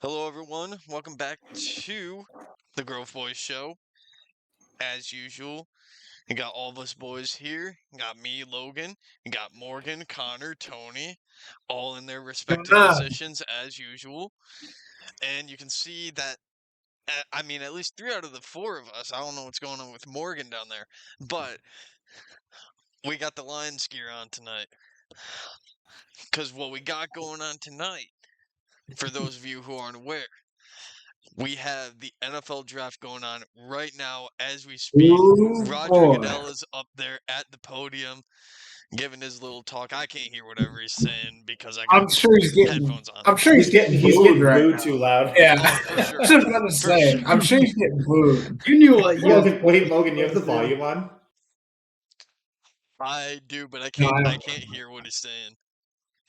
Hello, everyone. Welcome back to the Grove Boys Show. As usual, you got all of us boys here. You got me, Logan. You got Morgan, Connor, Tony, all in their respective positions as usual. And you can see that, at least 3 out of the 4 of us, I don't know what's going on with Morgan down there, but we got the Lions gear on tonight. Because what we got going on tonight, for those of you who aren't aware, we have the NFL draft going on right now as we speak. Ooh, Roger boy. Goodell is up there at the podium giving his little talk. I can't hear whatever he's saying because I got I'm sure he's getting. headphones on. I'm sure he's getting booed right booed now. too loud. Yeah, Oh, for sure. I was just about to For say. sure. I'm sure he's getting booed. You knew what you Logan, you have the volume on? I do, but I No, can't. I I don't. can't hear what he's saying.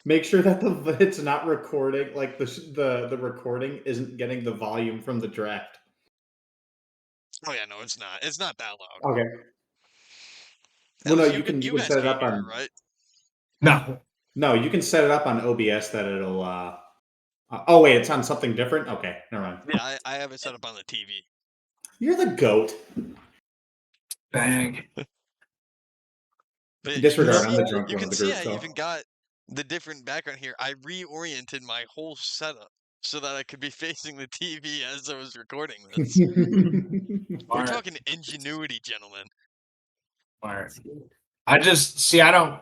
Make sure that it's not recording, like the recording isn't getting the volume from the draft. Oh yeah, no, it's not. It's not that loud. Okay. At Well, no, least you can guys set it can't up hear on. it, right? No. No, you can set it up on OBS that it'll. Oh wait, it's on something different. Okay, never mind. Yeah, I have it set up on the TV. You're the goat. Bang. But Disregard. I'm the drunk you one can of the see group. I So. even got the different background here. I reoriented my whole setup so that I could be facing the TV as I was recording this. We're talking ingenuity, gentlemen. I just see. I don't.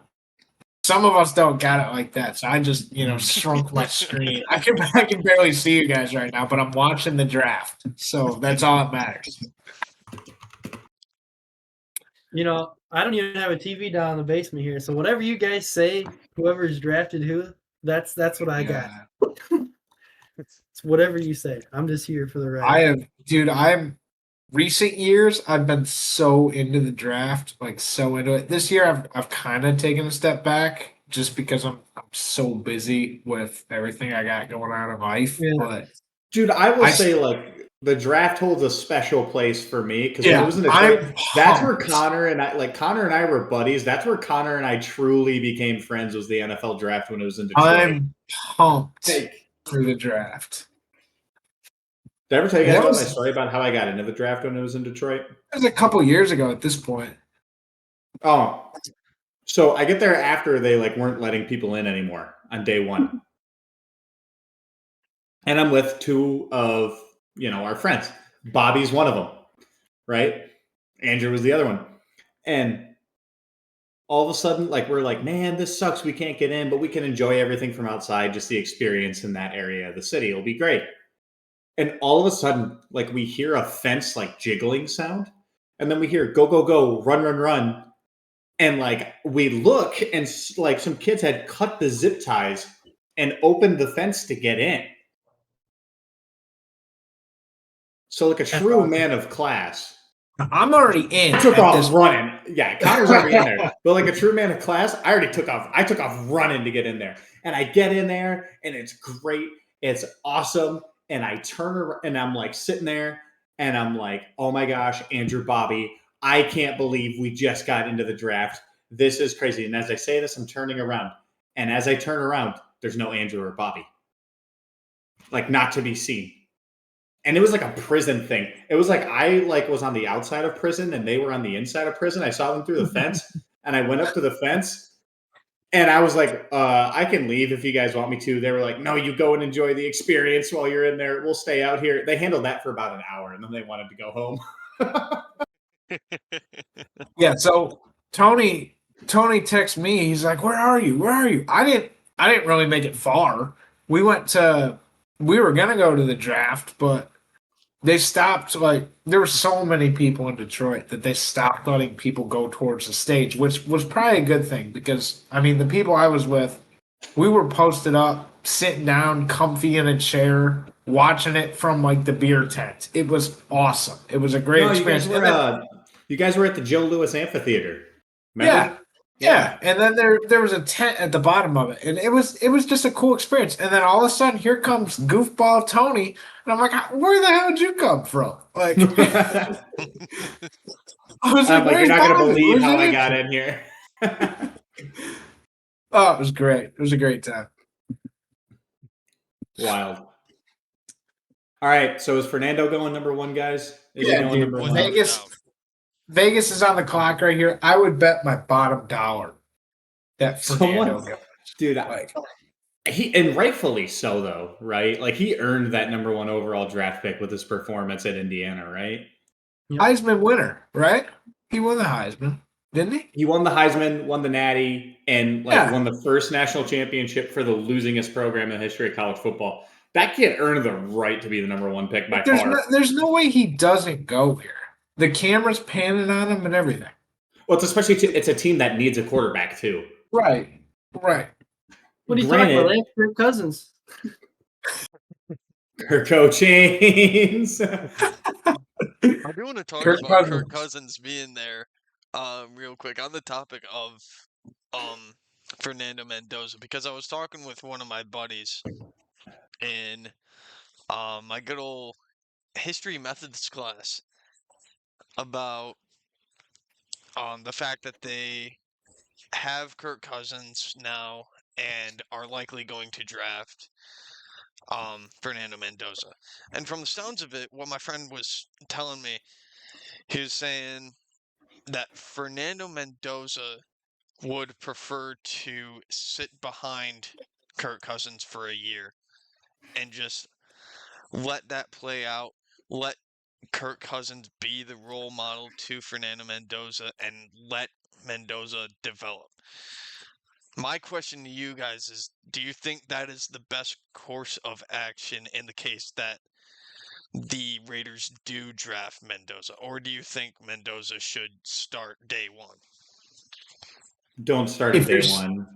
Some of us don't got it like that, so I just shrunk my screen. I can barely see you guys right now, but I'm watching the draft, so that's all that matters. I don't even have a TV down in the basement here, so whatever you guys say, whoever's drafted who, that's what I got. It's whatever you say. I'm just here for the ride. Recent years, I've been so into the draft, like so into it. This year, I've kind of taken a step back just because I'm so busy with everything I got going on in life. Yeah. But Dude, I will say like the draft holds a special place for me because when it was in Detroit, that's where Connor and I were buddies. That's where Connor and I truly became friends. Was the NFL draft when it was in Detroit. I'm pumped for the draft. Did I ever tell you guys about my story about how I got into the draft when it was in Detroit? It was a couple years ago at this point. Oh, so I get there after they weren't letting people in anymore on day one. And I'm with 2 of, our friends. Bobby's one of them, right? Andrew was the other one. And all of a sudden, we're like, man, this sucks. We can't get in, but we can enjoy everything from outside, just the experience in that area of the city. It'll be great. And all of a sudden, we hear a fence jiggling sound. And then we hear go, go, go, run, run, run. And we look and some kids had cut the zip ties and opened the fence to get in. So a true man of class. I'm already in. Took off running. Yeah, Connor's already in there. But a true man of class, I already took off. I took off running to get in there. And I get in there and it's great. It's awesome. And I turn around and I'm sitting there and I'm like, oh my gosh, Andrew, Bobby, I can't believe we just got into the draft. This is crazy. And as I say this, I'm turning around. And as I turn around, there's no Andrew or Bobby. Not to be seen. And it was a prison thing. It was I was on the outside of prison and they were on the inside of prison. I saw them through the fence and I went up to the fence and I was like, I can leave if you guys want me to. They were like, no, you go and enjoy the experience while you're in there. We'll stay out here. They handled that for about an hour and then they wanted to go home. Yeah. So Tony texts me. He's like, where are you? Where are you? I didn't really make it far. We were going to go to the draft, but they stopped. There were so many people in Detroit that they stopped letting people go towards the stage, which was probably a good thing because, the people I was with, we were posted up, sitting down, comfy in a chair, watching it from the beer tent. It was awesome. It was a great experience. You guys were at the Joe Louis Amphitheater. Remember? Yeah. And then there was a tent at the bottom of it. And it was just a cool experience. And then all of a sudden, here comes goofball Tony. And I'm like, where the hell did you come from? I was you're not going to believe how I got in here. Oh, it was great. It was a great time. Wild. All right. So is Fernando going number one, guys? Is he Yeah, going dude. number one? Without a Vegas, doubt. Vegas is on the clock right here. I would bet my bottom dollar that Fernando Someone, goes. dude, Like, he and rightfully so though, right? Like he earned that number one overall draft pick with his performance at Indiana, right? Heisman winner, right? He won the Heisman, didn't he? He won the Heisman, won the Natty, and like Yeah. won the first national championship for the losingest program in the history of college football. That kid earned the right to be the number one pick by far. There's no way he doesn't go here. The camera's panning on him and everything. Well, it's a team that needs a quarterback too. Right. What are you talking Granted- about? They have Kirk Cousins. Kirko Chains. I do want to talk about Kirk Cousins being there, real quick on the topic of Fernando Mendoza, because I was talking with one of my buddies in my good old history methods class about the fact that they have Kirk Cousins now and are likely going to draft Fernando Mendoza. And from the sounds of it, what my friend was telling me, he was saying that Fernando Mendoza would prefer to sit behind Kirk Cousins for a year and just let that play out, let Kirk Cousins be the role model to Fernando Mendoza, and let Mendoza develop. My question to you guys is, do you think that is the best course of action in the case that the Raiders do draft Mendoza? Or do you think Mendoza should start day one? Don't start at day one.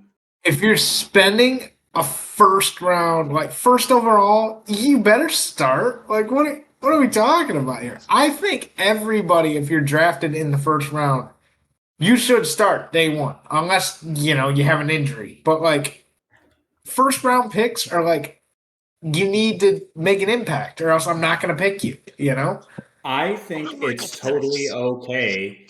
If you're spending a first round, like first overall, you better start. Like, what are we talking about here? I think everybody, if you're drafted in the first round, you should start day one, unless you have an injury. But like, first round picks are like, you need to make an impact, or else I'm not going to pick you. I think it's totally okay.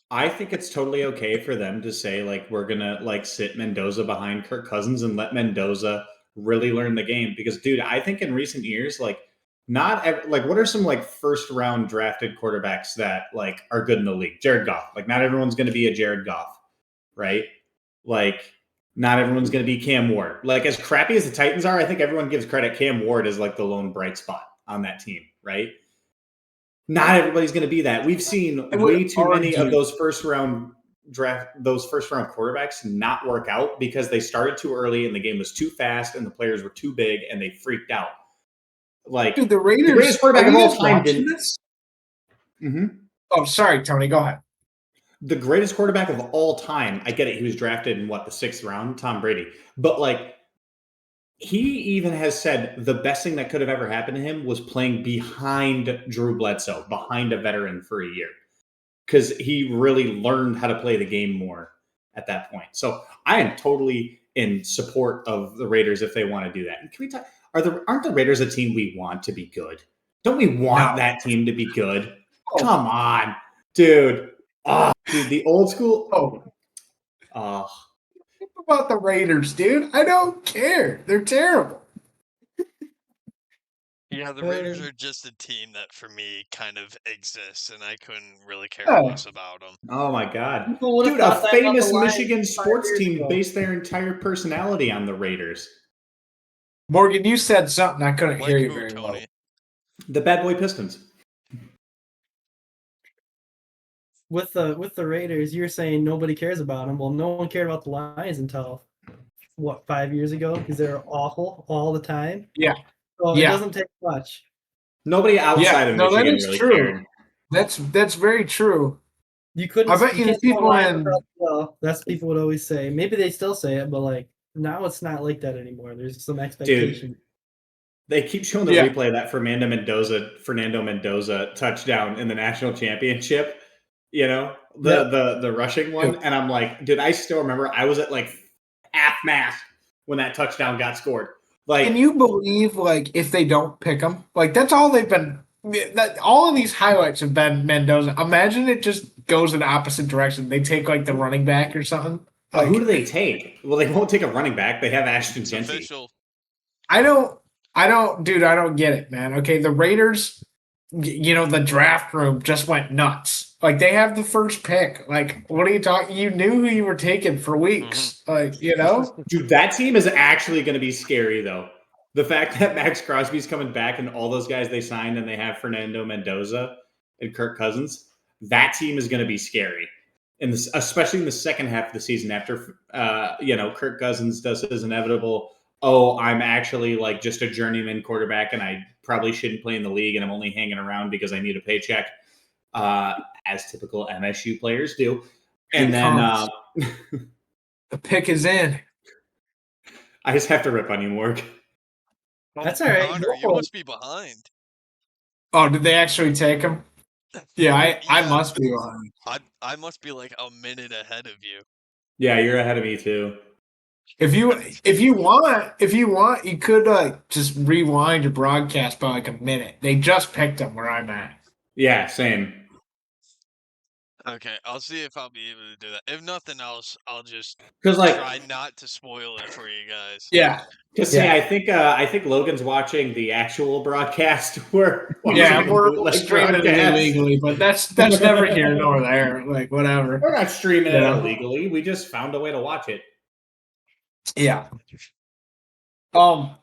I think it's totally okay for them to say, like, we're gonna like sit Mendoza behind Kirk Cousins and let Mendoza really learn the game. Because, dude, I think in recent years, like, what are some like first round drafted quarterbacks that like are good in the league? Jared Goff. Like, not everyone's gonna be a Jared Goff, right? Like, not everyone's gonna be Cam Ward. Like, as crappy as the Titans are, I think everyone gives credit Cam Ward as like the lone bright spot on that team, right? Not everybody's going to be that. We've seen way too many of those first round quarterbacks not work out because they started too early and the game was too fast and the players were too big and they freaked out. Like, dude, the Raiders, the greatest quarterback of all time didn't. This? Mm-hmm. Oh, sorry, Tony. Go ahead. The greatest quarterback of all time. I get it. He was drafted in the sixth round, Tom Brady. But like, he even has said the best thing that could have ever happened to him was playing behind Drew Bledsoe, behind a veteran for a year, because he really learned how to play the game more at that point. So I am totally in support of the Raiders if they want to do that. And can we talk? Aren't the Raiders a team we want to be good? Don't we want that team to be good? Oh. Come on, dude. Dude, the old school. About the Raiders, dude. I don't care. They're terrible. Yeah, the Raiders are just a team that for me kind of exists, and I couldn't really care less about them. Oh my god. Dude, a famous Michigan sports team based their entire personality on the Raiders. Morgan, you said something I couldn't hear you very well. The Bad Boy Pistons. With the Raiders, you're saying nobody cares about them. Well, no one cared about the Lions until 5 years ago because they're awful all the time. Yeah. So it doesn't take much. Nobody outside of Michigan that is really true. cared. That's very true. You couldn't. I bet you people that's people would always say. Maybe they still say it, but like now it's not like that anymore. There's some expectation. Dude, they keep showing the replay of that Fernando Mendoza touchdown in the national championship. You know, the rushing one. And I'm like, dude, I still remember I was at like half mast when that touchdown got scored. Like, can you believe, like, if they don't pick him? Like, that's all they've been. All of these highlights have been Mendoza. Imagine it just goes in the opposite direction. They take like the running back or something. Like, who do they take? Well, they won't take a running back. They have Ashton Genty. Official. I don't. I don't get it, man. Okay, the Raiders, the draft room just went nuts. Like they have the first pick. Like, what are you talking? You knew who you were taking for weeks. Like, Dude, that team is actually going to be scary, though. The fact that Max Crosby's coming back and all those guys they signed and they have Fernando Mendoza and Kirk Cousins, that team is going to be scary. And especially in the second half of the season after, Kirk Cousins does his inevitable, I'm actually like just a journeyman quarterback and I probably shouldn't play in the league and I'm only hanging around because I need a paycheck, as typical MSU players do. And then the pick is in. I just have to rip on you, Morg. That's all right. Connor, you must be behind. Oh, did they actually take him? Yeah, I must be behind. I must be like a minute ahead of you. Yeah, you're ahead of me too. If you want, you could just rewind your broadcast by like a minute. They just picked him where I'm at. Yeah, same. Okay, I'll see if I'll be able to do that. If nothing else, I'll just try not to spoil it for you guys. Yeah. Because I think Logan's watching the actual broadcast. We're streaming it illegally, but that's never here nor there. Like whatever. We're not streaming it illegally. We just found a way to watch it. Yeah. I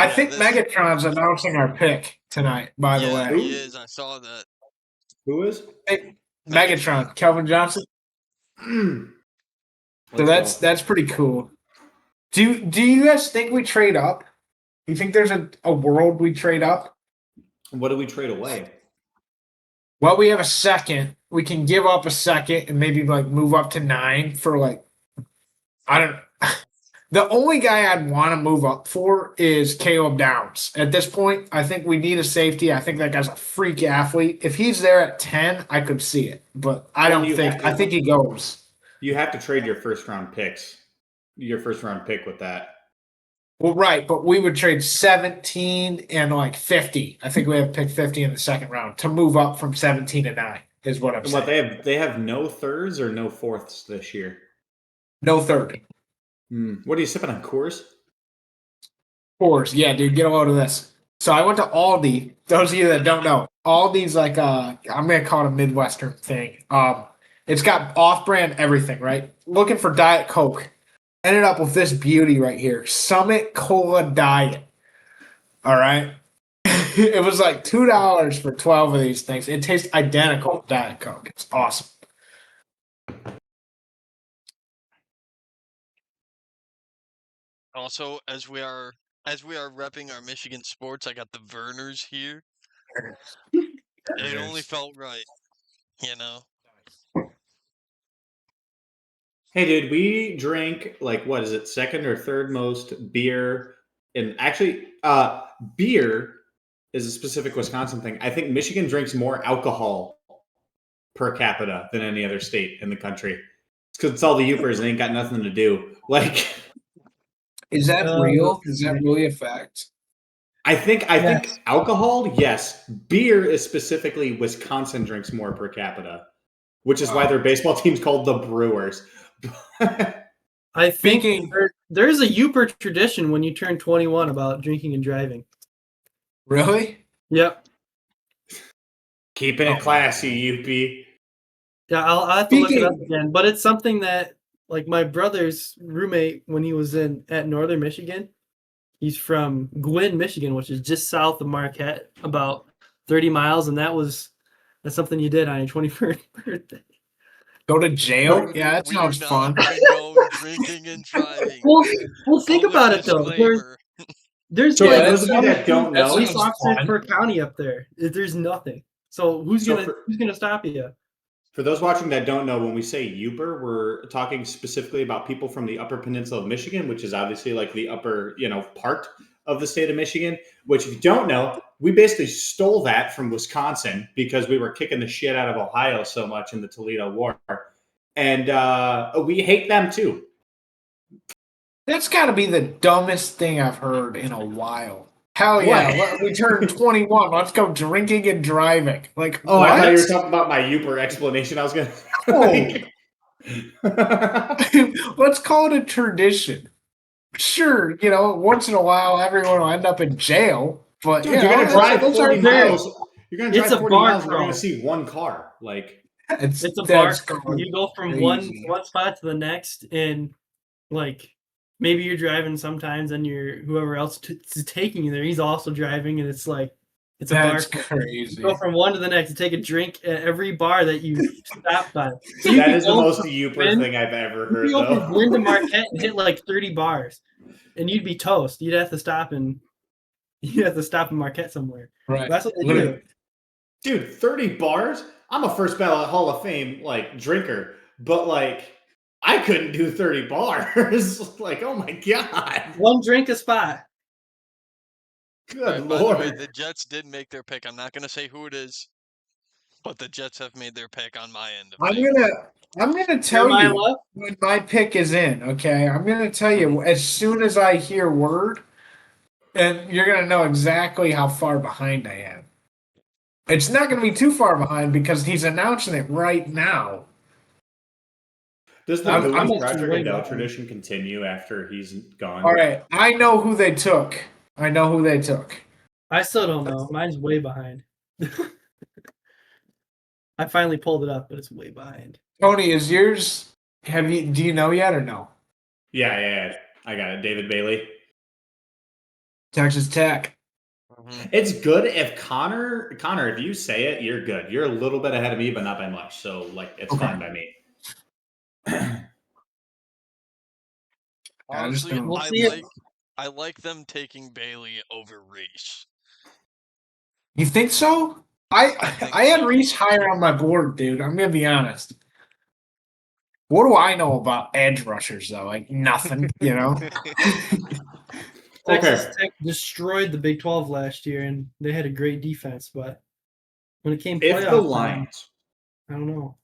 think Megatron's announcing our pick tonight. By the way, he is. I saw that. Who is? Megatron, Kelvin Johnson. So that's pretty cool. Do you guys think we trade up? You think there's a world we trade up? What do we trade away? Well, we have a second. We can give up a second and maybe like move up to 9 for like I don't. The only guy I'd want to move up for is Caleb Downs. At this point, I think we need a safety. I think that guy's a freak athlete. If he's there at 10, I could see it, but I don't think. I think he goes. You have to trade your first round pick with that. Well, right, but we would trade 17 and like 50. I think we have pick 50 in the second round to move up from 17 to 9. Is what I'm saying. What they have no thirds or no fourths this year. No third. What are you sipping on, Coors? Coors, yeah, dude, get a load of this. So I went to Aldi. Those of you that don't know, Aldi's like I'm gonna call it a Midwestern thing. It's got off-brand everything, right? Looking for Diet Coke. Ended up with this beauty right here, Summit Cola Diet. All right, it was like $2 for 12 of these things. It tastes identical to Diet Coke. It's awesome. Also, as we are repping our Michigan sports, I got the Verners here. It only felt right, Hey, dude, we drink what is it, second or third most beer, and actually, beer is a specific Wisconsin thing. I think Michigan drinks more alcohol per capita than any other state in the country. It's because it's all the Yoopers and ain't got nothing to do. Is that real? Is that really a fact? I think alcohol, yes. Beer is specifically Wisconsin drinks more per capita, which is why their baseball team's called the Brewers. I think there's a Yooper tradition when you turn 21 about drinking and driving. Really? Yep. Keeping it classy, Youpie. Yeah, I'll have to look it up again. But it's something that, like, my brother's roommate when he was at Northern Michigan, he's from Gwinn, Michigan, which is just south of Marquette, about 30 miles, and that's something you did on your 21st birthday. Go to jail? Yeah, that sounds fun. Go drinking and driving. Well, think about it though. There's those of you that don't know, police officers per county up there. There's nothing. So who's gonna stop you? For those watching that don't know, when we say Yooper, we're talking specifically about people from the Upper Peninsula of Michigan, which is obviously like the upper, part of the state of Michigan. Which, if you don't know, we basically stole that from Wisconsin because we were kicking the shit out of Ohio so much in the Toledo War, and we hate them too. That's got to be the dumbest thing I've heard in a while. Hell yeah, we turned 21. Let's go drinking and driving. Like, what? I thought you were talking about my Yooper explanation. I was going to... Let's call it a tradition. Sure, once in a while, everyone will end up in jail. But Dude, you're gonna drive those 40 are miles. You're gonna It's drive a 40 bar miles. And you're crawl. gonna see one car. Like It's a bar that's crawl. You go from one crazy. spot to the next, and like maybe you're driving sometimes, and whoever else is taking you there, he's also driving, and it's like it's a bar That's crawl. crazy. You go from one to the next and take a drink at every bar that you stop by. So that is the most Uper thing I've ever heard. You go Though. from Blinn to Marquette and hit like 30 bars, and you'd be toast. You'd have to stop in Marquette somewhere. Right. That's what they Literally. do. Dude, 30 bars? I'm a first ballot Hall of Fame drinker, but I couldn't do 30 bars. Oh my god. One drink a spot. Good By the lord. way, the Jets did make their pick. I'm not going to say who it is, but the Jets have made their pick on my end. I'm gonna tell Am I you left? when my pick is in. Okay, I'm gonna tell you as soon as I hear word, and you're gonna know exactly how far behind I am. It's not gonna be too far behind because he's announcing it right now. Does the I'm Louis actually Roger way Goodell behind. tradition continue after he's gone? All right, I know who they took. I still don't know. Mine's way behind. I finally pulled it up, but it's way behind. Tony, is yours? Do you know yet or no? Yeah. I got it. David Bailey. Texas Tech. It's good if Connor, if you say it, you're good. You're a little bit ahead of me, but not by much. So it's fine by me. Honestly, We'll see I like them taking Bailey over Reese. You think so? think I had so. Reese higher on my board, dude. I'm gonna be honest. What do I know about edge rushers though? Like nothing, Texas Tech destroyed the Big 12 last year, and they had a great defense. But when it came If the playoff time, Lions, I don't know.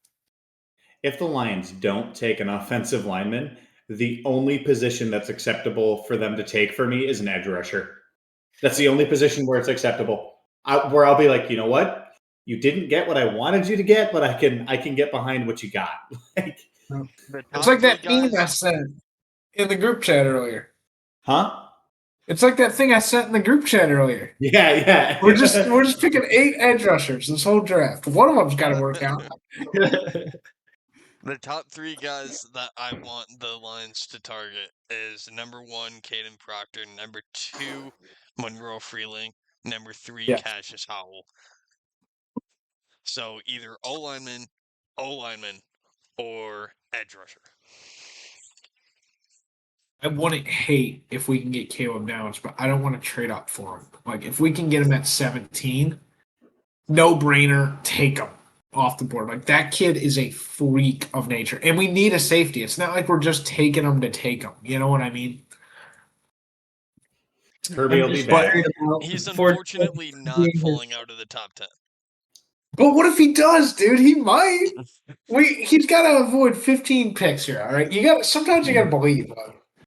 if the Lions don't take an offensive lineman, the only position that's acceptable for them to take for me is an edge rusher. That's the only position where it's acceptable. Where I'll be like, you know what? You didn't get what I wanted you to get, but I can get behind what you got. It's like that meme I sent in the group chat earlier. Huh? It's like that thing I sent in the group chat earlier. Yeah. We're just picking 8 edge rushers this whole draft. One of them's got to work out. The top 3 guys that I want the Lions to target is number 1, Caden Proctor, number 2, Monroe Freeling, number 3, Yes. Cassius Howell. So either O-lineman, or edge rusher. I wouldn't hate if we can get Caleb Downs, but I don't want to trade up for him. Like if we can get him at 17, no brainer, take him off the board. Like that kid is a freak of nature, and we need a safety. It's not like we're just taking him to take him. You know what I mean? Kirby will be back. He's unfortunately not falling out of the top 10. But what if he does, dude? He might. He's got to avoid 15 picks here. All right, sometimes you got to believe.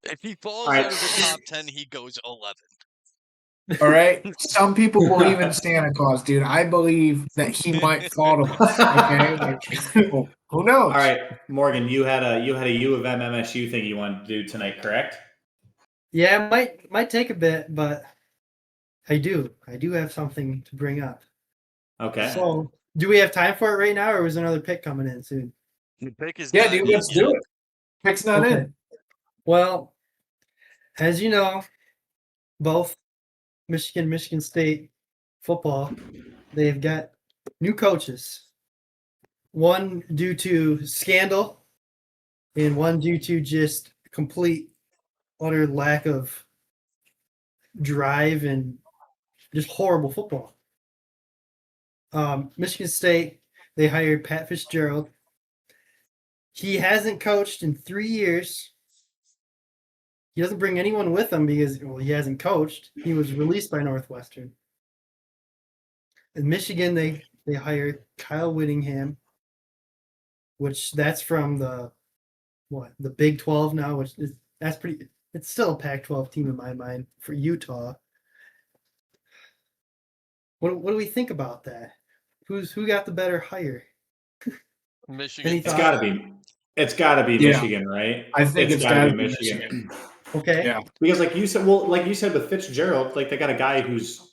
If he falls out of the top 10, he goes 11. All right. Some people believe in Santa Claus, dude. I believe that he might fall to us. Okay. Who knows? All right, Morgan, you had a U of M MSU thing you wanted to do tonight, correct? Yeah, it might take a bit, but I do have something to bring up. Okay. So, do we have time for it right now, or was another pick coming in soon? The pick is Yeah, dude. Let's do it. Pick's not in. Well, as you know, both Michigan State football, they've got new coaches. One due to scandal, and one due to just complete, utter lack of drive and just horrible football. Michigan State, they hired Pat Fitzgerald. He hasn't coached in 3 years. He doesn't bring anyone with him because he hasn't coached. He was released by Northwestern. In Michigan, they hired Kyle Whittingham, which that's from the Big 12 now, which is it's still a Pac-12 team in my mind for Utah. What do we think about that? Who got the better hire? Michigan. It's got to be Yeah. Michigan, right? I think it's got to be Michigan. Okay. Yeah. Because like you said with Fitzgerald, like they got a guy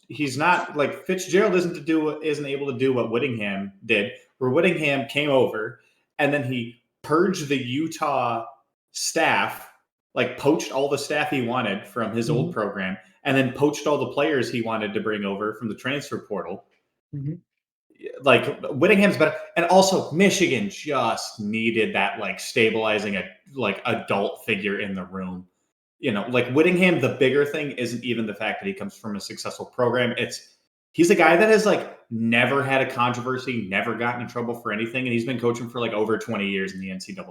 he's not like Fitzgerald isn't able to do what Whittingham did, where Whittingham came over and then he purged the Utah staff, like poached all the staff he wanted from his old program, and then poached all the players he wanted to bring over from the transfer portal. Mm-hmm. Like Whittingham's better, and also Michigan just needed that like stabilizing adult figure in the room. Like Whittingham, the bigger thing isn't even the fact that he comes from a successful program. He's a guy that has like never had a controversy, never gotten in trouble for anything, and he's been coaching for like over 20 years in the NCAA.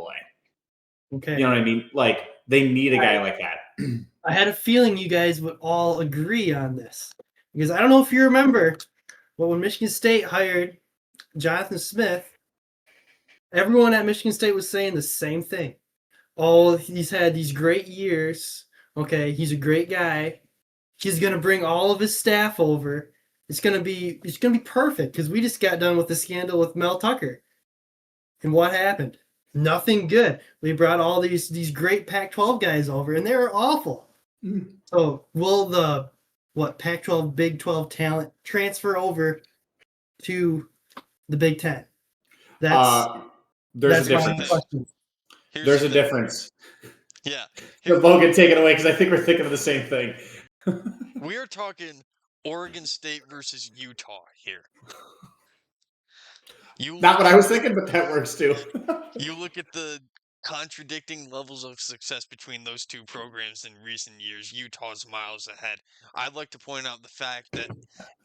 Okay. You know what I mean? Like they need a guy like that. I had a feeling you guys would all agree on this because I don't know if you remember, but when Michigan State hired Jonathan Smith, everyone at Michigan State was saying the same thing. Oh, he's had these great years. Okay, he's a great guy. He's gonna bring all of his staff over. It's gonna be perfect because we just got done with the scandal with Mel Tucker. And what happened? Nothing good. We brought all these great Pac-12 guys over, and they were awful. So will the Pac-12, Big 12 talent transfer over to the Big 10? There's a my difference. question. There's a difference. Yeah. Logan, take it away because I think we're thinking of the same thing. We are talking Oregon State versus Utah here. Not what I was thinking, but that works too. You look at the contradicting levels of success between those two programs in recent years. Utah's miles ahead. I'd like to point out the fact that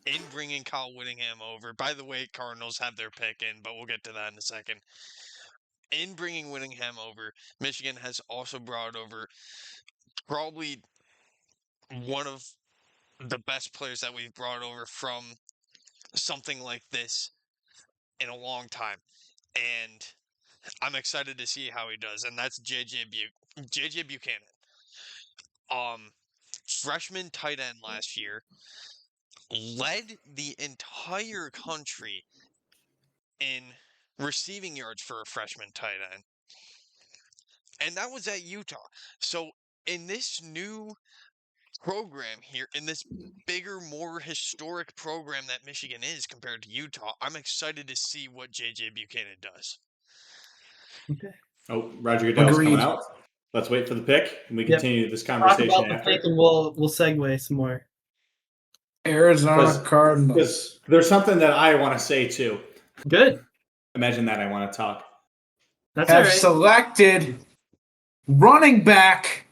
in bringing Kyle Whittingham over, by the way, Cardinals have their pick in, but we'll get to that in a second. In bringing Whittingham over, Michigan has also brought over probably one of the best players that we've brought over from something like this in a long time. And I'm excited to see how he does, and that's JJ Buchanan. Freshman tight end last year, led the entire country in receiving yards for a freshman tight end. And that was at Utah. So in this new program here, in this bigger, more historic program that Michigan is compared to Utah, I'm excited to see what JJ Buchanan does. Okay. Oh, Roger Goodell's Agreed. coming out. Let's wait for the pick and we continue this conversation Talk about after. the pick and we'll segue some more. Arizona Cardinals. Because there's something that I want to say too. Good. Imagine that I want to talk. That's all Have right. selected running back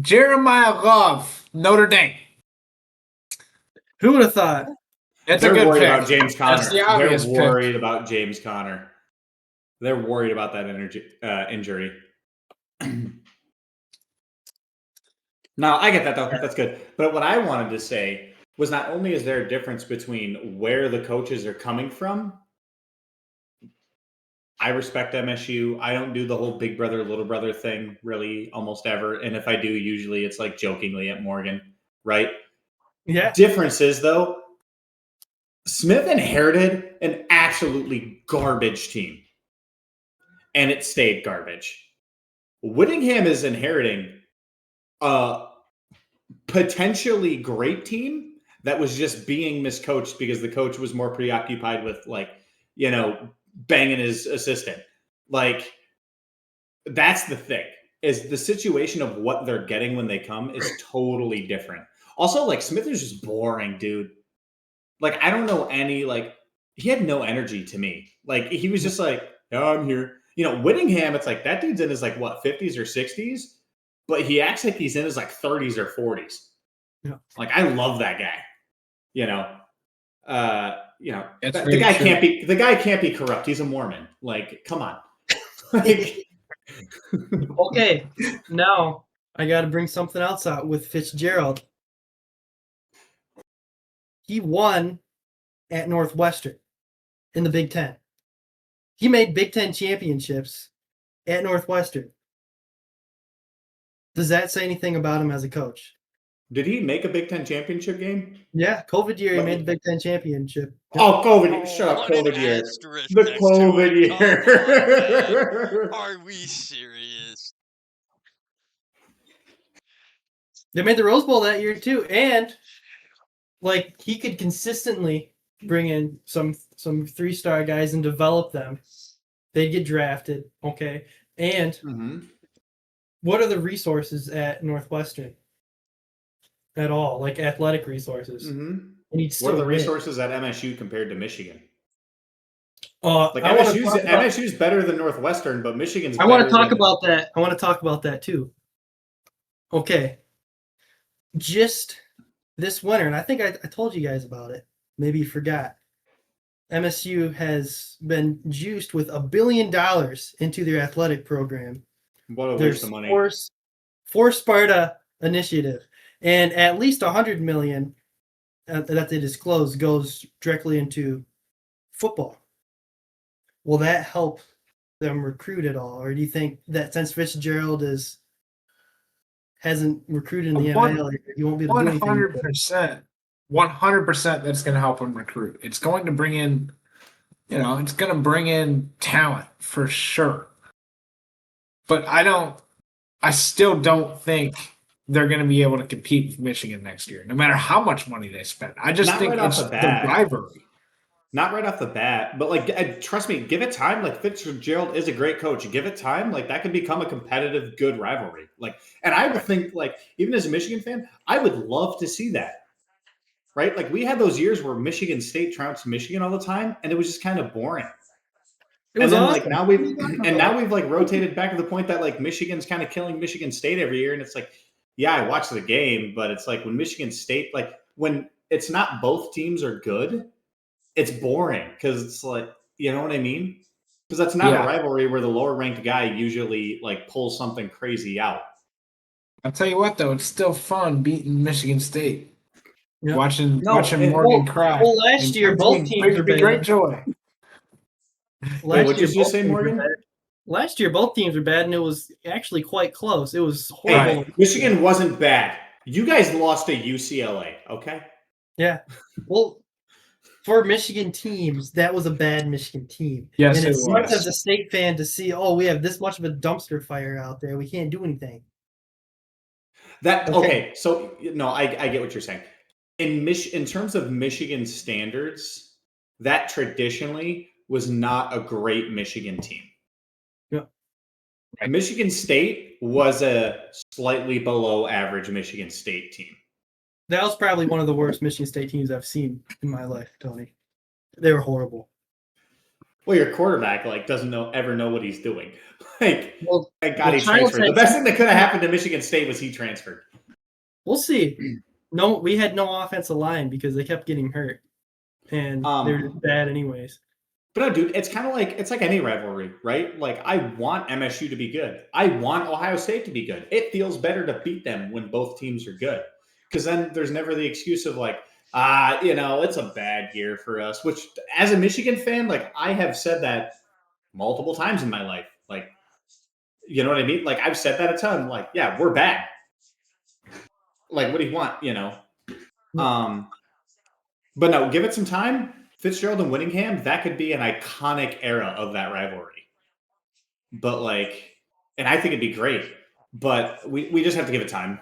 Jeremiah Love, Notre Dame. Who would have thought? That's They're a good worried pick. about James Conner. That's the obvious They're pick. worried about James Conner. They're worried about that injury. Now, I get that, though. That's good. But what I wanted to say was not only is there a difference between where the coaches are coming from, I respect MSU. I don't do the whole big brother, little brother thing really almost ever. And if I do, usually it's like jokingly at Morgan, right? Yeah. Difference is, though, Smith inherited an absolutely garbage team, and it stayed garbage. Whittingham is inheriting a potentially great team that was just being miscoached because the coach was more preoccupied with, like, banging his assistant. Like, that's the thing, is the situation of what they're getting when they come is totally different. Also, like, Smith is just boring, dude. Like, I don't know any, like, he had no energy to me. Like, he was just like, oh, I'm here. Whittingham, it's like, that dude's in his, like, what, 50s or 60s? But he acts like he's in his, like, 30s or 40s. Yeah. Like, I love that guy. The guy can't be corrupt. He's a Mormon. Like, come on. Like, Okay, now I got to bring something else out with Fitzgerald. He won at Northwestern in the Big Ten. He made Big Ten championships at Northwestern. Does that say anything about him as a coach? did he make a Big Ten championship game? Yeah, COVID year, he made the Big Ten championship. Oh, COVID. Shut up, What an COVID year. asterisk The next to COVID it. Come on, man. year. Are we serious? They made the Rose Bowl that year too, and like he could consistently bring in some 3-star guys and develop them. They'd get drafted, okay. And what are the resources at Northwestern? At all, like athletic resources. And he'd still What are the win. resources at MSU compared to Michigan? Like MSU's better than Northwestern, but Michigan's. I want to talk about that. I want to talk about that too. Okay, just this winter, and I think I told you guys about it. Maybe you forgot. MSU has been juiced with $1 billion into their athletic program. What a waste of money. For Sparta initiative, and at least $100 million that they disclose goes directly into football. Will that help them recruit at all, or do you think that since Fitzgerald hasn't recruited in the NIL, you won't be able to do anything? 100%. That's going to help them recruit. It's going to bring in, it's going to bring in talent for sure. But I still don't think they're going to be able to compete with Michigan next year, no matter how much money they spend. I just think it's the rivalry. Not right off the bat, but trust me, give it time. Like Fitzgerald is a great coach. Give it time, like that could become a competitive, good rivalry. And I would think, even as a Michigan fan, I would love to see that. Right? Like we had those years where Michigan State trounced Michigan all the time, and it was just kind of boring. And then awesome. Now we've rotated back to the point that Michigan's kind of killing Michigan State every year, and it's yeah, I watch the game, but it's when Michigan State, when it's not both teams are good. It's boring because it's you know what I mean? Because that's not a rivalry where the lower ranked guy usually pulls something crazy out. I'll tell you what, though, it's still fun beating Michigan State. Yep. Watching Morgan cry. Well, last year both teams were bad. Great joy. Wait, what did you just say, Morgan? Last year both teams were bad, and it was actually quite close. It was horrible. Hey, Michigan wasn't bad. You guys lost to UCLA, okay? Yeah. Well. For Michigan teams, that was a bad Michigan team. Yes, and it sucks as a state fan to see, we have this much of a dumpster fire out there. We can't do anything. Okay. So no, I get what you're saying. In terms of Michigan standards, that traditionally was not a great Michigan team. Yeah. Right. Michigan State was a slightly below average Michigan State team. That was probably one of the worst Michigan State teams I've seen in my life, Tony. They were horrible. Well, your quarterback doesn't ever know what he's doing. Thank God he transferred. The best thing that could have happened to Michigan State was he transferred. We'll see. No, we had no offensive line because they kept getting hurt, and they're bad anyways. But no, dude, it's kind of it's like any rivalry, right? I want MSU to be good. I want Ohio State to be good. It feels better to beat them when both teams are good. Because then there's never the excuse of it's a bad year for us, which as a Michigan fan, I have said that multiple times in my life. You know what I mean? I've said that a ton. Yeah, we're bad. What do you want? But no, give it some time. Fitzgerald and Whittingham, that could be an iconic era of that rivalry. But and I think it'd be great. But we just have to give it time.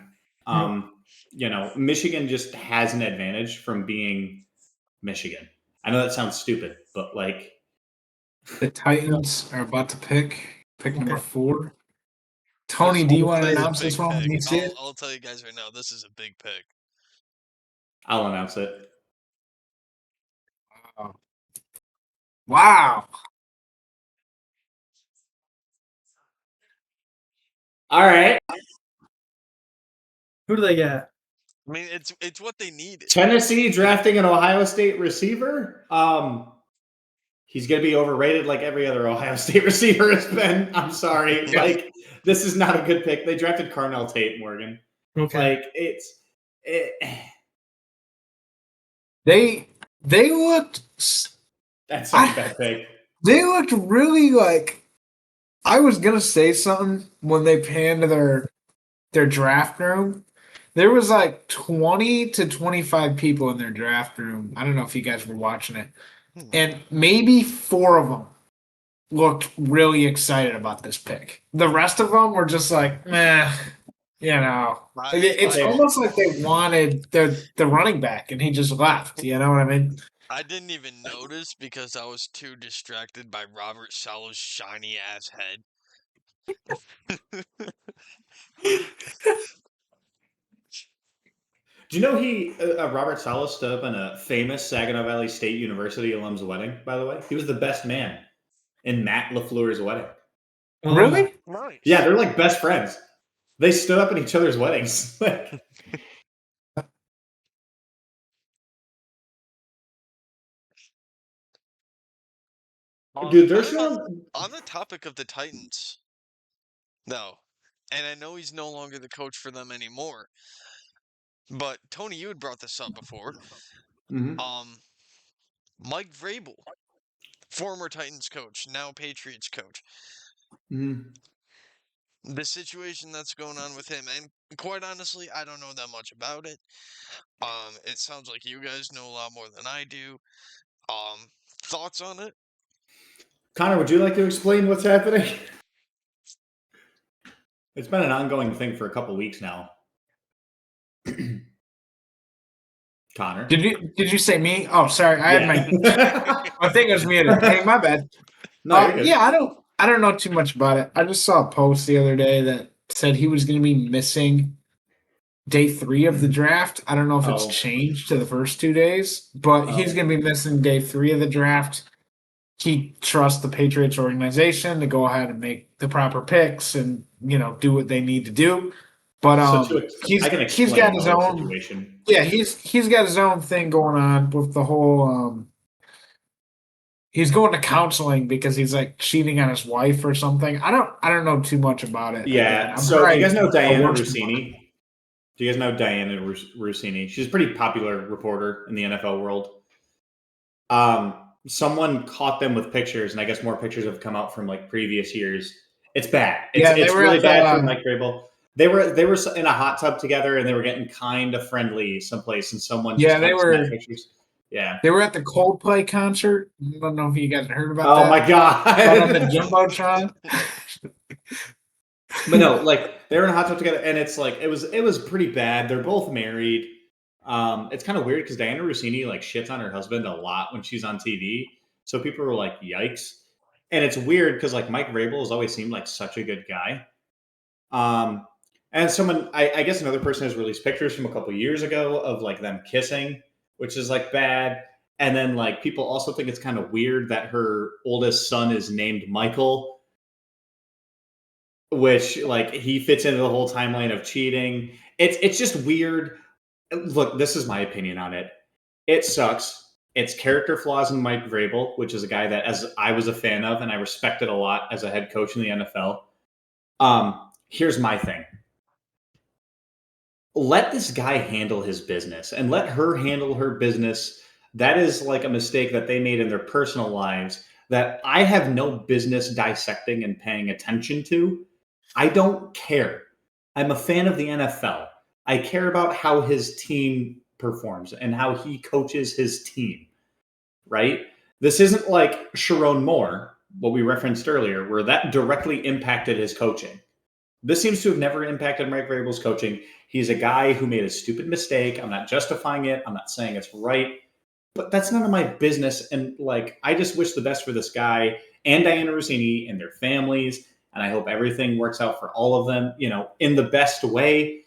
Michigan just has an advantage from being Michigan. I know that sounds stupid, but the Titans are about to pick number 4. Tony, do you want to announce this one? I'll tell you guys right now, this is a big pick. I'll announce it. Wow. All right. Who do they got? I mean, it's what they need. Tennessee drafting an Ohio State receiver. He's going to be overrated like every other Ohio State receiver has been. I'm sorry. This is not a good pick. They drafted Carnell Tate, Morgan. Okay. They looked. That's such a bad pick. They looked really I was going to say something when they panned to their draft room. There was 20 to 25 people in their draft room. I don't know if you guys were watching it. And maybe 4 of them looked really excited about this pick. The rest of them were just meh. You know, I it's I almost like they wanted the running back, and he just left. You know what I mean? I didn't even notice because I was too distracted by Robert Saleh's shiny ass head. Do you know Robert Saleh stood up in a famous Saginaw Valley State University alum's wedding? By the way, he was the best man in Matt LaFleur's wedding. Really? Nice. Yeah, they're like best friends. They stood up in each other's weddings. Dude, they're showing. On the topic of the Titans, though, and I know he's no longer the coach for them anymore, but Tony, you had brought this up before. Mhm. Mike Vrabel, former Titans coach, now Patriots coach. Mhm. The situation that's going on with him, and quite honestly, I don't know that much about it. It sounds like you guys know a lot more than I do. Thoughts on it? Connor, would you like to explain what's happening? It's been an ongoing thing for a couple weeks now. Connor. Did you say me? Oh, sorry, I had my thing was muted. Hey, my bad. No, you're good. Yeah, I don't know too much about it. I just saw a post the other day that said he was going to be missing day 3 of the draft. I don't know if it's Oh. changed to the first 2 days, but he's Oh. going to be missing day 3 of the draft. He trusts the Patriots organization to go ahead and make the proper picks and do what they need to do. But I can he's explain got the his whole own situation. yeah he's got his own thing going on with the whole he's going to counseling because he's like cheating on his wife or something. I don't know too much about it. Again, Yeah. I'm So, do you guys probably know a Diana worse Rossini? Do you guys know Diana Rossini? She's a pretty popular reporter in the NFL world. Someone caught them with pictures, and I guess more pictures have come out from like previous years. It's bad. Yeah, they It's were really at bad for the Mike Vrabel. They were in a hot tub together, and they were getting kind of friendly someplace, and someone just yeah kind they of snapped were pictures. Yeah. they were at the Coldplay concert. I don't know if you guys heard about Oh my that. Out on the god. jumbotron. But no, like they were in a hot tub together, and it's like it was pretty bad. They're both married. It's kind of weird because Diana Rossini like shits on her husband a lot when she's on TV. So people were like, "Yikes!" And it's weird because like Mike Vrabel has always seemed like such a good guy. Um, and I guess another person has released pictures from a couple years ago of like them kissing, which is like bad. And then like people also think it's kind of weird that her oldest son is named Michael, which like he fits into the whole timeline of cheating. It's just weird. Look, this is my opinion on it. It sucks. It's character flaws in Mike Vrabel, which is a guy that as I was a fan of and I respected a lot as a head coach in the NFL. Here's my thing. Let this guy handle his business and let her handle her business. That is like a mistake that they made in their personal lives that I have no business dissecting and paying attention to. I don't care. I'm a fan of the NFL. I care about how his team performs and how he coaches his team, right? This isn't like Sharon Moore, what we referenced earlier, where that directly impacted his coaching. This seems to have never impacted Mike Vrabel's coaching. He's a guy who made a stupid mistake. I'm not justifying it. I'm not saying it's right, but that's none of my business. And like, I just wish the best for this guy and Diana Rossini and their families. And I hope everything works out for all of them, in the best way.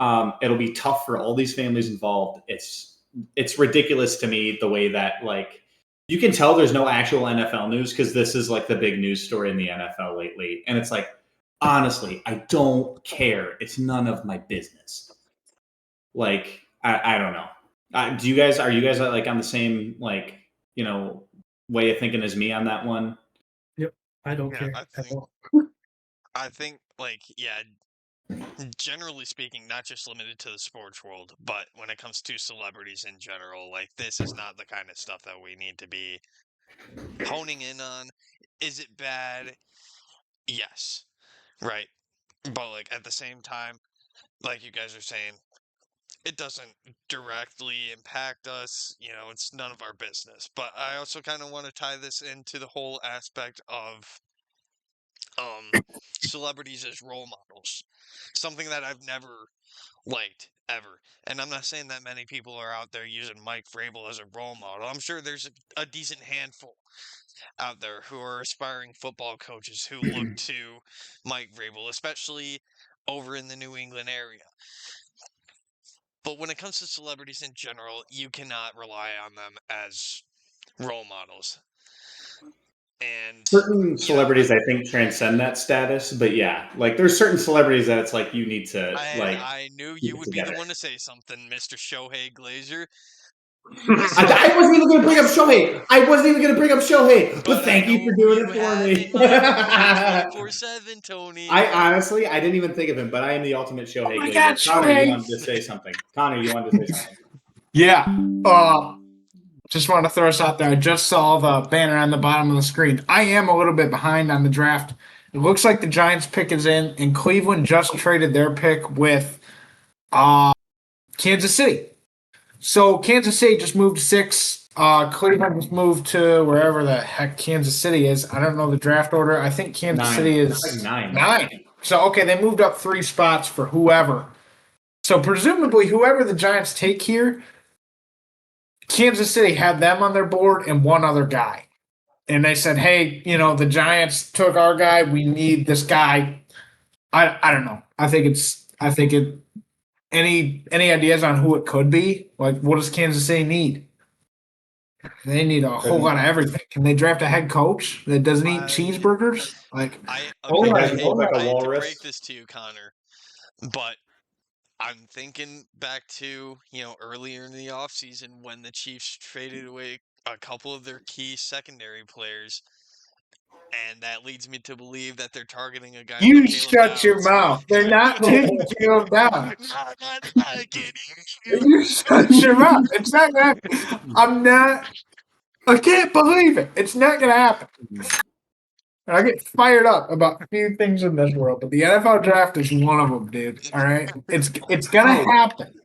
It'll be tough for all these families involved. It's ridiculous to me the way that like you can tell there's no actual NFL news because this is like the big news story in the NFL lately. And it's like, honestly, I don't care. It's none of my business. Like, I don't know. Are you guys like on the same like, way of thinking as me on that one? Yep. I don't Yeah, care at all. I think like yeah, generally speaking, not just limited to the sports world, but when it comes to celebrities in general, like this is not the kind of stuff that we need to be honing in on. Is it bad? Yes. Right. But like at the same time, like you guys are saying, it doesn't directly impact us. It's none of our business. But I also kind of want to tie this into the whole aspect of celebrities as role models. Something that I've never liked ever. And I'm not saying that many people are out there using Mike Vrabel as a role model. I'm sure there's a decent handful out there who are aspiring football coaches who look to Mike Vrabel, especially over in the New England area. But when it comes to celebrities in general, you cannot rely on them as role models. And certain celebrities, I think, transcend that status. But yeah, like there's certain celebrities that it's like you need to like I knew keep you it would be the together. one to say something, Mr. Shohei Glazer. I wasn't even going to bring up Shohei. But But I thank you know for who doing you it for have me. in mind over there 24/7, Tony. I honestly, I didn't even think of him, but I am the ultimate Shohei my Glazer. God, Connor, you Shohei. wanted to say something. Connor, you wanted to say something. Yeah. Just want to throw us out there. I just saw the banner on the bottom of the screen. I am a little bit behind on the draft. It looks like the Giants pick is in, and Cleveland just traded their pick with Kansas City. So Kansas City just moved to 6. Cleveland just moved to wherever the heck Kansas City is. I don't know the draft order. I think Kansas 9. City It's is like 9. 9. So okay, they moved up 3 spots for whoever. So presumably whoever the Giants take here, Kansas City had them on their board and one other guy. And they said, hey, the Giants took our guy. We need this guy. I don't know. I think it any ideas on who it could be? Like what does Kansas City need? They need a whole lot of everything. Can they draft a head coach that doesn't eat cheeseburgers? Like, Oh The Okay, my guy I who hate feels like god. a I hate to break walrus. this to you, Connor, but I'm thinking back to, earlier in the offseason when the Chiefs traded away a couple of their key secondary players, and that leads me to believe that they're targeting a guy like you Caleb shut your Downs. mouth. They're not taking Caleb down. I can't hear you. You shut your mouth. It's not gonna. I'm not. I can't believe it. It's not gonna happen. I get fired up about a few things in this world, but the NFL draft is one of them, dude. All right, it's gonna happen.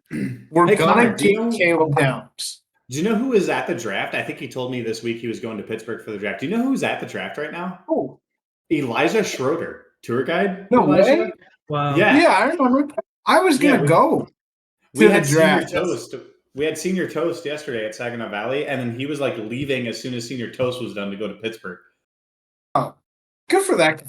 We're Hey, gonna Connor, get Caleb Downs. do you know who is at the draft? I think he told me this week he was going to Pittsburgh for the draft. Do you know who's at the draft right now? Oh, Elijah Schroeder, tour guide. no Elijah. way. Wow. Yeah, Yeah, I remember. I was yeah. gonna go We to the had senior draft. toast. We had senior toast yesterday at Saginaw Valley, and then he was like leaving as soon as senior toast was done to go to Pittsburgh. Oh, good for that.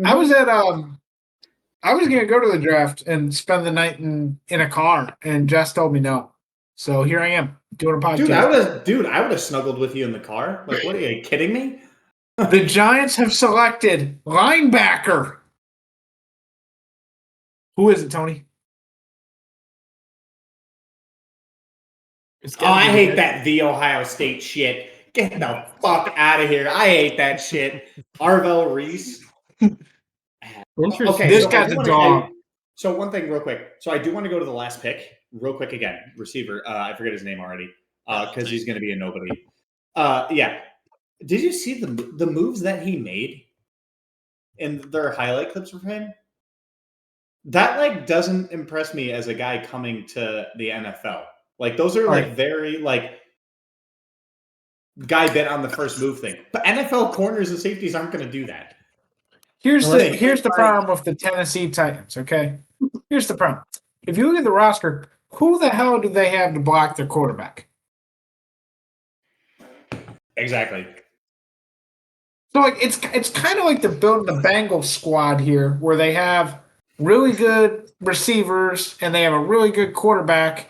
I was at I was gonna go to the draft and spend the night in a car, and Jess told me no. So here I am doing a podcast. I would have snuggled with you in the car. Like, what are you kidding me? The Giants have selected linebacker. Who is it, Tony? It's Oh, I gotta be hate good. that the Ohio State shit. Get the fuck out of here. I hate that shit. Arvell Reese. Interesting. Okay, This so guy's a dog. so one thing real quick. So I do want to go to the last pick real quick again. Receiver. I forget his name already because he's going to be a nobody. Yeah. Did you see the moves that he made in their highlight clips for him? That like doesn't impress me as a guy coming to the NFL. Like those are like Right. very like guy bit on the first move thing. But NFL corners and safeties aren't going to do that. Here's Unless the you here's the like- problem with the Tennessee Titans. Okay, here's the problem. If you look at the roster, who the hell do they have to block their quarterback? Exactly. So like it's kind of like they're building the Bengals squad here, where they have really good receivers and they have a really good quarterback,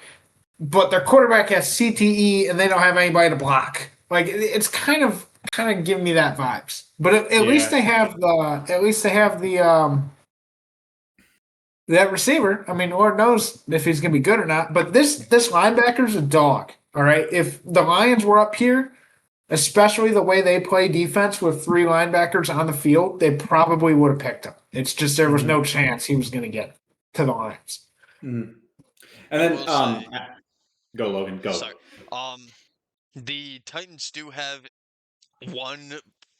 but their quarterback has CTE and they don't have anybody to block. Like it's kind of giving me that vibes. But at least they have the that receiver. I mean, Lord knows if he's gonna be good or not. But this linebacker's a dog. All right. If the Lions were up here, especially the way they play defense with 3 linebackers on the field, they probably would have picked him. It's just there was no chance he was going to get to the Lions. Mm-hmm. And then, will say- go Logan, go. Sorry. The Titans do have one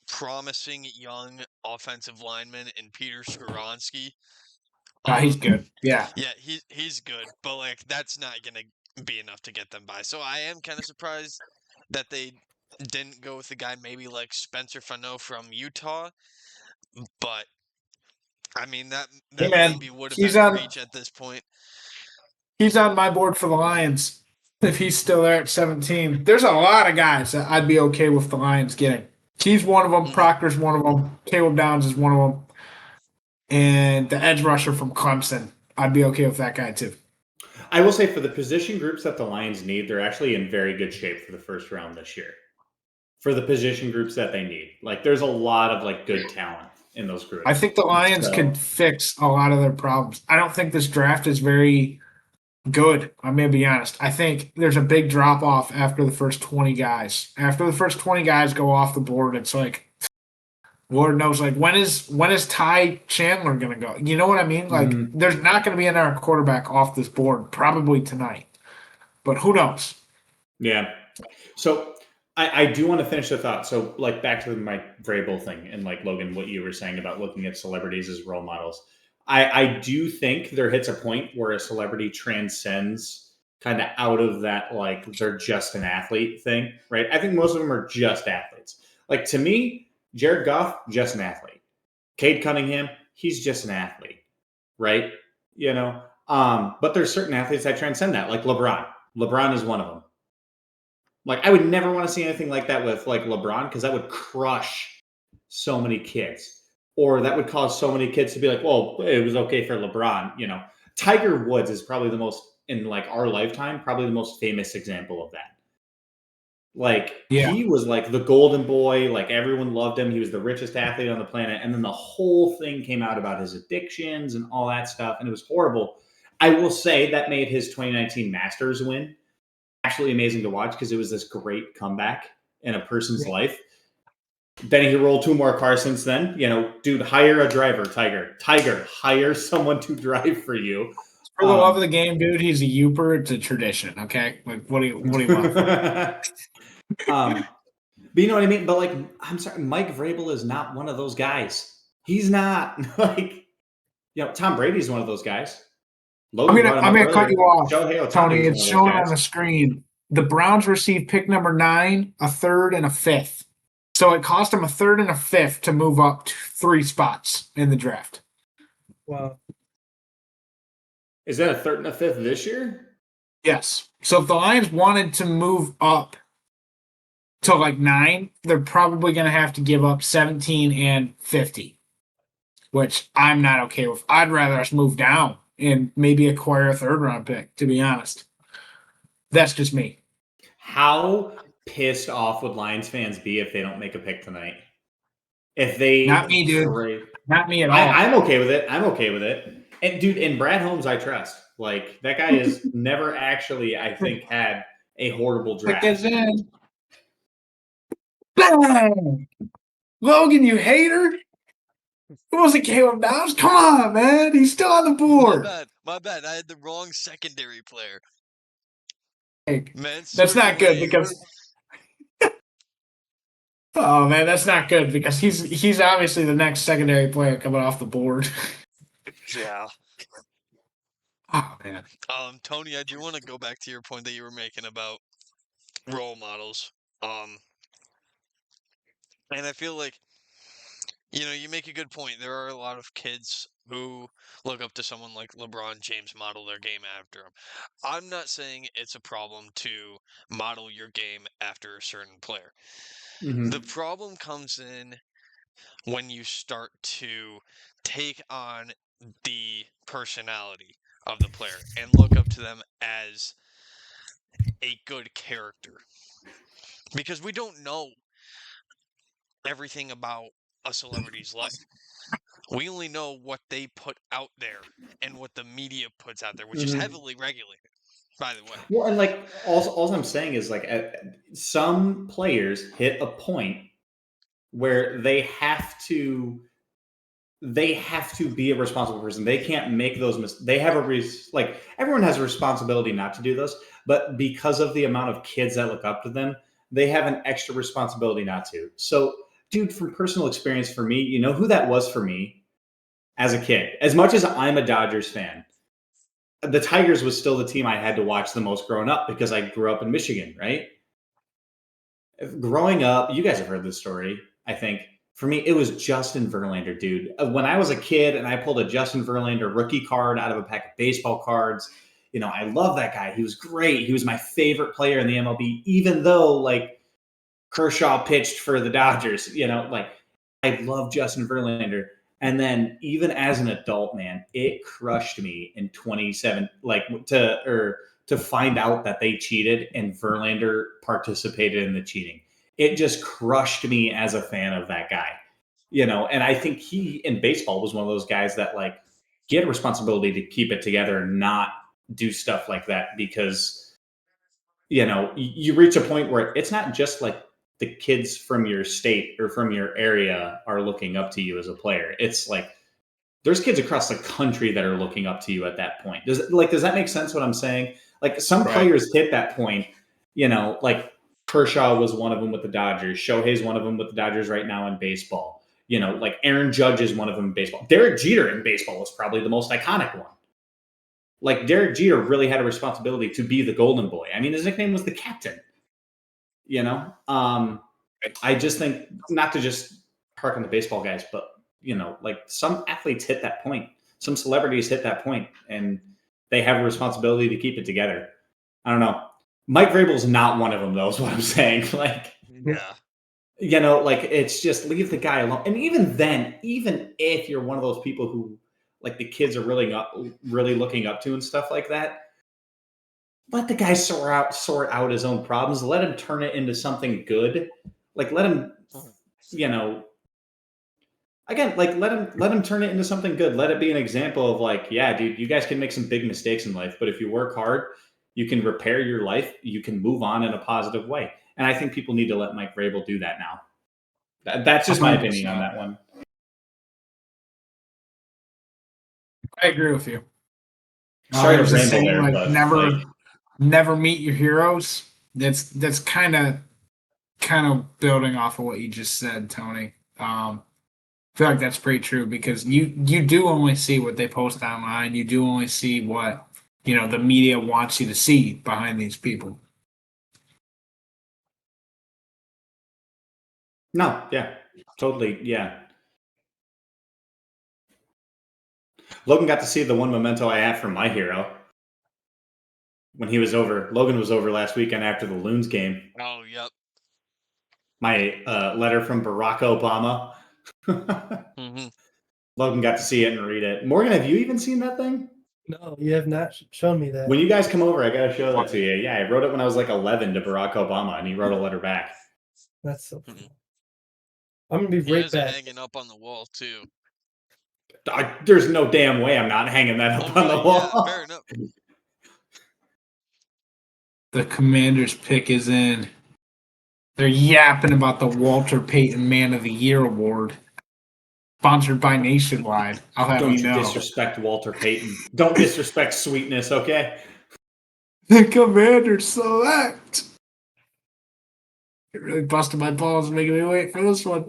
promising young offensive lineman in Peter Skoronski. He's good. Yeah. Yeah, he's good, but like that's not gonna be enough to get them by. So I am kind of surprised that they didn't go with a guy maybe like Spencer Fano from Utah. But I mean that Hey, man, maybe would have he's been a on. reach at this point. He's on my board for the Lions. If he's still there at 17, there's a lot of guys that I'd be okay with the Lions getting. He's one of them. Mhm. Proctor's one of them. Caleb Downs is one of them. And the edge rusher from Clemson, I'd be okay with that guy too. I will say for the position groups that the Lions need, they're actually in very good shape for the first round this year. For the position groups that they need, like there's a lot of like good talent in those groups. I think the Lions could fix a lot of their problems. I don't think this draft is very good. I'm going to be honest. I think there's a big drop off after the first 20 guys. After the first 20 guys go off the board, it's like, Lord knows, like when is Ty Chandler going to go? You know what I mean? Like there's not going to be another quarterback off this board probably tonight, but who knows? Yeah. So I do want to finish the thought. So like back to my Vrabel thing and like Logan, what you were saying about looking at celebrities as role models. I do think there hits a point where a celebrity transcends kind of out of that, like they're just an athlete thing, right? I think most of them are just athletes. Like to me, Jared Goff, just an athlete. Cade Cunningham, he's just an athlete, right? You know, but there's certain athletes that transcend that, like LeBron. LeBron is one of them. Like I would never want to see anything like that with like LeBron because that would crush so many kids, or that would cause so many kids to be like, "Well, it was okay for LeBron." You know, Tiger Woods is probably the most in like our lifetime, probably the most famous example of that. Like he was like the golden boy, like everyone loved him. He was the richest athlete on the planet. And then the whole thing came out about his addictions and all that stuff. And it was horrible. I will say that made his 2019 Masters win actually amazing to watch because it was this great comeback in a person's life. Then he rolled 2 more cars since then. You know, dude, hire a driver, Tiger. Tiger, hire someone to drive for you. For the love of the game, dude, he's a Youper. It's a tradition, okay? Like, what do you want? But you know what I mean? But like, I'm sorry, Mike Vrabel is not one of those guys. He's not like, you know, Tom Brady's one of those guys. I'm gonna cut you off, Tony. It's showing on the guys. screen. The Browns received pick number 9, a 3rd, and a 5th. So it cost them a 3rd and a 5th to move up 3 spots in the draft. Wow. Is that a 3rd and a 5th this year? Yes. So if the Lions wanted to move up to like 9, they're probably going to have to give up 17 and 50, which I'm not okay with. I'd rather us move down and maybe acquire a 3rd round pick, to be honest. That's just me. How pissed off would Lions fans be if they don't make a pick tonight? If they Not me, dude. Not me at all. I'm okay with it. I'm okay with it. And dude, in Brad Holmes, I trust. Like that guy has never actually, I think, had a horrible draft. Bang! Logan, you hater! It wasn't Caleb Downs. Come on, man. He's still on the board. My bad. I had the wrong secondary player. That's not good because oh man, that's not good because he's obviously the next secondary player coming off the board. Yeah. Oh man. Tony, I do want to go back to your point that you were making about role models. And I feel like, you know, you make a good point. There are a lot of kids who look up to someone like LeBron James, model their game after him. I'm not saying it's a problem to model your game after a certain player. Mm-hmm. The problem comes in when you start to take on the personality of the player and look up to them as a good character. Because we don't know everything about a celebrity's life. We only know what they put out there and what the media puts out there, which is heavily regulated, by the way. Well, and like all I'm saying is like some players hit a point where they have to be a responsible person. They can't make those mistakes. They have like everyone has a responsibility not to do this, but because of the amount of kids that look up to them, they have an extra responsibility not to. So, dude, from personal experience for me, you know who that was for me as a kid? As much as I'm a Dodgers fan, the Tigers was still the team I had to watch the most growing up because I grew up in Michigan, right? Growing up, you guys have heard this story, I think. For me, it was Justin Verlander, dude. When I was a kid and I pulled a Justin Verlander rookie card out of a pack of baseball cards, I love that guy. He was great. He was my favorite player in the MLB, even though like Kershaw pitched for the Dodgers. I love Justin Verlander. And then even as an adult, man, it crushed me in 27, to find out that they cheated and Verlander participated in the cheating. It just crushed me as a fan of that guy. And I think he in baseball was one of those guys that like he had a responsibility to keep it together and not do stuff like that because you reach a point where it's not just like the kids from your state or from your area are looking up to you as a player. It's like there's kids across the country that are looking up to you at that point. Does that make sense what I'm saying? Like some players hit that point, like Kershaw was one of them with the Dodgers. Shohei's one of them with the Dodgers right now in baseball. Like Aaron Judge is one of them in baseball. Derek Jeter in baseball was probably the most iconic one. Like Derek Jeter really had a responsibility to be the golden boy. I mean, his nickname was the captain. I just think not to just hark on the baseball guys, but like some athletes hit that point, some celebrities hit that point, and they have a responsibility to keep it together. I don't know. Mike Vrabel's not one of them, though, is what I'm saying. Like, like it's just leave the guy alone. And even then, even if you're one of those people who like the kids are really looking up to and stuff like that, let the guy sort out his own problems. Let him turn it into something good. Like let him, again, like let him turn it into something good. Let it be an example of like, yeah, dude, you guys can make some big mistakes in life, but if you work hard, you can repair your life. You can move on in a positive way. And I think people need to let Mike Vrabel do that now. That's just my opinion on that one. I agree with you. Sorry to ramble saying, there, like, but never meet your heroes. That's kind of building off of what you just said, Tony. I feel like that's pretty true because you do only see what they post online. You do only see what the media wants you to see behind these people. No, yeah, totally, yeah. Logan got to see the one memento I have from my hero when he was over. Logan was over last weekend after the Loons game. Oh, yep. My letter from Barack Obama. Logan got to see it and read it. Morgan, have you even seen that thing? No, you have not shown me that. When you guys come over, I got to show that to you. Yeah, I wrote it when I was like 11 to Barack Obama, and he wrote a letter back. That's so funny. I'm going to be right back. Hanging up on the wall, too. There's no damn way I'm not hanging that up on the wall. Yeah, fair enough. The Commanders pick is in. They're yapping about the Walter Payton Man of the Year award. Sponsored by Nationwide. I'll have Don't you know. Disrespect Walter Payton. Don't disrespect sweetness, okay? The Commanders select. It really busted my balls making me wait for this one.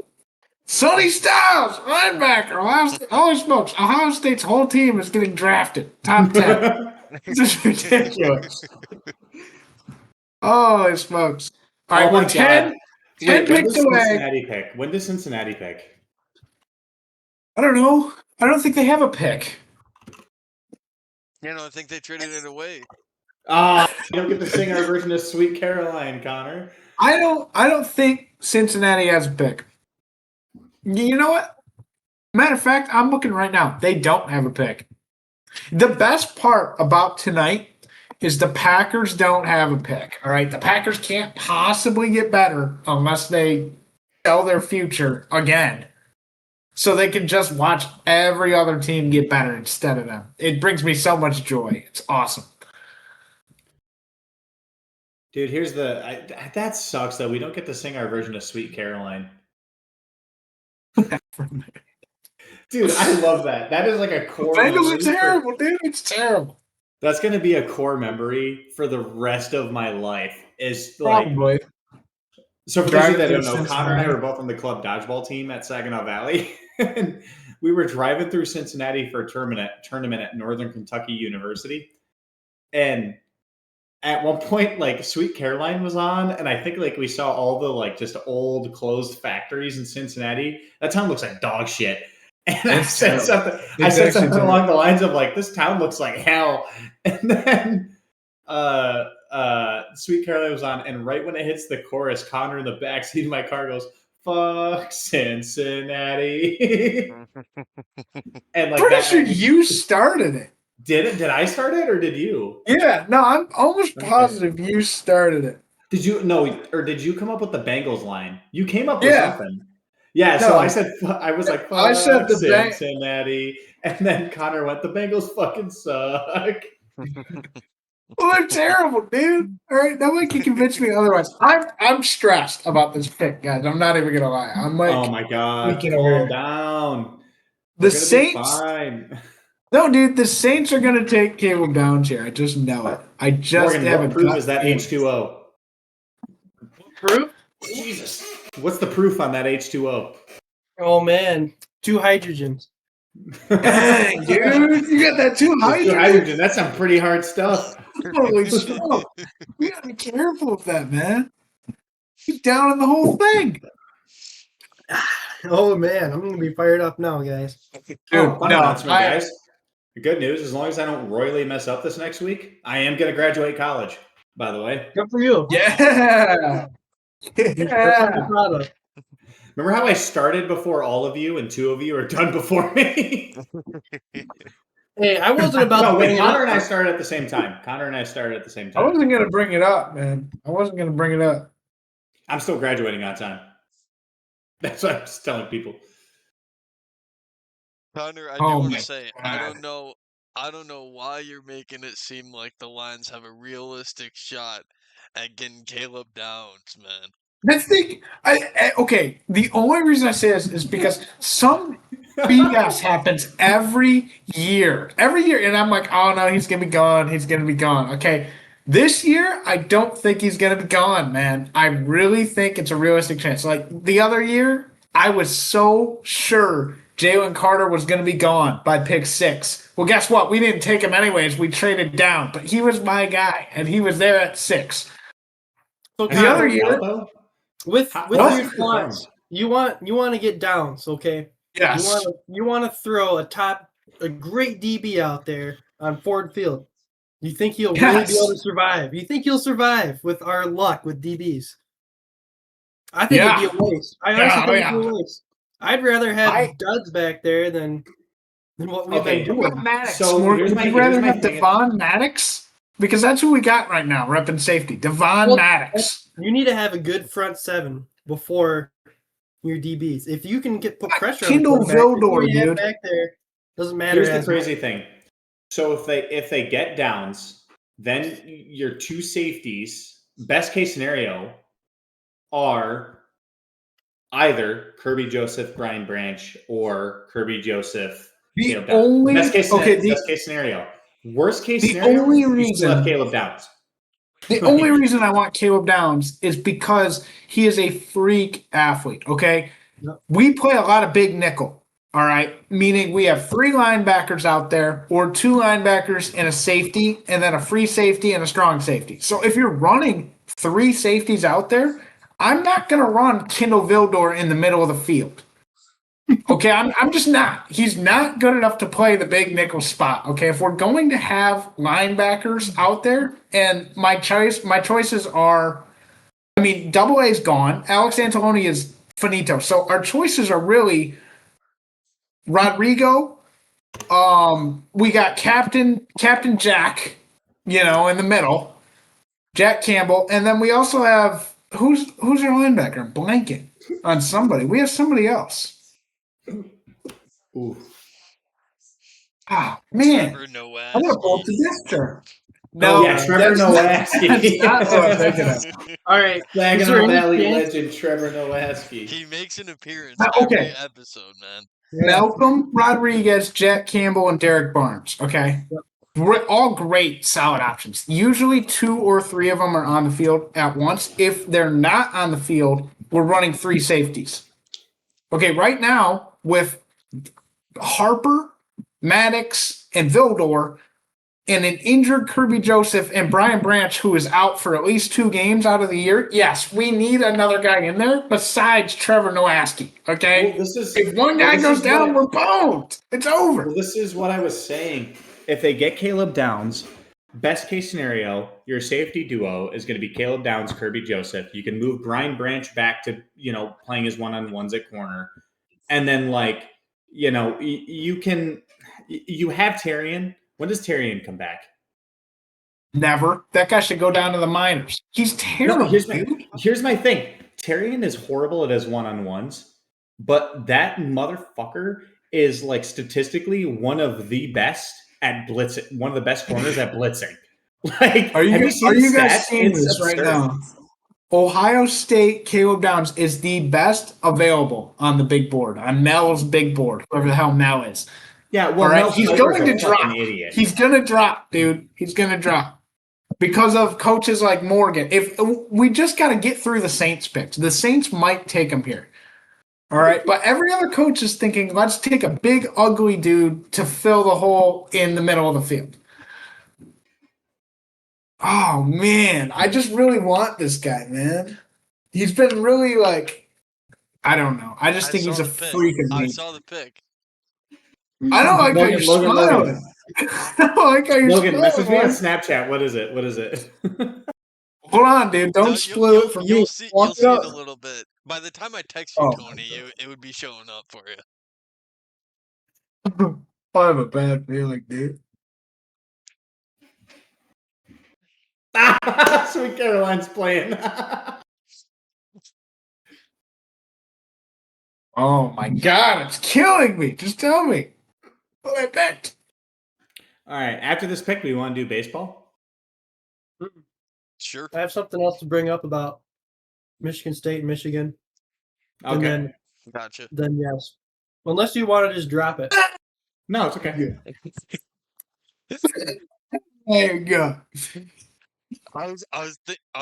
Sonny Styles, linebacker. Holy smokes. Ohio State's whole team is getting drafted. Top 10. This is ridiculous. Holy smokes. All right, we're 10 picks away. When does Cincinnati pick? I don't know. I don't think they have a pick. I think they traded it away. You don't get to sing our version of Sweet Caroline, Connor. I don't think Cincinnati has a pick. You know what? Matter of fact, I'm looking right now. They don't have a pick. The best part about tonight is the Packers don't have a pick. All right, the Packers can't possibly get better unless they sell their future again. So they can just watch every other team get better instead of them. It brings me so much joy. It's awesome. Dude, here's that sucks that we don't get to sing our version of Sweet Caroline. Dude, I love that. That is like a core. Bengals are terrible, dude. It's terrible. That's going to be a core memory for the rest of my life. Is like, probably. So for those of you that don't know, Connor and I were both on the club dodgeball team at Saginaw Valley. And we were driving through Cincinnati for a tournament at Northern Kentucky University. And at one point, like Sweet Caroline was on, and I think like we saw all the like just old closed factories in Cincinnati. That town looks like dog shit. And I It's said terrible. something. I It's said actually something terrible. along the lines of like, "This town looks like hell." And then Sweet Caroline was on, and right when it hits the chorus, Connor in the backseat of my car goes, "Fuck Cincinnati," and like Pretty that. sure you started it. Did I start it or did you? Yeah, no, I'm almost Okay. positive you started it. Did you or did you come up with the Bengals line? You came up with Yeah. something. Yeah, so No. I was like, I said fuck the Bang. Cincinnati. And then Connor went, the Bengals fucking suck. Well, they're terrible, dude. All right, nobody can convince me otherwise. I'm stressed about this pick, guys. I'm not even gonna lie. I'm like, Oh my God. freaking Calm over it. down. The We're gonna be Saints. fine. No, dude, the Saints are gonna take Caleb Downs here. I just know it. I just Morgan, have a what proof gut is that feeling. H2O? Proof? Jesus. What's the proof on that H2O? Oh man, 2 hydrogens. Dang, dude, you got that too There's two hydrogen. hydrogen. That's some pretty hard stuff. Holy smoke! We gotta be careful with that, man. Keep down in the whole thing. Oh man, I'm gonna be fired up now, guys. Oh, fun no, announcement, guys. The good news, as long as I don't royally mess up this next week, I am going to graduate college, by the way. Good for you. Yeah. That's what Yeah. I'm proud of. Remember how I started before all of you and 2 of you are done before me? Hey, I wasn't about No, to wait, bring it Connor up. and I started at the same time. Connor and I started at the same I time. wasn't gonna bring it up, man. I wasn't gonna bring it up. I'm still graduating on time. That's what I'm just telling people. Connor, I do Oh want my to say, God. I don't know why you're making it seem like the Lions have a realistic shot at getting Caleb Downs, man. That's the okay. The only reason I say this is because some BS happens every year. Every year, and I'm like, oh no, he's gonna be gone. He's gonna be gone. Okay. This year, I don't think he's gonna be gone, man. I really think it's a realistic chance. Like the other year, I was so sure Jalen Carter was gonna be gone by pick 6. Well, guess what? We didn't take him anyways. We traded down, but he was my guy, and he was there at 6. So The other Connor, year, with How- what? your thoughts, you want to get Downs, okay? yes. You want to throw a great DB out there on Ford Field. You think he'll really be able to Yes. survive? You think he'll survive with our luck with DBs? I think Yeah. it'd be a waste. I Yeah, honestly oh, think yeah. it'd be a waste. I'd rather have I- duds back there than what we've Okay. been What doing. about Maddox? So Would here's you my- rather here's my have thing. Devon Maddox? Because that's who we got right now, repping safety. Devon Well, Maddox. You need to have a good front seven before your DBs. If you can put pressure Kendall on the quarterback, Vildor, who you have dude. back there doesn't matter. Here's the as crazy thing. So if they get Downs, then your 2 safeties, best case scenario, are either Kirby Joseph, Brian Branch, or Kirby Joseph, The Caleb Downs. only Best case okay, scenario. Worst case the scenario, only you still have reason Caleb Downs. the only reason I want Caleb Downs is because he is a freak athlete. Okay, Yep. we play a lot of big nickel. All right, meaning we have 3 linebackers out there, or 2 linebackers and a safety, and then a free safety and a strong safety. So if you're running 3 safeties out there, I'm not going to run Kendall Vildor in the middle of the field. Okay, I'm just not. He's not good enough to play the big nickel spot. Okay, if we're going to have linebackers out there, and my choices are, I mean, Double A's gone. Alex Anzalone is finito. So our choices are really Rodrigo. We got Captain Jack, in the middle, Jack Campbell, and then we also have who's our linebacker? I'm blanking on somebody. We have somebody else. Ooh. Ah, man. Trevor Noah. I'm gonna pull up the picture. No, yeah, Trevor Nowaski. That's not what I'm thinking of. All right, Saginaw is there any Valley chance- legend Trevor Nowaski. He makes an appearance Okay. every episode, man. Malcolm Rodriguez, Jack Campbell, and Derek Barnes. Okay. We're all great, solid options. Usually 2 or 3 of them are on the field at once. If they're not on the field, we're running 3 safeties. Okay, right now with Harper, Maddox, and Vildor, and an injured Kirby Joseph and Brian Branch, who is out for at least 2 games out of the year, yes, we need another guy in there besides Trevor Nowaski. Okay, Well, if one guy goes down, we're boned. It's over. Well, this is what I was saying. If they get Caleb Downs, best case scenario, your safety duo is going to be Caleb Downs, Kirby Joseph. You can move Brian Branch back to playing his one-on-ones at corner, and then you have Terrian. When does Terrian come back? Never. That guy should go down to the minors. He's terrible. No, here's my thing. Terrian is horrible at his one-on-ones, but that motherfucker is like statistically one of the best at blitzing, one of the best corners at blitzing. Like, are you guys seeing this right now? Ohio State Caleb Downs is the best available on the big board, on Mel's big board, whoever the hell Mel is. Yeah, well, right? He's going to drop. He's going to drop, dude. He's going to drop because of coaches like Morgan. If we just got to get through the Saints picks, the Saints might take him here. All right, but every other coach is thinking, let's take a big, ugly dude to fill the hole in the middle of the field. Oh, man, I just really want this guy, man. He's been really, I don't know. I just think he's a freak of nature. I saw the pick. I don't like how you're smiling. I don't like how you're smiling. Logan, message me on Snapchat. What is it? Hold on, dude. Don't spoil it for me. You'll see it in a little bit. By the time I text you, Tony, it would be showing up for you. I have a bad feeling, dude. Sweet Caroline's playing. Oh my God, it's killing me. Just tell me. What I bet. All right. After this pick, we want to do baseball? Sure. I have something else to bring up about Michigan State and Michigan. Okay. Gotcha. Then yes. Unless you want to just drop it. No, it's okay. There you go. I was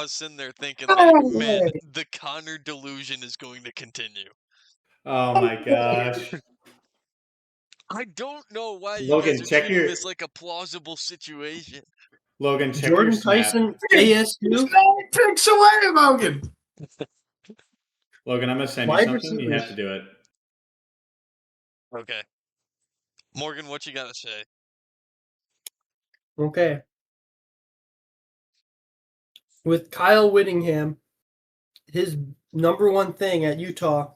sitting there thinking, man, the Connor delusion is going to continue. Oh my gosh! I don't know why Logan, you guys are treating this like a plausible situation. Logan, check Jordan your snap. Tyson, ASU. Picks away, Logan. Logan, I'm gonna send you something. You have to do it. Okay. Morgan, what you gotta say? Okay. With Kyle Whittingham, his number one thing at Utah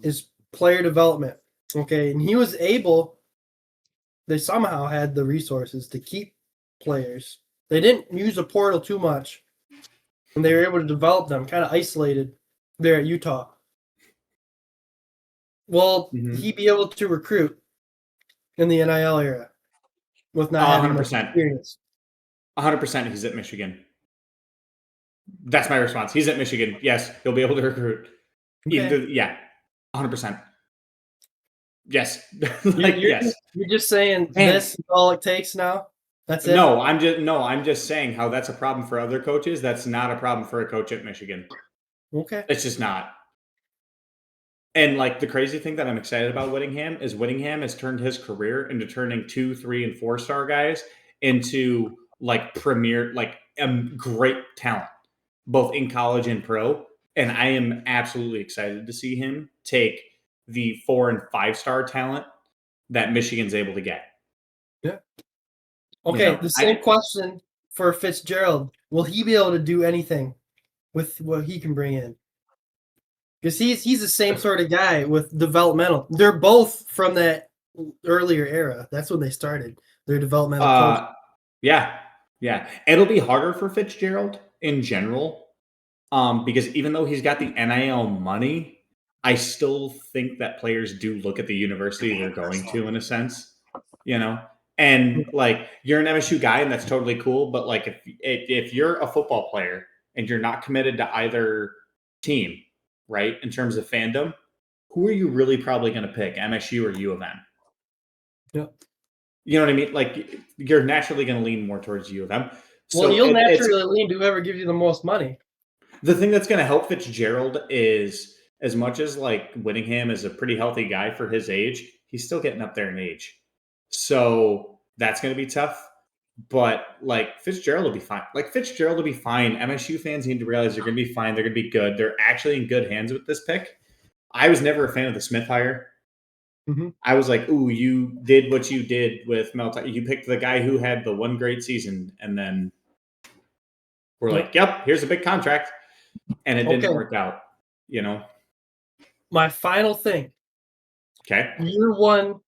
is player development. Okay, and he was able, they somehow had the resources to keep players. They didn't use the portal too much, and they were able to develop them kind of isolated there at Utah. Will he be able to recruit in the NIL era with not having much experience? 100% he's at Michigan. That's my response. He's at Michigan. Yes, he'll be able to recruit. Okay. Yeah, 100%. Yes. You're just saying this is all it takes now? That's it? No, I'm just saying how that's a problem for other coaches. That's not a problem for a coach at Michigan. Okay. It's just not. And the crazy thing that I'm excited about Whittingham is Whittingham has turned his career into turning 2, 3, and 4-star guys into premier, great talent, both in college and pro. And I am absolutely excited to see him take the 4- and 5-star talent that Michigan's able to get. Yeah. Okay, the same question for Fitzgerald. Will he be able to do anything with what he can bring in? Because he's the same sort of guy with developmental. They're both from that earlier era. That's when they started their developmental coach. Yeah. It'll be harder for Fitzgerald in general because even though he's got the NIL money, I still think that players do look at the university they're going to in a sense, And you're an MSU guy, and that's totally cool. But if you're a football player and you're not committed to either team, right, in terms of fandom, who are you really probably going to pick, MSU or U of M? Yep. You know what I mean? You're naturally going to lean more towards U of M. Well, you'll naturally lean to whoever gives you the most money. The thing that's going to help Fitzgerald is, as much as Whittingham is a pretty healthy guy for his age, he's still getting up there in age. So that's going to be tough. But like Fitzgerald will be fine. MSU fans need to realize they're going to be fine. They're going to be good. They're actually in good hands with this pick. I was never a fan of the Smith hire. Mm-hmm. I was like, ooh, you did what you did with Mel. You picked the guy who had the one great season, and then we're like, yep, here's a big contract. And it didn't work out, My final thing. Okay. Year one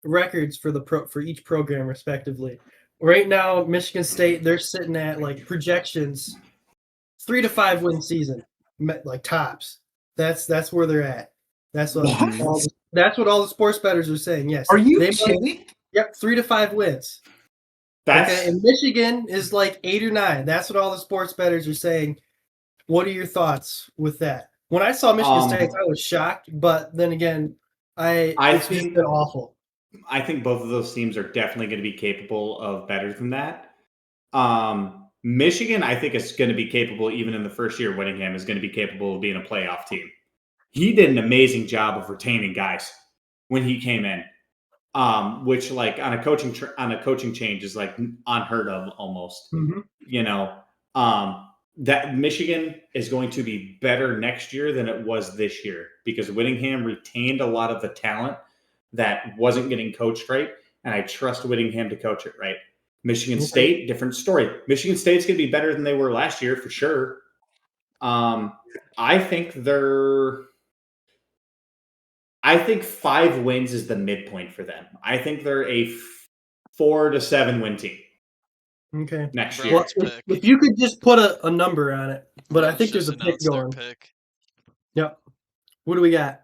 records for each program, respectively. Right now, Michigan State, they're sitting at like projections 3 to 5 win season, like tops. That's where they're at. That's what all the sports bettors are saying. Yes. Are you kidding? Yep, 3 to 5 wins. And Michigan is like 8 or 9. That's what all the sports bettors are saying. What are your thoughts with that? When I saw Michigan State, I was shocked, but then again, it's been awful. I think both of those teams are definitely going to be capable of better than that. Michigan, I think, is going to be capable, even in the first year. Whittingham is going to be capable of being a playoff team. He did an amazing job of retaining guys when he came in, which, like, on a coaching change is like unheard of almost. Mm-hmm. That Michigan is going to be better next year than it was this year because Whittingham retained a lot of the talent that wasn't getting coached right, and I trust Whittingham to coach it right. Michigan State, different story. Michigan State's going to be better than they were last year for sure. I think 5 wins is the midpoint for them. I think they're a 4 to 7 win team. Okay. Next year. Well, if you could just put a number on it, but I think there's a pick going. Yep. What do we got?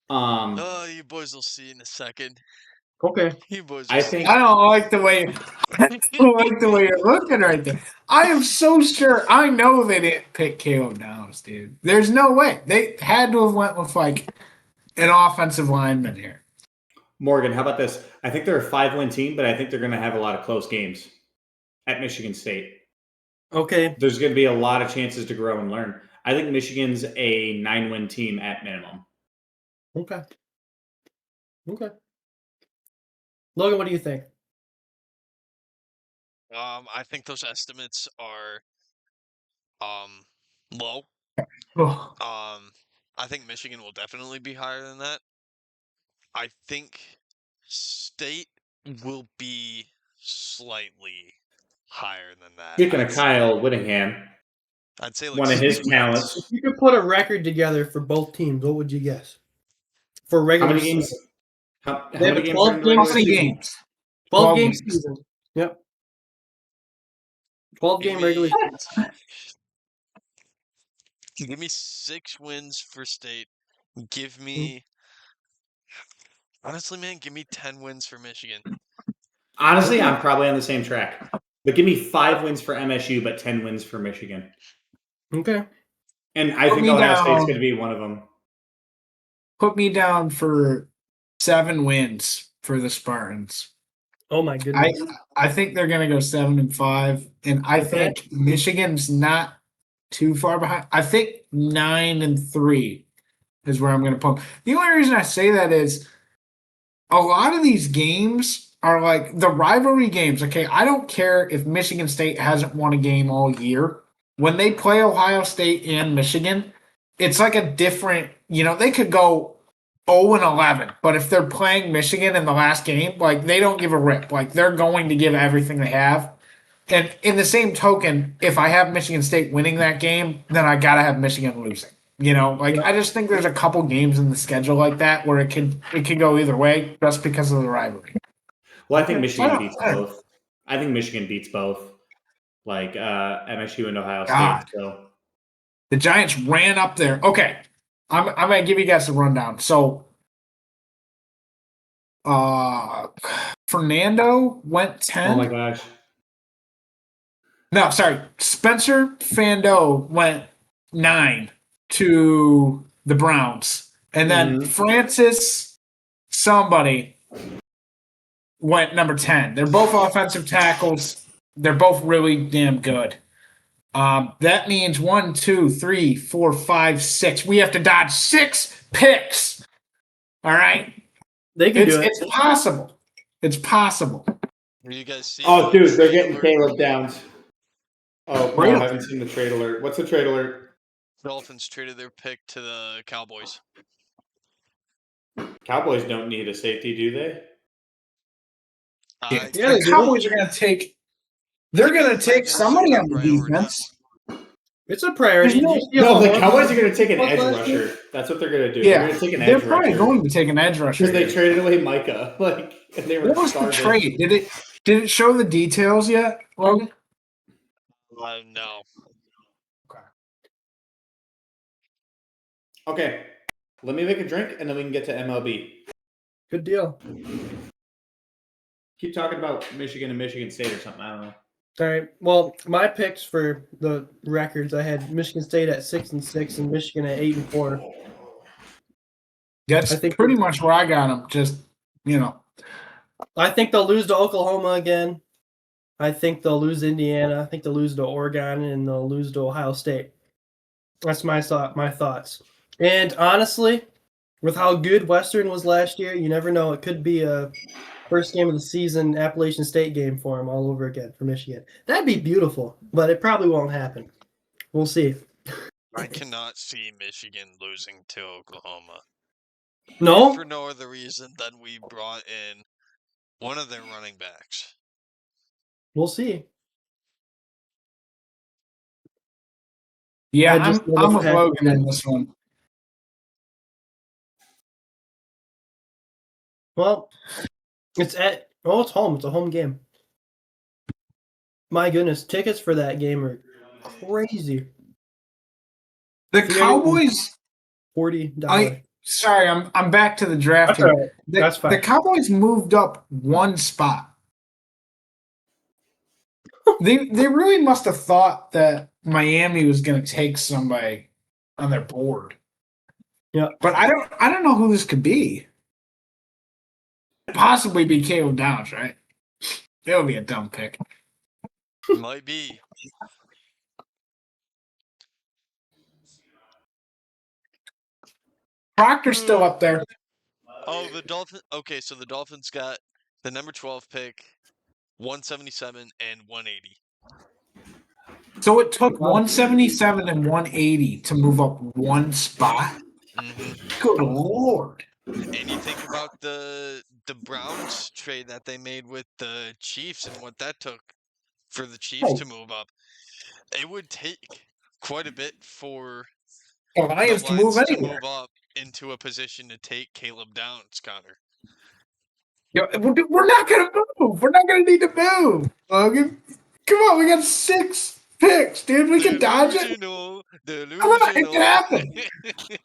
You boys will see in a second. Okay. You boys. I don't like the way you're looking right there. I am so sure. I know they didn't pick Caleb Downs, dude. There's no way they had to have went with like an offensive lineman here. Morgan, how about this? I think they're a 5-win team, but I think they're going to have a lot of close games at Michigan State. Okay. There's going to be a lot of chances to grow and learn. I think Michigan's a 9-win team at minimum. Okay. Logan, what do you think? I think those estimates are low. I think Michigan will definitely be higher than that. I think State will be slightly higher than that. Speaking of Kyle Whittingham, I'd say like one of his talents. If you could put a record together for both teams, what would you guess? For regular season. How many games? 12 games. 12 game season. Yep. 12 game regular season. Give me 6 wins for State. Give me honestly, man, give me 10 wins for Michigan. Honestly, I'm probably on the same track. But give me 5 wins for MSU, but 10 wins for Michigan. Okay. And I think Ohio State's going to be one of them. Put me down for 7 wins for the Spartans. Oh my goodness! I think they're going to go 7-5, and I think Michigan's not too far behind. I think 9-3 is where I'm going to put them. The only reason I say that is a lot of these games are like the rivalry games. Okay, I don't care if Michigan State hasn't won a game all year. When they play Ohio State and Michigan, it's like a different. They could go 0-11, but if they're playing Michigan in the last game, like they don't give a rip. Like they're going to give everything they have. And in the same token, if I have Michigan State winning that game, then I gotta have Michigan losing. I just think there's a couple games in the schedule like that where it could go either way just because of the rivalry. Well, I think Michigan beats both. I think Michigan beats both, like MSU and Ohio State. So the Giants ran up there. Okay. I'm going to give you guys a rundown. So, Fernando went 10. Oh, my gosh. No, sorry. Spencer Fando went 9 to the Browns. And then Francis somebody went number 10. They're both offensive tackles. They're both really damn good. That means 1, 2, 3, 4, 5, 6. We have to dodge 6 picks. All right? They can do it. It's possible. It's possible. Have you guys seen Oh, the dude, they're trade getting alert? Caleb Downs. Oh, Right no, I up. haven't seen the trade alert. What's the trade alert? Dolphins traded their pick to the Cowboys. Cowboys don't need a safety, do they? Yeah, I Yeah, the they do. Cowboys are going to take. They're I going can to take imagine it's somebody a on the priority. defense. It's a priority. There's Did you no- see No, how the horrible Cowboys are going to take an was edge last year? rusher. That's what they're going to do. They're Yeah, going to take an they're edge probably rusher going to take an edge rusher. because they traded away Micah. And they were What was starving. the trade? Did it show the details yet, Logan? No. Okay, let me make a drink and then we can get to MLB. Good deal. Keep talking about Michigan and Michigan State or something. I don't know. All right. Well, my picks for the records, I had Michigan State at 6-6 and Michigan at 8-4. That's I think pretty much where I got them. Just I think they'll lose to Oklahoma again. I think they'll lose Indiana. I think they'll lose to Oregon, and they'll lose to Ohio State. That's my thoughts. And honestly, with how good Western was last year, you never know. It could be a first game of the season Appalachian State game for them all over again for Michigan. That'd be beautiful, but it probably won't happen. We'll see. I cannot see Michigan losing to Oklahoma. No? For no other reason than we brought in one of their running backs. We'll see. yeah. I just know I'm the with fact Logan in that- this one. Well, it's home. It's a home game. My goodness, tickets for that game are crazy. The Cowboys. $40. Sorry, I'm back to the draft That's here. all right. That's fine. The Cowboys moved up one spot. They really must have thought that Miami was going to take somebody on their board. Yeah. But I don't know who this could be. Possibly be Caleb Downs, right? That would be a dumb pick. Might be. Proctor's still up there. Oh, the Dolphins. Okay, so the Dolphins got the number 12 pick, 177 and 180. So it took 177 and 180 to move up one spot. Mm-hmm. Good Lord. And you think about the Browns trade that they made with the Chiefs and what that took for the Chiefs to move up. It would take quite a bit for The Lions to move anywhere. up into a position to take Caleb Downs, Connor. Yeah, we're not going to move. We're not going to need to move, Logan. Come on, we got 6 picks, dude. We can dodge it. Delusional. Come on, it can happen.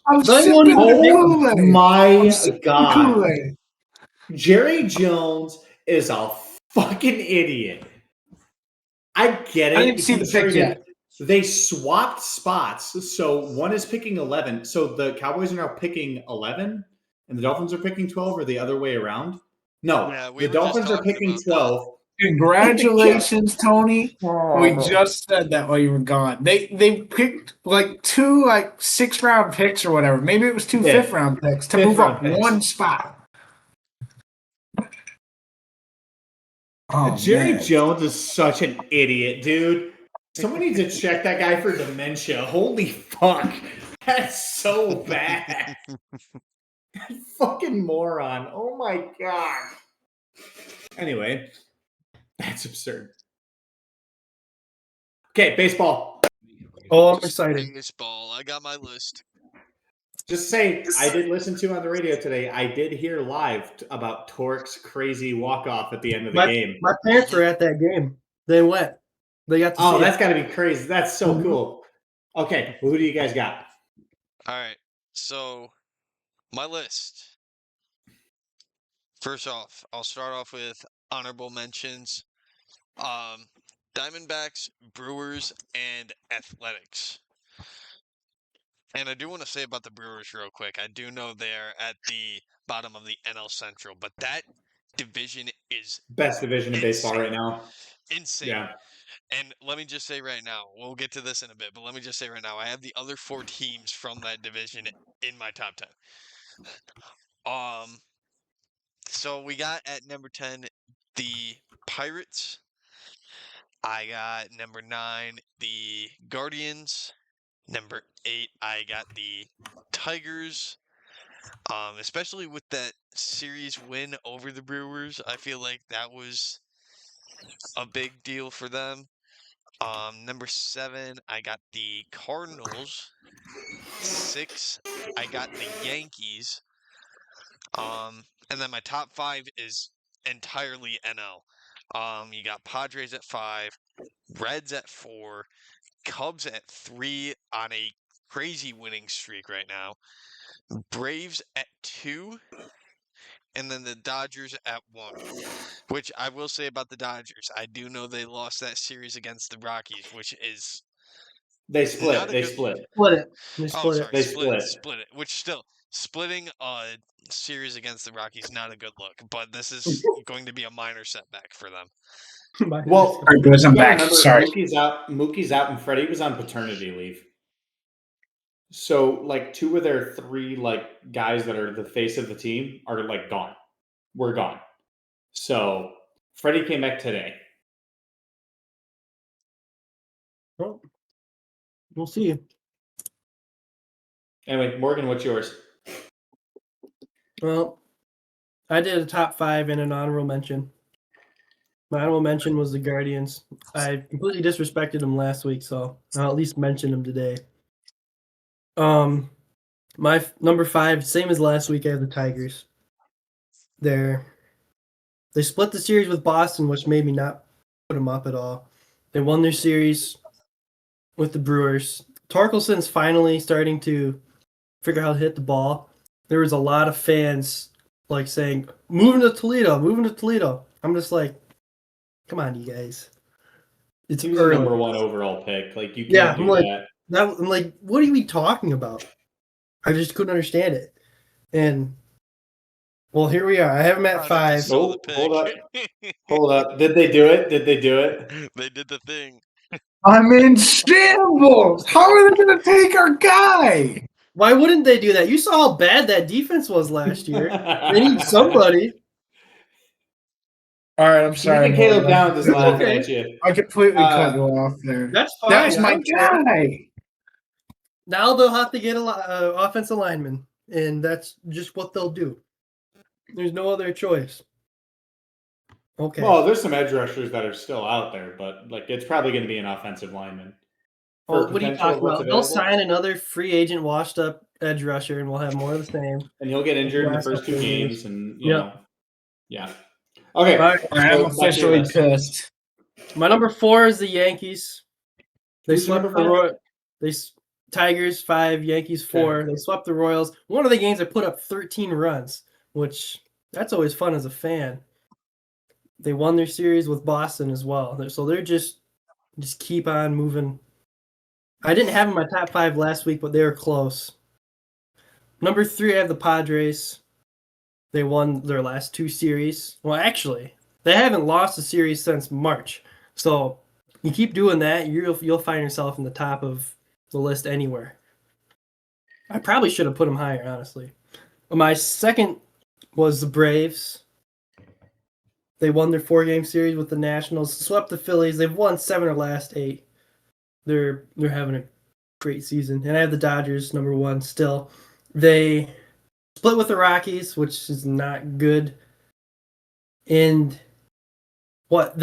I'm Does sipping anyone the know- Kool-Aid. My I'm sipping the God. Kool-Aid. Jerry Jones is a fucking idiot. I get it. I didn't see He the pick traded- yet. They swapped spots. So one is picking 11. So the Cowboys are now picking 11 and the Dolphins are picking 12 or the other way around? No, Yeah, we the were just Dolphins are talking picking about that. 12. Congratulations, Tony. We just said that while you were gone. They picked like 2 6th-round picks or whatever. Maybe it was 2 Yeah. 5th-round picks to 5th move up round picks. one spot. Oh, Jerry man. Jones is such an idiot, dude. Someone needs to check that guy for dementia. Holy fuck. That's so bad. Fucking moron. Oh my God. Anyway, that's absurd. Okay, baseball. Oh, I'm excited. Baseball. I got my list. Just say I did listen to on the radio today. I did hear live about Torque's crazy walk-off at the end of the game. My parents were at that game. They went. They got to see Oh, it. that's got to be crazy. That's so Mhm. cool. Okay, well, who do you guys got? All right. So, my list. First off, I'll start off with honorable mentions. Diamondbacks, Brewers, and Athletics. And I do want to say about the Brewers real quick. I do know they're at the bottom of the NL Central, but that division is Best division in baseball Insane. right now. insane. Yeah. And let me just say right now, we'll get to this in a bit, but let me just say right now, I have the other 4 teams from that division in my top 10. So we got at number 10 the Pirates. I got number 9, the Guardians. Number 8, I got the Tigers. Especially with that series win over the Brewers, I feel like that was a big deal for them. Number 7, I got the Cardinals. 6, I got the Yankees. And then my top 5 is entirely NL. You got Padres at 5, Reds at 4, Cubs at 3 on a crazy winning streak right now, Braves at 2, and then the Dodgers at 1. Which I will say about the Dodgers, I do know they lost that series against the Rockies, which is They split. not a They good split. look. Split it. They Oh, split sorry, it. They split split. it. Which still, splitting a series against the Rockies, not a good look. But this is going to be a minor setback for them. Well, All right, boys, I'm you gotta back. remember, Sorry. Mookie's out, and Freddie was on paternity leave. So, like, 2 of their 3 like guys that are the face of the team are like gone. We're gone. So, Freddie came back today. Well, we'll see. Anyway, Morgan, what's yours? Well, I did a top 5 and an honorable mention. My honorable mention was the Guardians. I completely disrespected them last week, so I'll at least mention them today. My number 5, same as last week, I have the Tigers. They split the series with Boston, which made me not put them up at all. They won their series with the Brewers. Torkelson's finally starting to figure out how to hit the ball. There was a lot of fans like saying, moving to Toledo. I'm just like, come on, you guys. It's He was early. the number 1 overall pick. Like, you Yeah, can't do I'm like, that. I'm like, what are we talking about? I just couldn't understand it. And well, here we are. I have them at Proud to 5. sell the Oh, hold up. pick. Hold up. Did they do it? Did they do it? They did the thing. I'm in shambles. How are they going to take our guy? Why wouldn't they do that? You saw how bad that defense was last year. They need somebody. All right, I'm sorry. Even Caleb Morgan. Downs is It's laughing okay. at you. I completely cut you off there. That's fine. That was I my don't care. guy. Now they'll have to get a offensive lineman, and that's just what they'll do. There's no other choice. Okay. Well, there's some edge rushers that are still out there, but like it's probably going to be an offensive lineman. Well, For what are you potential of talking what's about? They'll available. sign another free agent, washed up edge rusher, and we'll have more of the same. And he'll get injured in the Last first 2 couple of years. games, and Yep. know, yeah. Okay, All right. All right, I'm so back to your officially list. pissed. My number 4 is the Yankees. They Who's your swept number the Tigers 5, Yankees 4. They swept the Royals. One of the games they put up 13 runs, which that's always fun as a fan. They won their series with Boston as well. So they're just keep on moving. I didn't have them in my top 5 last week, but they were close. Number 3, I have the Padres. They won their last 2 series. Well, actually, they haven't lost a series since March. So you keep doing that, you'll find yourself in the top of the list anywhere. I probably should have put them higher, honestly. My second was the Braves. They won their 4-game series with the Nationals, swept the Phillies. They've won 7 of their last 8. They're having a great season. And I have the Dodgers, number 1 still. They split with the Rockies, which is not good. And aren't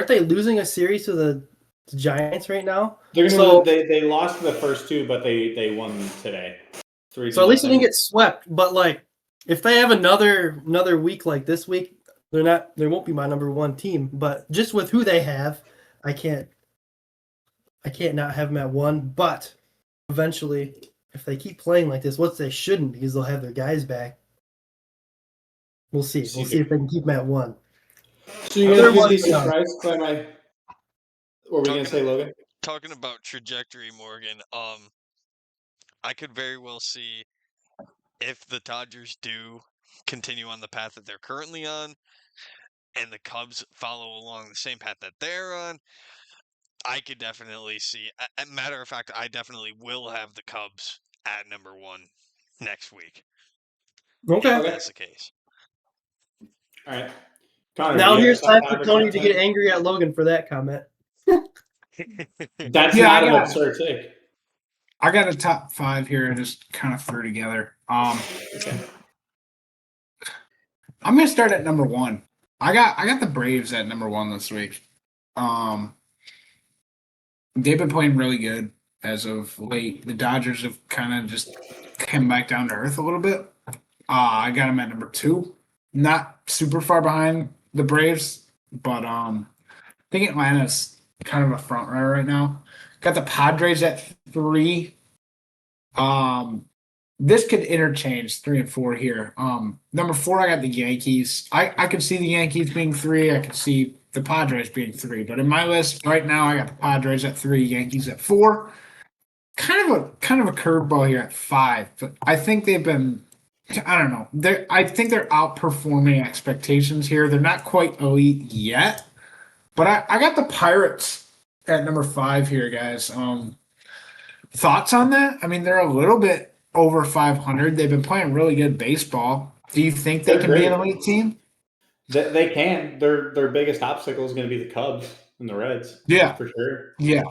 they losing a series to the Giants right now? They're gonna So- lose, they lost the first 2, but they won today. 3-0. So at least they didn't get swept. But like, if they have another week like this week, they won't be my number 1 team. But just with who they have, I can't not have them at 1. But eventually, if they keep playing like this, what they shouldn't, because they'll have their guys back. We'll see. We'll see if they can keep them at 1. So you're gonna Other be one- surprised by my? What were we gonna say, Logan? Talking about trajectory, Morgan, I could very well see if the Dodgers do continue on the path that they're currently on, and the Cubs follow along the same path that they're on, I could definitely see. Matter of fact, I definitely will have the Cubs at number 1 next week. Okay. If that's the case. All right. Connor, Now do you here's have a time top for 5 or Tony top to 10? get angry at Logan for that comment. That's Yeah, not I an got- absurd take. I got a top 5 here. I just kind of threw together. Okay. I'm gonna start at number 1. I got the Braves at number 1 this week. They've been playing really good as of late. The Dodgers have kind of just come back down to earth a little bit. I got them at number 2. Not super far behind the Braves, but I think Atlanta's kind of a front runner right now. Got the Padres at 3. This could interchange 3 and 4 here. Number 4, I got the Yankees. I could see the Yankees being 3. I could see the Padres being 3. But in my list right now, I got the Padres at 3, Yankees at 4. Kind of a curveball here at 5. But I think they've been. I don't know. I think they're outperforming expectations here. They're not quite elite yet. But I got the Pirates at number 5 here, guys. Thoughts on that? I mean, they're a little bit over 500. They've been playing really good baseball. Do you think they They're can be an great. elite team? They can. Their biggest obstacle is going to be the Cubs and the Reds. Yeah, For sure. yeah,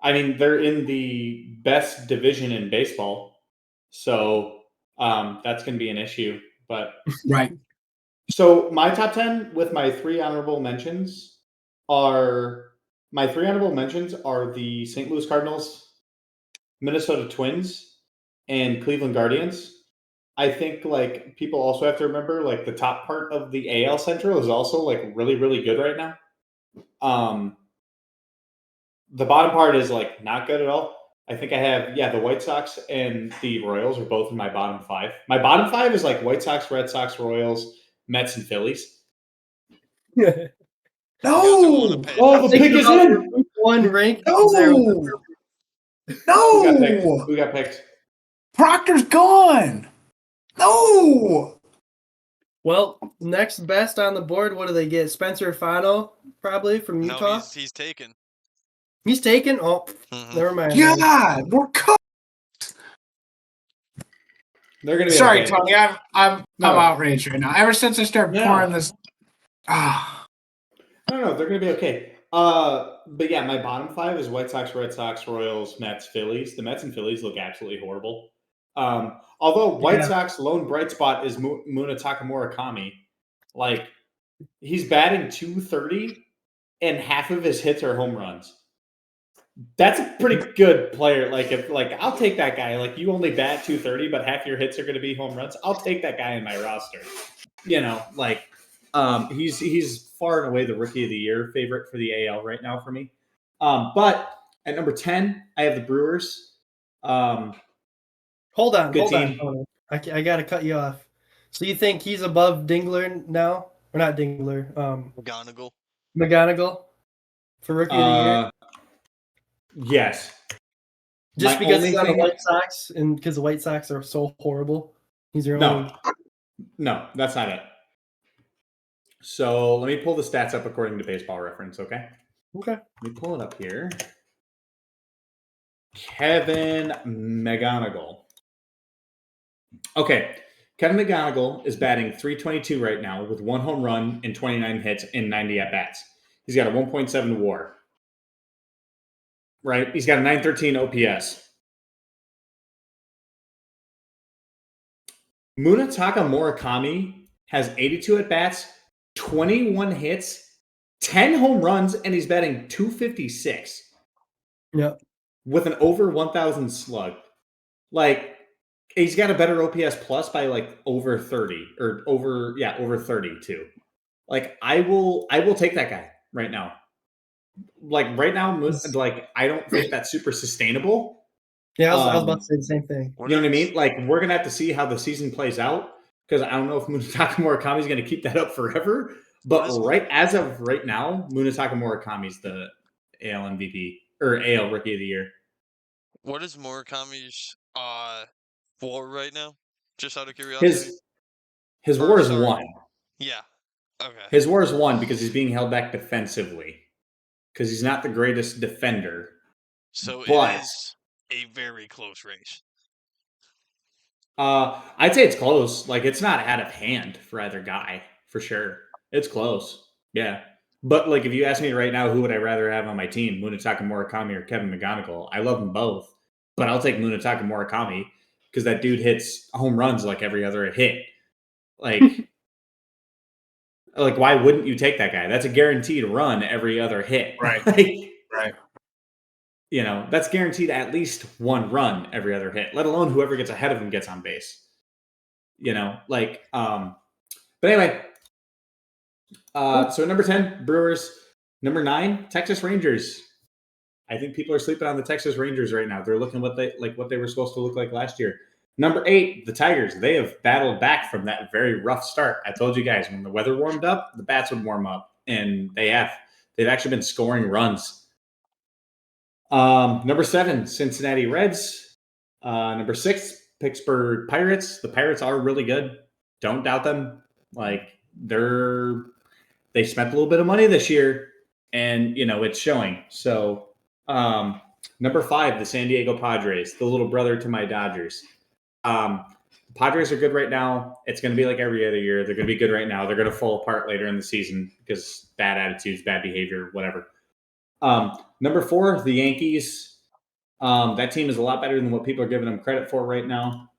I mean, they're in the best division in baseball. So that's going to be an issue. But right. so my top 10 with my 3 honorable mentions are the St. Louis Cardinals, Minnesota Twins, and Cleveland Guardians. I think like people also have to remember like the top part of the AL Central is also like really, really good right now. The bottom part is like not good at all. I think I have the White Sox and the Royals are both in my bottom 5. My bottom 5 is like White Sox, Red Sox, Royals, Mets, and Phillies. You guys don't want to No, pay Oh, the attention. pick is in. One rank there. no, Who got picked? no. Who got picked? Proctor's gone. No. Well, next best on the board. What do they get? Spencer Fano, probably from No, Utah. he's taken. He's taken. Oh, Mhm. never mind. God, we're cut. They're gonna be Sorry, okay. Tony. I'm No. outraged right now. Ever since I started No. pouring this. Ah, I don't know. They're gonna be okay. But yeah, my bottom 5 is White Sox, Red Sox, Royals, Mets, Phillies. The Mets and Phillies look absolutely horrible. Although White Yeah. Sox lone bright spot is Munetaka Murakami. Like he's batting .230 and half of his hits are home runs. That's a pretty good player. Like if I'll take that guy. Like you only bat .230, but half your hits are going to be home runs. I'll take that guy in my roster. You know, like he's far and away the rookie of the year favorite for the AL right now for me. But at number 10, I have the Brewers. Hold on, Good hold team. on. I got to cut you off. So you think he's above Dingler now, or not Dingler? McGonagall. McGonagall for rookie of the year, Yes. just My because only he's on the thing- White Sox, and because the White Sox are so horrible. He's your only. No, that's not it. So let me pull the stats up according to Baseball Reference, okay? Okay. Let me pull it up here. Kevin McGonagall. Okay. Kevin McGonagall is batting .322 right now with 1 home run and 29 hits and 90 at-bats. He's got a 1.7 WAR. Right? He's got a 913 OPS. Munetaka Murakami has 82 at-bats, 21 hits, 10 home runs, and he's batting .256. Yep. With an over 1,000 slug. Like, he's got a better OPS plus by like over 30 or over 30 too. Like, I will take that guy right now. Like right now, like I don't think that's super sustainable. Yeah, I was about to say the same thing. You know what I mean? Like we're gonna have to see how the season plays out because I don't know if Munetaka Murakami is gonna keep that up forever. But as of right now, Munetaka Murakami is the AL MVP or AL Rookie of the Year. What is Murakami's WAR right now? Just out of curiosity. His Or, WAR is sorry. 1. Yeah. Okay. His WAR is 1 because he's being held back defensively because he's not the greatest defender. So but- it is a very close race. I'd say it's close. Like it's not out of hand for either guy for sure. It's close. Yeah. But like, if you ask me right now, who would I rather have on my team, Munetaka Murakami or Kevin McGonigal? I love them both, but I'll take Munetaka Murakami because that dude hits home runs like every other hit. Like, like why wouldn't you take that guy? That's a guaranteed run every other hit. Right. Like, Right. you know, that's guaranteed at least one run every other hit, let alone whoever gets ahead of him gets on base. You know, like, but anyway, so number 10, Brewers. Number 9, Texas Rangers. I think people are sleeping on the Texas Rangers right now. They're looking what they were supposed to look like last year. Number 8, the Tigers. They have battled back from that very rough start. I told you guys, when the weather warmed up, the bats would warm up, and they have. They've actually been scoring runs. Number 7, Cincinnati Reds. Number 6, Pittsburgh Pirates. The Pirates are really good. Don't doubt them. Like, they spent a little bit of money this year, and you know it's showing. So, number 5, the San Diego Padres, the little brother to my Dodgers. The Padres are good right now. It's going to be like every other year. They're going to be good right now. They're going to fall apart later in the season because bad attitudes, bad behavior, whatever. Number 4, the Yankees. That team is a lot better than what people are giving them credit for right now.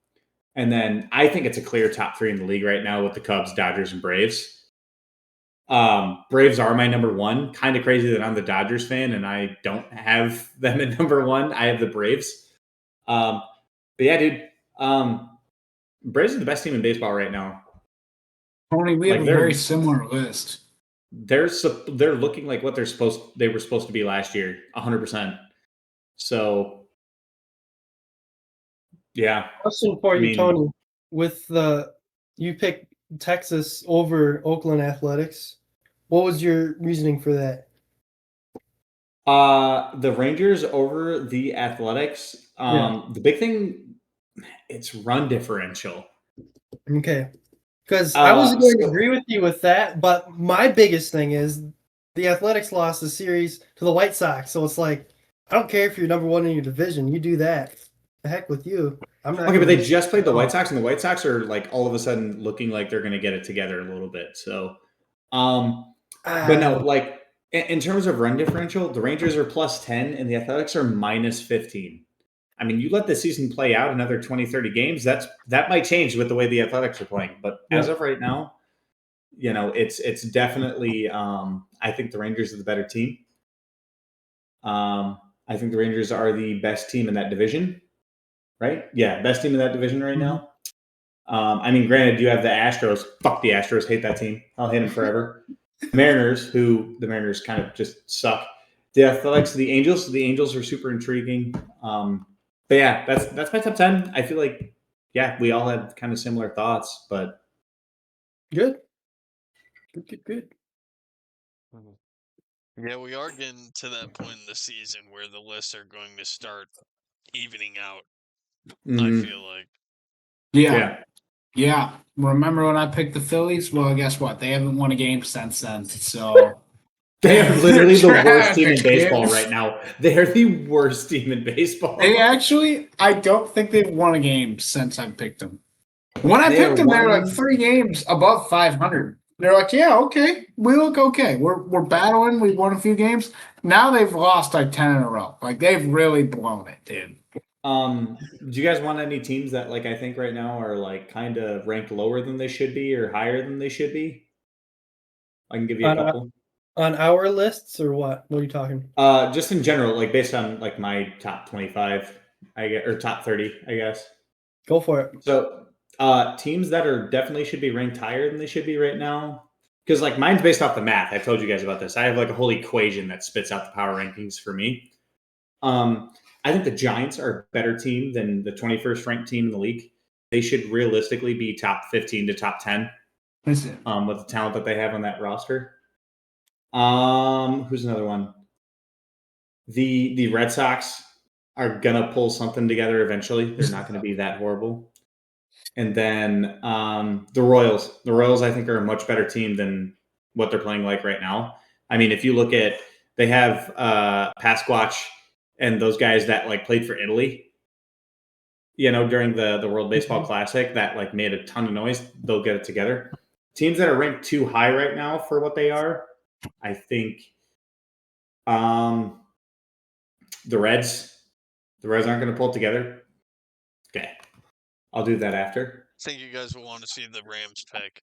And then I think it's a clear top 3 in the league right now with the Cubs, Dodgers, and Braves. Braves are my number 1. Kind of crazy that I'm the Dodgers fan and I don't have them at number 1. I have the Braves. But yeah, dude. Braves are the best team in baseball right now. Tony, we have a very similar list. They're looking like what they were supposed to be last year, 100%. So yeah. Question for you, Tony. With you picked Texas over Oakland Athletics. What was your reasoning for that? The Rangers over the Athletics. The big thing, it's run differential. Okay. Because I was going to agree with you with that, but my biggest thing is the Athletics lost the series to the White Sox. So it's like, I don't care if you're number 1 in your division. You do that. The heck with you. I'm not. Okay, but they just played the White Sox, and the White Sox are like all of a sudden looking like they're going to get it together a little bit. So, but no, like in terms of run differential, the Rangers are plus 10 and the Athletics are minus 15. I mean, you let the season play out another 20, 30 games, that might change with the way the Athletics are playing. But as of right now, you know, it's definitely I think the Rangers are the better team. I think the Rangers are the best team in that division. Right? Yeah, best team in that division right now. I mean, granted, you have the Astros. Fuck the Astros. Hate that team. I'll hate them forever. Mariners kind of just suck. The Athletics, the Angels. The Angels are super intriguing. But yeah, that's my top 10. I feel like, yeah, we all had kind of similar thoughts, but good. Yeah, we are getting to that point in the season where the lists are going to start evening out. I feel like. Yeah. Remember when I picked the Phillies? Well, guess what? They haven't won a game since then. So they are literally the worst team in baseball right now. They are the worst team in baseball. They actually, I don't think they've won a game since I picked them. When I picked them, they were like 3 games above 500. They're like, yeah, okay, we look okay. We're battling. We won a few games. Now they've lost like 10 in a row. Like they've really blown it, dude. Do you guys want any teams that like I think right now are like kind of ranked lower than they should be or higher than they should be? I can give you a couple. On our lists or what? What are you talking? Just in general, like based on like my top 25, I guess, or top 30, I guess. Go for it. So, teams that are definitely should be ranked higher than they should be right now. Because like mine's based off the math. I told you guys about this. I have like a whole equation that spits out the power rankings for me. I think the Giants are a better team than the 21st ranked team in the league. They should realistically be top 15 to top 10. With the talent that they have on that roster. Who's another one? The Red Sox are gonna pull something together eventually. They're not gonna be that horrible. And then the Royals. The Royals, I think, are a much better team than what they're playing like right now. I mean, if you look at, they have Pasquatch and those guys that like played for Italy, you know, during the World Baseball Classic that like made a ton of noise. They'll get it together. teams that are ranked too high right now for what they are, I think the Reds aren't going to pull it together. Okay. I'll do that after. I think you guys will want to see the Rams pick.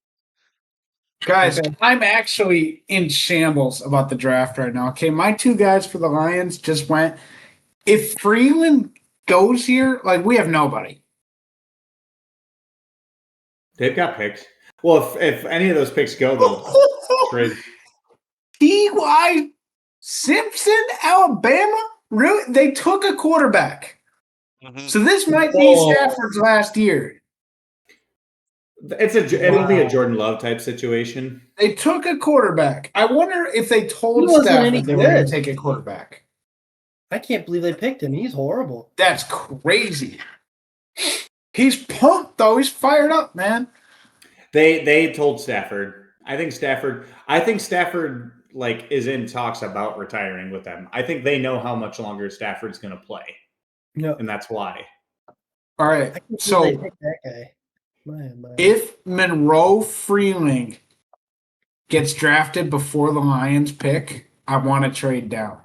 Guys, Okay. I'm actually in shambles about the draft right now. Okay, my two guys for the Lions just went. If Freeland goes here, like we have nobody. They've got picks. Well, if any of those picks go, they'll trade. T.Y. Simpson, Alabama? Really? They took a quarterback. Mhm. So this might be Whoa. Stafford's last year. It'll be a Jordan Love type situation. They took a quarterback. I wonder if they told He wasn't any Stafford they were going good. to take a quarterback. I can't believe they picked him. He's horrible. That's crazy. He's pumped though. He's fired up, man. They told Stafford. I think Stafford like is in talks about retiring with them. I think they know how much longer Stafford's going to play, No, and that's why. All I right. can't believe they So picked that guy. Man. if Monroe Freeling gets drafted before the Lions pick, I want to trade down.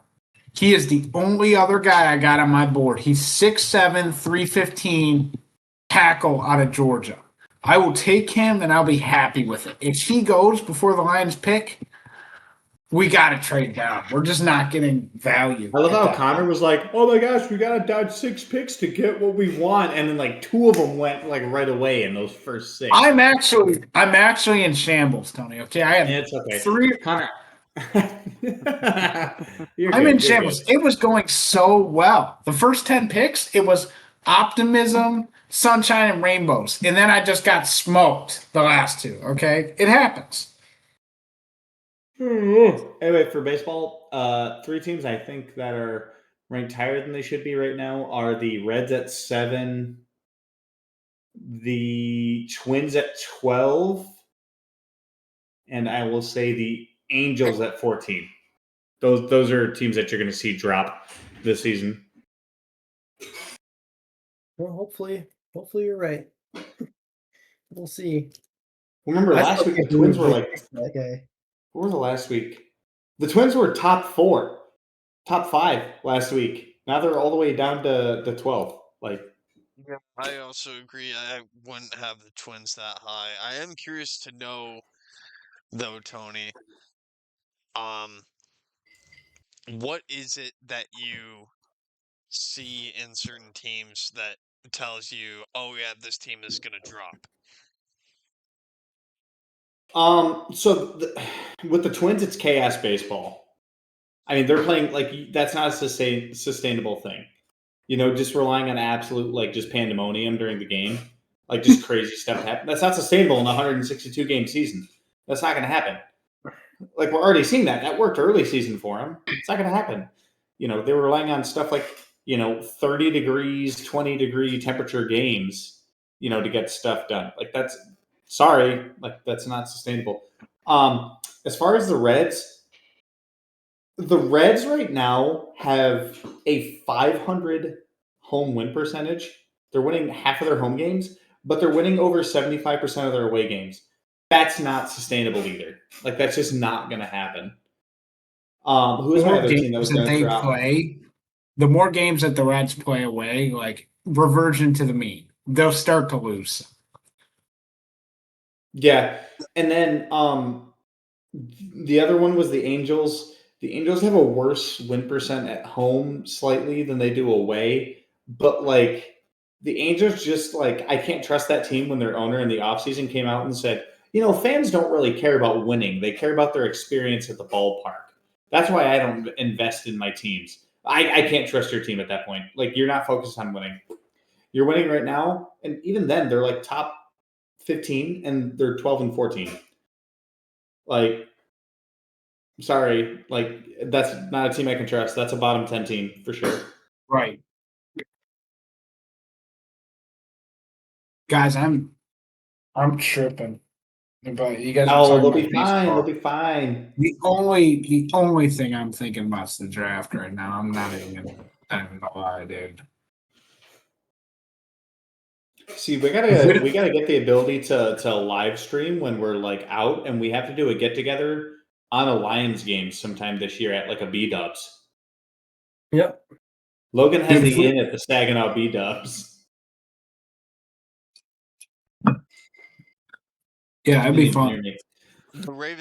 He is the only other guy I got on my board. He's 6'7", 315 tackle out of Georgia. I will take him and I'll be happy with it. If he goes before the Lions pick, we got to trade down. We're just not getting value. I love at how that Connor point. was like, "Oh my gosh, we got to dodge 6 picks to get what we want," and then like 2 of them went like right away in those first 6. I'm actually in shambles, Tony. Okay, I have It's okay, 3. Connor. I'm in shambles. It was going so well. The first 10 picks, it was optimism, sunshine, and rainbows. And then I just got smoked the last 2. Okay, it happens. Anyway, for baseball, 3 teams I think that are ranked higher than they should be right now are the Reds at 7, the Twins at 12, and I will say the Angels at 14. Those are teams that you're going to see drop this season. Well, hopefully you're right. We'll see. Remember I last still week the can't believe Twins were they like, picked that guy. what was the last week? The Twins were top 4, top 5 last week. Now they're all the way down to 12. Like, Yeah, I also agree. I wouldn't have the Twins that high. I am curious to know, though, Tony, what is it that you see in certain teams that tells you, oh yeah, this team is gonna drop? with the Twins, it's chaos baseball. I mean, they're playing like that's not a sustainable thing. Just relying on absolute like just pandemonium during the game, like just crazy stuff happen. That's not sustainable in a 162 game season. That's not going to happen. Like we're already seeing that. That worked early season for them. It's not going to happen. They were relying on stuff like 30 degrees, 20-degree temperature games, to get stuff done. Like that's sorry, like that's not sustainable. As far as the Reds right now have a 500 home win percentage. They're winning half of their home games, but they're winning over 75% of their away games. That's not sustainable either. Like that's just not going to happen. Who is my other team that was going to drop? The more games that the Reds play away, like reversion to the mean, they'll start to lose. Yeah, and then the other one was the Angels. The Angels have a worse win percent at home slightly than they do away, but like the Angels just like I can't trust that team when their owner in the offseason came out and said, fans don't really care about winning. They care about their experience at the ballpark. That's why I don't invest in my teams. I can't trust your team at that point. Like you're not focused on winning. You're winning right now, and even then they're like top 15 and they're 12 and 14. Like sorry, like that's not a team I can trust. That's a bottom 10 team for sure. Right. Guys, I'm tripping. But you guys are Oh, talking they'll about be fine. baseball. They'll be fine. The only thing I'm thinking about is the draft right now. I'm not even gonna lie, dude. See, we gotta get the ability to live stream when we're like out, and we have to do a get together on a Lions game sometime this year at like a B Dubs. Yep. Logan has Dude, the in at the Saginaw B Dubs. Yeah, that'd be fun. The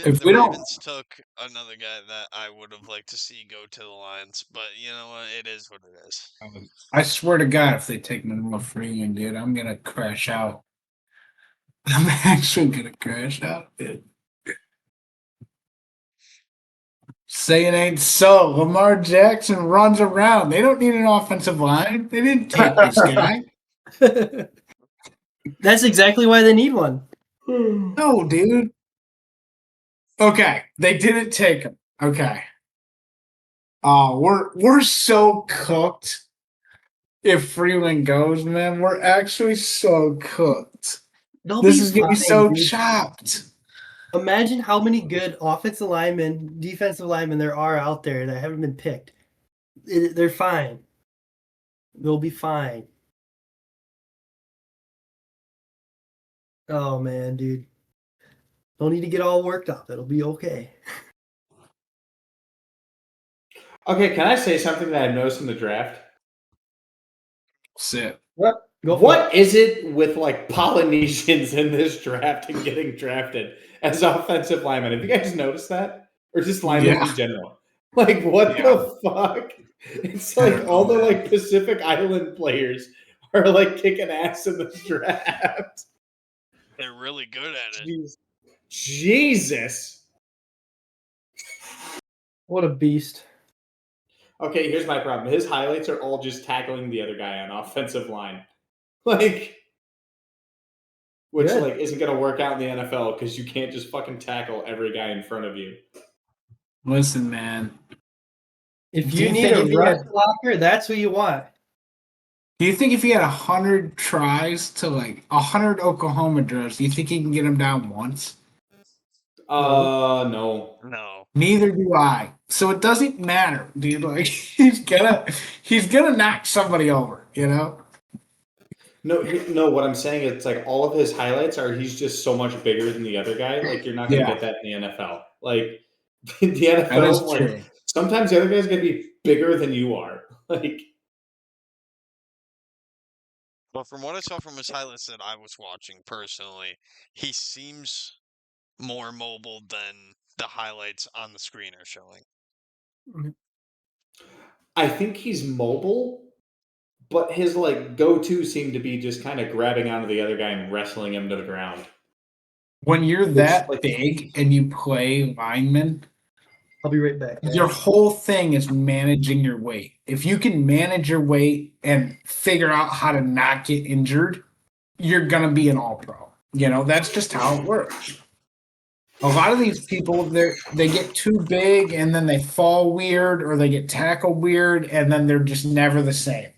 If we don't- Ravens took another guy that I would have liked to see go to the Lions, but you know what? It is what it is. I swear to God, if they take Monroe Freeman, dude, I'm gonna crash out. I'm actually gonna crash out, dude. Say it ain't so. Lamar Jackson runs around. They don't need an offensive line. They didn't take this guy. That's exactly why they need one. No, dude. Okay, they didn't take him. Okay. Oh, we're so cooked. If Freeman goes, man, we're actually so cooked. They'll This be is gonna be fine, so dude. chopped. Imagine how many good offensive linemen, defensive linemen there are out there that haven't been picked. They're fine. They'll be fine. Oh man, dude. Don't need to get all worked up. It'll be okay. Okay, can I say something that I've noticed in the draft? Sit. What? What is it with like Polynesians in this draft and getting drafted as offensive linemen? Have you guys noticed that? Or just linemen in general? Like, what the fuck? It's like all the like Pacific Island players are like kicking ass in this draft. They're really good at it. Jesus. What a beast. Okay, here's my problem. His highlights are all just tackling the other guy on offensive line. Like, which Good. like isn't gonna work out in the NFL because you can't just fucking tackle every guy in front of you. Listen, man. If Do you you need think a if he rush had- blocker, that's who you want. Do you think if he had 100 tries to like 100 Oklahoma drills, do you think he can get him down once? No. No. Neither do I. So it doesn't matter, dude. Like he's gonna knock somebody over, you know? No, what I'm saying is like all of his highlights are he's just so much bigger than the other guy. Like you're not gonna get that in the NFL. Like the That is NFL, like true. sometimes the other guy's gonna be bigger than you are. Like But from what I saw from his highlights that I was watching personally, he seems more mobile than the highlights on the screen are showing. I think he's mobile, but his like go-to seemed to be just kind of grabbing onto the other guy and wrestling him to the ground. When you're that like- big and you play lineman, I'll be right back. your whole thing is managing your weight. If you can manage your weight and figure out how to not get injured, you're gonna be an all-pro. You know, that's just how it works. A lot of these people, they get too big and then they fall weird or they get tackled weird and then they're just never the same.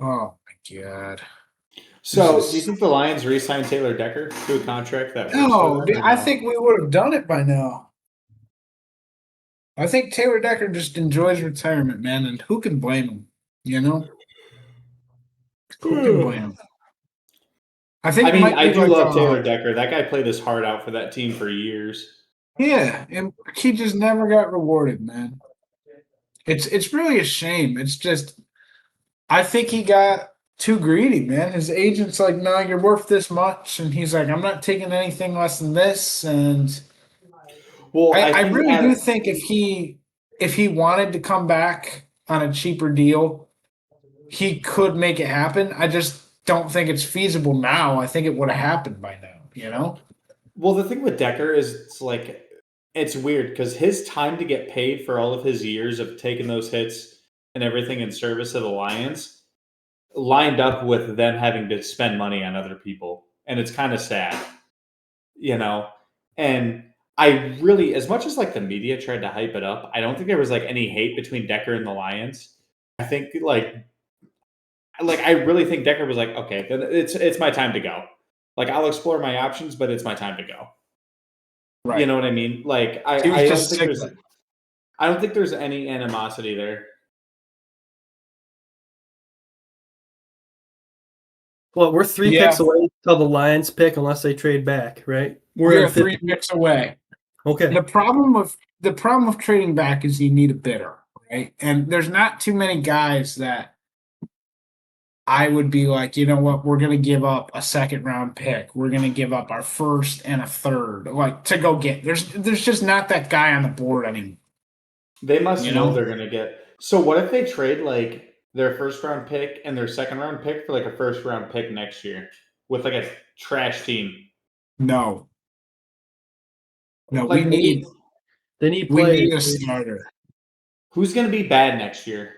Oh my God. So, do you think the Lions re-signed Taylor Decker to a contract that works No, for dude, them? I think we would have done it by now. I think Taylor Decker just enjoys retirement, man, and who can blame him? You know? Who can blame him? I think I it mean, might I be do like, love Taylor Decker. That guy played his heart out for that team for years. Yeah, and he just never got rewarded, man. It's really a shame. It's just I think he got too greedy, man. His agent's like, no, you're worth this much, and he's like, I'm not taking anything less than this. And Well, I think really do think if he wanted to come back on a cheaper deal, he could make it happen. I just don't think it's feasible now. I think it would have happened by now, you know? Well, the thing with Decker is it's like it's weird because his time to get paid for all of his years of taking those hits and everything in service of the Lions lined up with them having to spend money on other people. And it's kind of sad, you know? And I really, as much as like the media tried to hype it up, I don't think there was like any hate between Decker and the Lions. I think like I really think Decker was like, okay, then it's my time to go. Like I'll explore my options, but it's my time to go. Right. You know what I mean? Like He was I don't just think sick there's of it. I don't think there's any animosity there. Well, we're 3 Yeah. picks away till the Lions pick, unless they trade back, right? We're at 3 picks away. Okay. The problem of trading back is you need a bidder, right? And there's not too many guys that I would be like, you know what, we're gonna give up a 2nd-round pick. We're gonna give up our 1st and a 3rd, like to go get. There's just not that guy on the board anymore. They must You know know? they're going to get. So what if they trade like their 1st-round pick and their 2nd-round pick for like a 1st-round pick next year with like a trash team? No. No, Like they need we players. need a starter. who's going to be bad next year?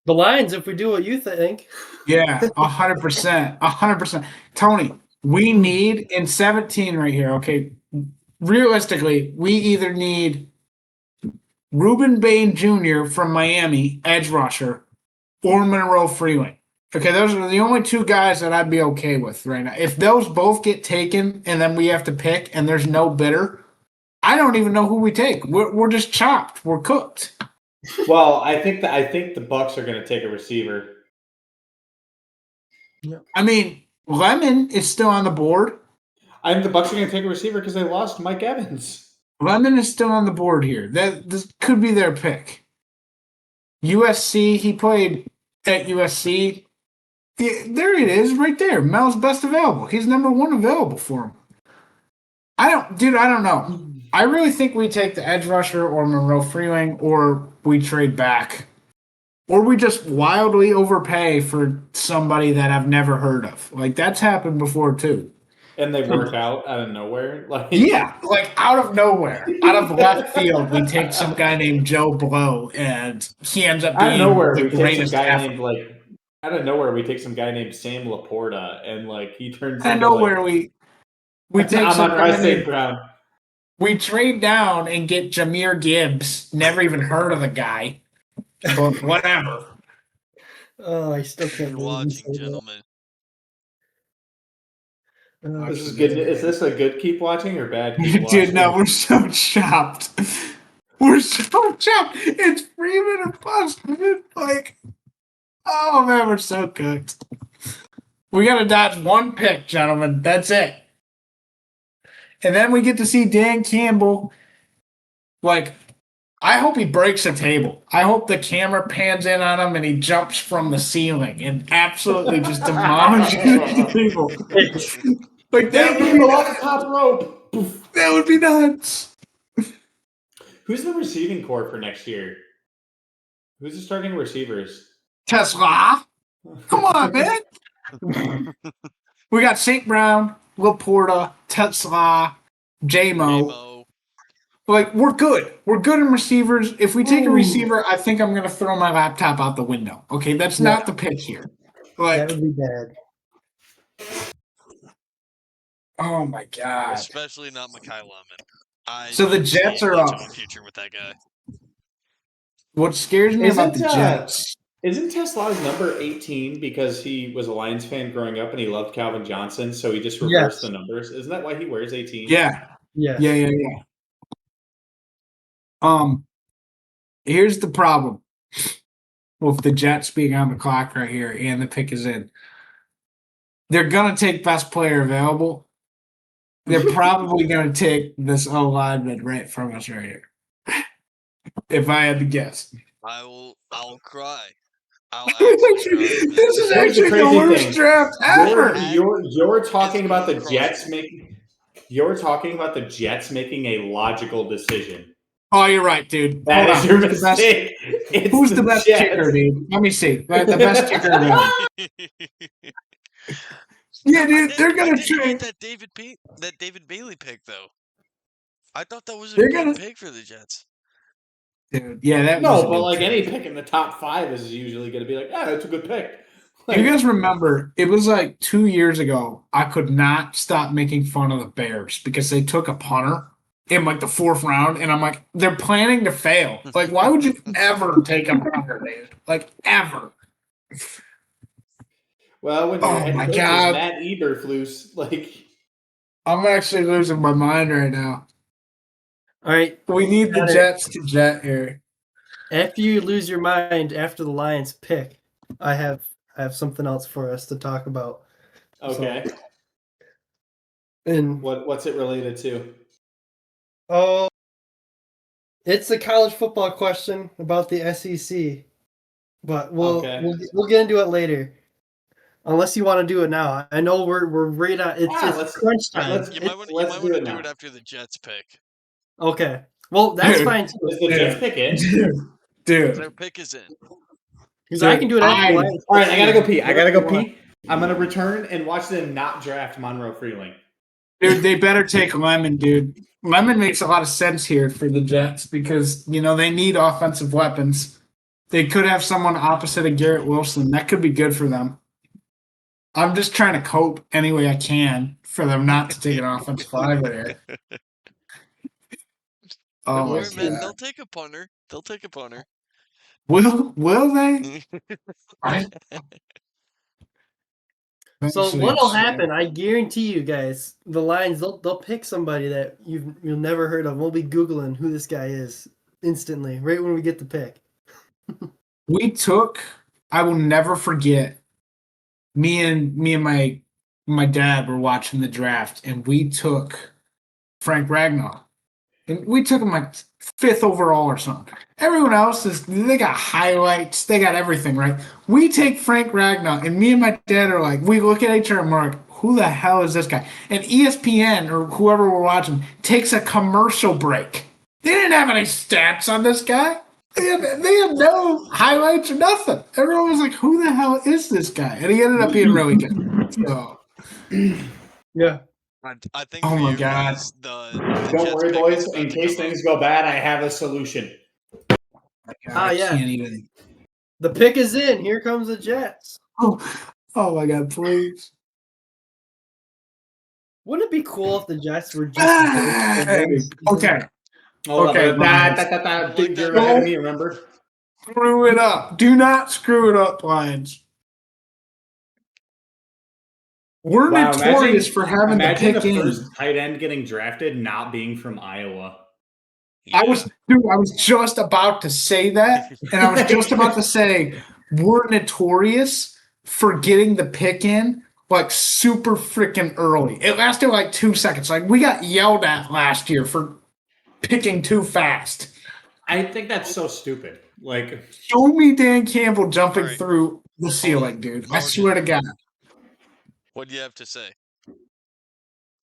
The Lions, if we do what you think. Yeah, 100%. 100%. Tony, we need in 17 right here, okay? Realistically, we either need Ruben Bain Jr. from Miami, edge rusher, or Monroe Freeling. Okay, those are the only 2 guys that I'd be okay with right now. If those both get taken and then we have to pick and there's no bidder, I don't even know who we take. We're just chopped. We're cooked. Well, I think the Bucks are going to take a receiver. I mean, Lemon is still on the board. I think the Bucks are going to take a receiver because they lost Mike Evans. Lemon is still on the board here. This could be their pick. USC, he played at USC. Yeah, there it is, right there. Mel's best available. He's number 1 available for him. I don't know. I really think we take the edge rusher or Monroe Freeling, or we trade back. Or we just wildly overpay for somebody that I've never heard of. Like, that's happened before, too. And they work out of nowhere. Like Yeah, like out of nowhere, out of left field, we take some guy named Joe Blow, and he ends up out of being nowhere the we take some greatest guy ever. named like out of nowhere we take some guy named Sam Laporta and like he turns Out of into nowhere, like we take I'm some on guy Rice State named, Brown. we trade down and get Jahmyr Gibbs. Never even heard of the guy, but whatever. Oh, I still can't You're believe you watching, said that. gentlemen. This is good. Is this a good keep watching or bad keep watching? Dude, no, we're so chopped. We're so chopped. It's Freeman or bust. Like, oh man, we're so cooked. We gotta dodge 1 pick, gentlemen. That's it. And then we get to see Dan Campbell. Like, I hope he breaks a table. I hope the camera pans in on him and he jumps from the ceiling and absolutely just demolishes the table. Like, Dan Campbell off the top rope. that would be nuts. Who's the receiving core for next year? Who's the starting receivers? Tesla. Come on, man. We got St. Brown, Laporta, Tesla, J-Mo. J-Mo. Like, we're good. We're good in receivers. If we take a receiver, I think I'm going to throw my laptop out the window. Okay, that's not the pitch here. Like, That would be bad. oh my God. Especially not Mekhi Lemon. So the don't see Jets are much up. of a future with that guy. What scares me about the Jets? Isn't Tesla's number 18 because he was a Lions fan growing up and he loved Calvin Johnson, so he just reversed the numbers? Isn't that why he wears 18? Yeah. Yes. Yeah. Here's the problem with the Jets being on the clock right here and the pick is in. They're going to take best player available. They're probably going to take this O lineman right from us right here. If I had to guess. I'll cry. I'll actually cry. This is actually the worst draft ever. You're talking about the It's Jets making. You're talking about the Jets making a logical decision. Oh, you're right, dude. That Hold is on. your Who's the best- mistake. Who's the best kicker, dude? Let me see. The best kicker available. Yeah, dude, they're gonna I didn't trade. hate that David Bailey pick though. I thought that was a They're good gonna- pick for the Jets. Dude, yeah, that was No, a but good like pick. any pick in the top 5 is usually going to be like, that's a good pick. Like, You guys remember, it was like 2 years ago, I could not stop making fun of the Bears because they took a punter in like the 4th round, and I'm like, they're planning to fail. Like, why would you ever take a punter, dude? Like, ever. well, when your Oh head my coach God. is Matt Eberflus, like I'm actually losing my mind right now. All right. We need the Connor, Jets to jet here. After you lose your mind after the Lions pick, I have something else for us to talk about. Okay. And What's it related to? oh, it's a college football question about the SEC, but Okay. we'll get into it later. Unless you want to do it now. I know we're right on. It's crunch time. You might want to do it after the Jets pick. Okay. Well, that's fine too. Is the Jets pick in? Dude. Their pick is in. Because I can do it after the Lions. All right, I gotta go pee. I'm gonna return and watch them not draft Monroe Freeling. Dude, they better take Lemon, dude. Lemon makes a lot of sense here for the Jets because, they need offensive weapons. They could have someone opposite of Garrett Wilson. That could be good for them. I'm just trying to cope any way I can for them not to take an offensive lineman here. Don't worry, man. They'll take a punter. Will they? So what'll happen? I guarantee you guys, the Lions they'll pick somebody that you'll never heard of. We'll be googling who this guy is instantly, right when we get the pick. I will never forget. Me and my dad were watching the draft, and we took Frank Ragnow. And we took him like 5th overall or something. Everyone else they got highlights, they got everything, right? We take Frank Ragnow, and me and my dad are like, we look at each other and we're like, who the hell is this guy? And ESPN or whoever we're watching takes a commercial break. They didn't have any stats on this guy. They had no highlights or nothing. Everyone was like, who the hell is this guy? And he ended up being really good. So, yeah. I think oh for my you God. guys, the Don't Jets worry, pick boys. is about In to case come things out. go bad, I have a solution. I yeah. can't even. The pick is in. Here comes the Jets. Oh my God, please. Wouldn't it be cool if the Jets were just okay. Dig dirt ahead of me, remember? Screw it up. Do not screw it up, Lions. We're notorious for having to pick the in. first tight end getting drafted not being from Iowa. Yeah. I was just about to say that, and I was just about to say we're notorious for getting the pick in like super freaking early. It lasted like 2 seconds. Like we got yelled at last year for picking too fast. I think that's so stupid. Like, show me Dan Campbell jumping right. through the ceiling, dude. Morgan. I swear to God. What do you have to say?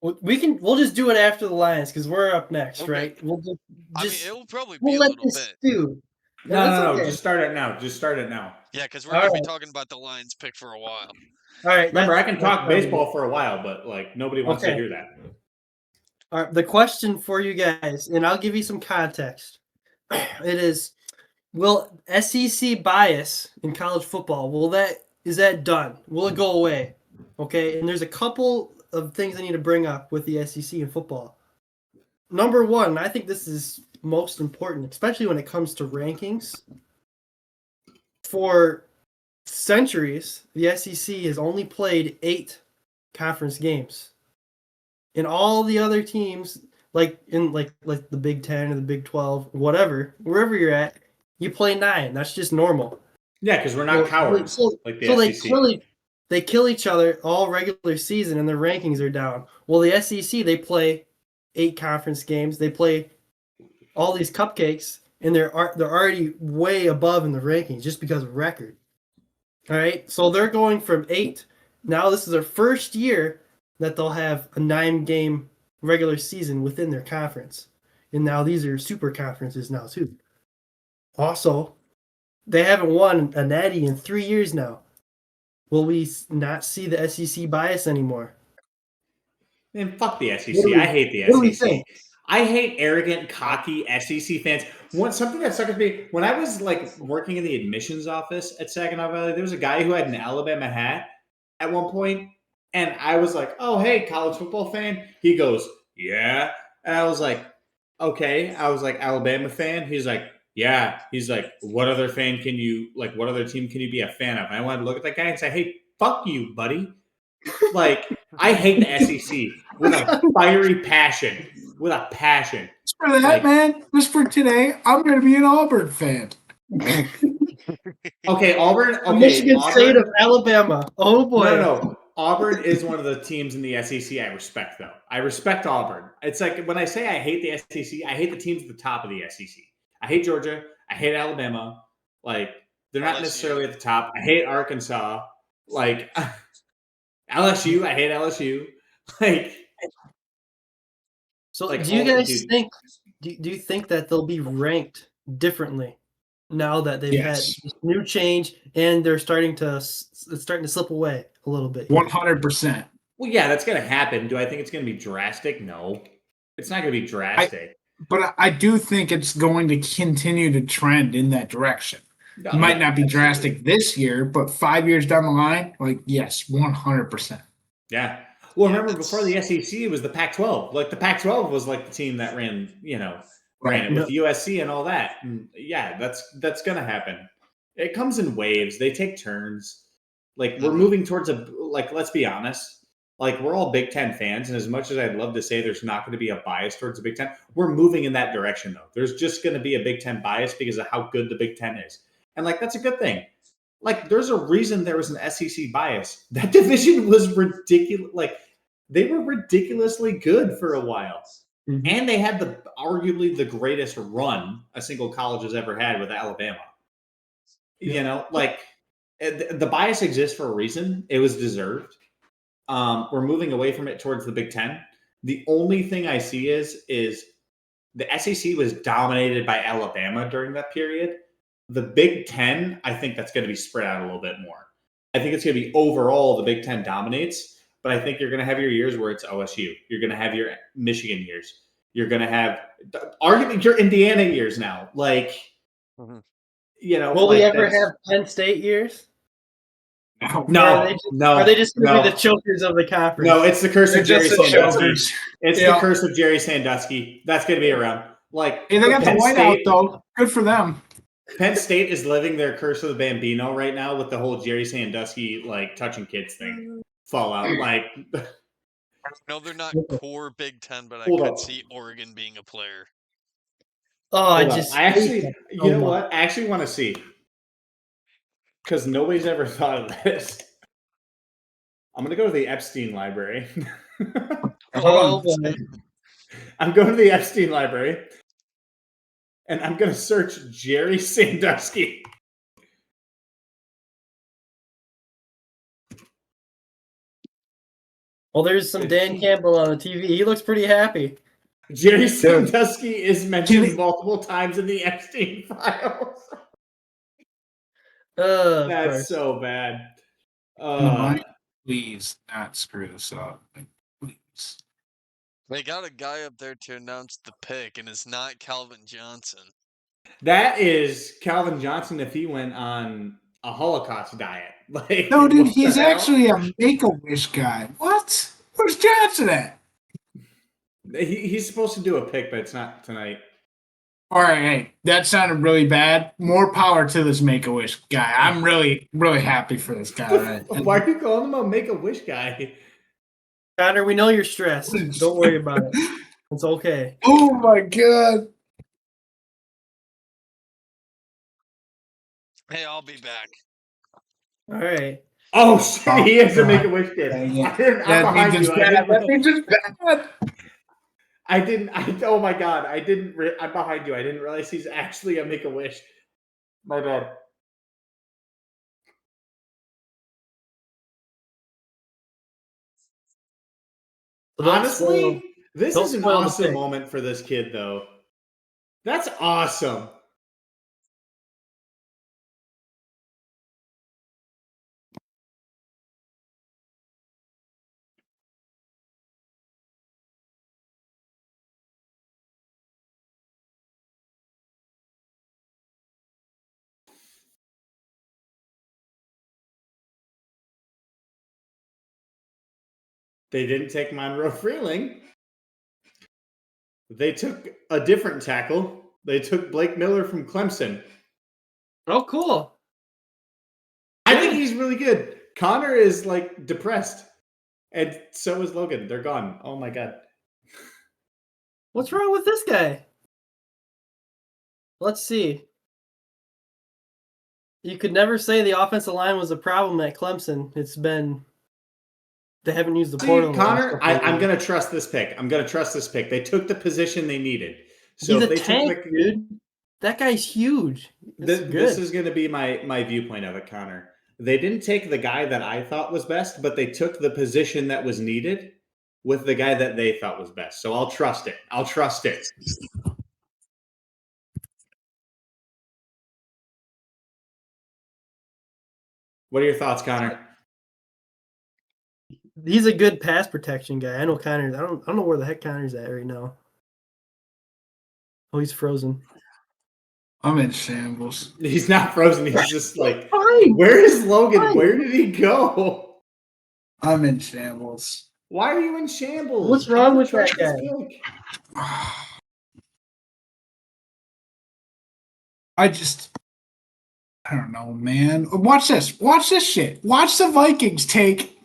We'll just do it after the Lions because we're up next, Okay. right? We'll I mean, it will probably be we'll a let little this bit. stew. No. Okay. Just start it now. Yeah, because we're going to be talking about the Lions pick for a while. All right. Remember, I can talk baseball for a while, but like nobody wants to hear that. All right. The question for you guys, and I'll give you some context. It is: will SEC bias in college football is that done? Will it go away? Okay. And there's a couple of things I need to bring up with the SEC in football. Number one, I think this is most important, especially when it comes to rankings. For centuries, the SEC has only played 8 conference games. And all the other teams, like in like the Big 10 or the Big 12, whatever, wherever you're at, you play 9. That's just normal. Yeah, because we're not cowards like the SEC. They kill each other all regular season, and their rankings are down. Well, the SEC, they play 8 conference games. They play all these cupcakes, and they're already way above in the rankings just because of record. All right, so they're going from 8. Now this is their first year that they'll have a 9-game regular season within their conference, and now these are super conferences now too. Also, they haven't won a natty in 3 years now. Will we not see the SEC bias anymore? Man, fuck the SEC. I hate the SEC. I hate arrogant, cocky SEC fans. Something that stuck with me, when I was like working in the admissions office at Saginaw Valley, there was a guy who had an Alabama hat at one point, and I was like, oh, hey, college football fan? He goes, yeah. And I was like, okay. I was like, Alabama fan? He's like, yeah. He's like, what other team can you be a fan of? And I wanted to look at that guy and say, hey, fuck you, buddy. Like, I hate the SEC with a fiery passion. with a passion. Just for that, man. Just for today, I'm going to be an Auburn fan. Okay, Auburn. Okay, Michigan Auburn, State of Alabama. Oh boy. No. Auburn is one of the teams in the SEC I respect, though. I respect Auburn. It's like when I say I hate the SEC, I hate the teams at the top of the SEC. I hate Georgia. I hate Alabama. Like, they're not necessarily at the top. I hate Arkansas. Like, LSU. I hate LSU. Like, So do you guys think? Do you think that they'll be ranked differently now that they've had this new change and they're starting to slip away a little bit? 100%. Well, yeah, that's going to happen. Do I think it's going to be drastic? No, it's not going to be drastic. But I do think it's going to continue to trend in that direction. It might not be drastic this year, but 5 years down the line, like, yes, 100%. Yeah. Well, remember before the SEC, it was the Pac-12. Like the Pac-12 was like the team that ran it with USC and all that. And yeah, that's going to happen. It comes in waves. They take turns. Like we're moving towards let's be honest. Like we're all Big Ten fans, and as much as I'd love to say there's not going to be a bias towards the Big Ten, we're moving in that direction though. There's just going to be a Big Ten bias because of how good the Big Ten is, and like that's a good thing. Like there's a reason there was an SEC bias. That division was ridiculous. Like they were ridiculously good for a while, and they had arguably the greatest run a single college has ever had with Alabama. Like the bias exists for a reason. It was deserved. We're moving away from it towards the Big Ten. The only thing I see is the SEC was dominated by Alabama during that period. The Big Ten, I think that's going to be spread out a little bit more. I think it's going to be overall the Big Ten dominates, but I think you're going to have your years where it's OSU. You're going to have your Michigan years. You're going to have arguably your Indiana years now. Like, will we ever have Penn State years? No. Are they just going to be the chokers of the conference? No, it's the curse of Jerry Sandusky. It's the curse of Jerry Sandusky. That's going to be around. Like, they got the whiteout though. Good for them. Penn State is living their curse of the Bambino right now with the whole Jerry Sandusky like touching kids thing fallout. Like, no, they're not core Big Ten, but I could see Oregon being a player. Oh, I actually want to see. Because nobody's ever thought of this. I'm going to go to the Epstein Library. I'm going to the Epstein Library. And I'm going to search Jerry Sandusky. Well, there's some Dan Campbell on the TV. He looks pretty happy. Jerry Sandusky is mentioned multiple times in the Epstein files. That's so bad. Please not screw this up. Please. They got a guy up there to announce the pick, and it's not Calvin Johnson. That is Calvin Johnson if he went on a Holocaust diet. Like, no, dude, he's actually a Make-A-Wish guy. What? Where's Johnson at? He's supposed to do a pick, but it's not tonight. All right, hey, that sounded really bad. More power to this Make-A-Wish guy. I'm really, really happy for this guy. Why are you calling him a Make-A-Wish guy? Connor, we know you're stressed. Don't worry about it. It's okay. Oh, my God. Hey, I'll be back. All right. Oh, shit, he is a Make-A-Wish kid. I'm behind you. Oh my God. I'm behind you. I didn't realize he's actually a Make-A-Wish. My bad. Honestly, this is an awesome moment for this kid, though. That's awesome. They didn't take Monroe Freeling. They took a different tackle. They took Blake Miller from Clemson. Oh, cool. I think he's really good. Connor is like depressed. And so is Logan. They're gone. Oh my God. What's wrong with this guy? Let's see. You could never say the offensive line was a problem at Clemson. It's been they haven't used the portal. See, Connor, I'm going to trust this pick. They took the position they needed. So He's if a they tank, took dude. That guy's huge. this is going to be my viewpoint of it, Connor. They didn't take the guy that I thought was best, but they took the position that was needed with the guy that they thought was best. So I'll trust it. What are your thoughts, Connor? He's a good pass protection guy. I know Connor. I don't know where the heck Connor's at right now. Oh, he's frozen. I'm in shambles. He's not frozen. He's just like, where is Logan? Where did he go? I'm in shambles. Why are you in shambles? What's wrong with that guy? I don't know, man. Watch this. Watch this shit. Watch the Vikings take.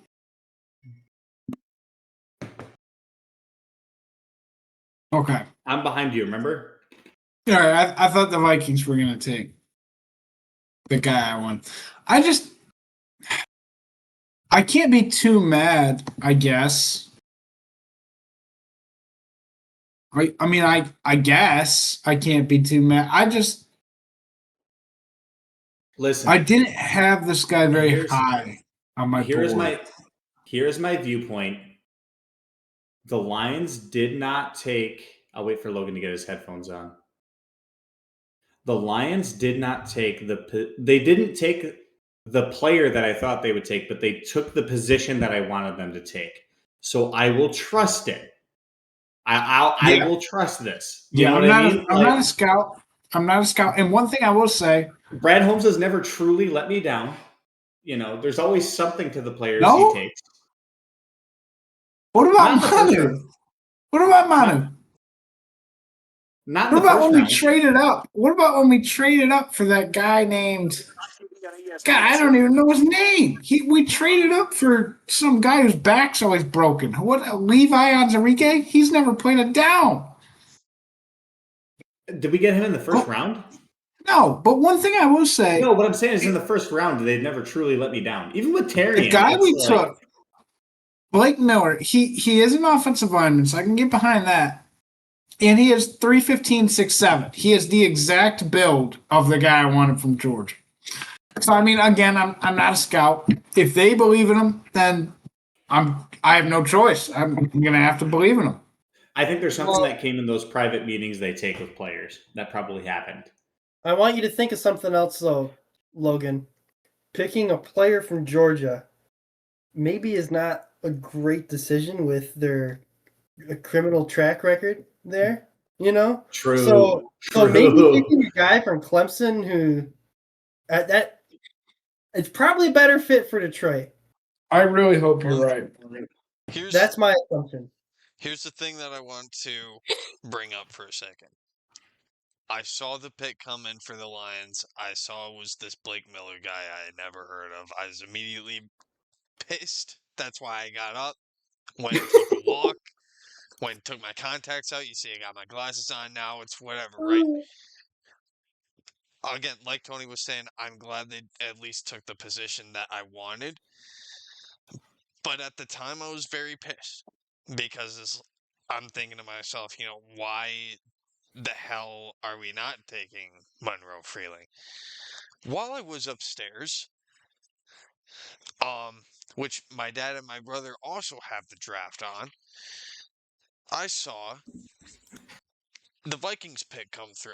Okay. I'm behind you, remember? All right. I thought the Vikings were going to take the guy I want. I can't be too mad, I guess. I guess I can't be too mad. Listen. I didn't have this guy very high on my board. Here's my viewpoint. The Lions did not take. I'll wait for Logan to get his headphones on. The Lions did not take they didn't take the player that I thought they would take, but they took the position that I wanted them to take. So I will trust it. I will trust this. I'm not a scout. I'm not a scout. And one thing I will say, Brad Holmes has never truly let me down. There's always something to the players he takes. What about Manu? What about Manu? Not what about when we traded up? What about when we traded up for that guy named? God, I don't even know his name. We traded up for some guy whose back's always broken. What? Levi Onwuzurike? He's never played a down. Did we get him in the first round? No, but one thing I will say. No, what I'm saying is in the first round, they've never truly let me down. Even with Terry. The guy we took, Blake Miller, he is an offensive lineman, so I can get behind that. And he is 3'15", 6'7". He is the exact build of the guy I wanted from Georgia. So again, I'm not a scout. If they believe in him, then I have no choice. I'm gonna have to believe in him. I think there's something that came in those private meetings they take with players. That probably happened. I want you to think of something else, though, Logan. Picking a player from Georgia maybe is not a great decision with their criminal track record there, True. So maybe picking a guy from Clemson who it's probably a better fit for Detroit. I really hope you're right. That's my assumption. Here's the thing that I want to bring up for a second. I saw the pick come in for the Lions. I saw it was this Blake Miller guy I had never heard of. I was immediately pissed. That's why I got up, went and took a walk, went and took my contacts out. You see I got my glasses on now. It's whatever, right? Again, like Tony was saying, I'm glad they at least took the position that I wanted. But at the time, I was very pissed because I'm thinking to myself, why the hell are we not taking Monroe Freeling? While I was upstairs, which my dad and my brother also have the draft on, I saw the Vikings pick come through.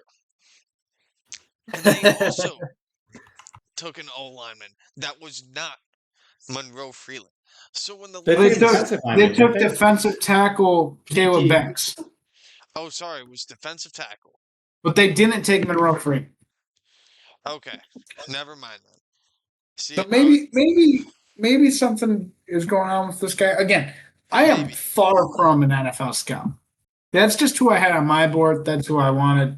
And they also took an O-lineman that was not Monroe Freeling. So when they took defensive tackle Caleb Banks. Oh, sorry, it was defensive tackle. But they didn't take Monroe Freeling. Okay, never mind then. See, so maybe something is going on with this guy. Again, I am far from an NFL scout. That's just who I had on my board. That's who I wanted.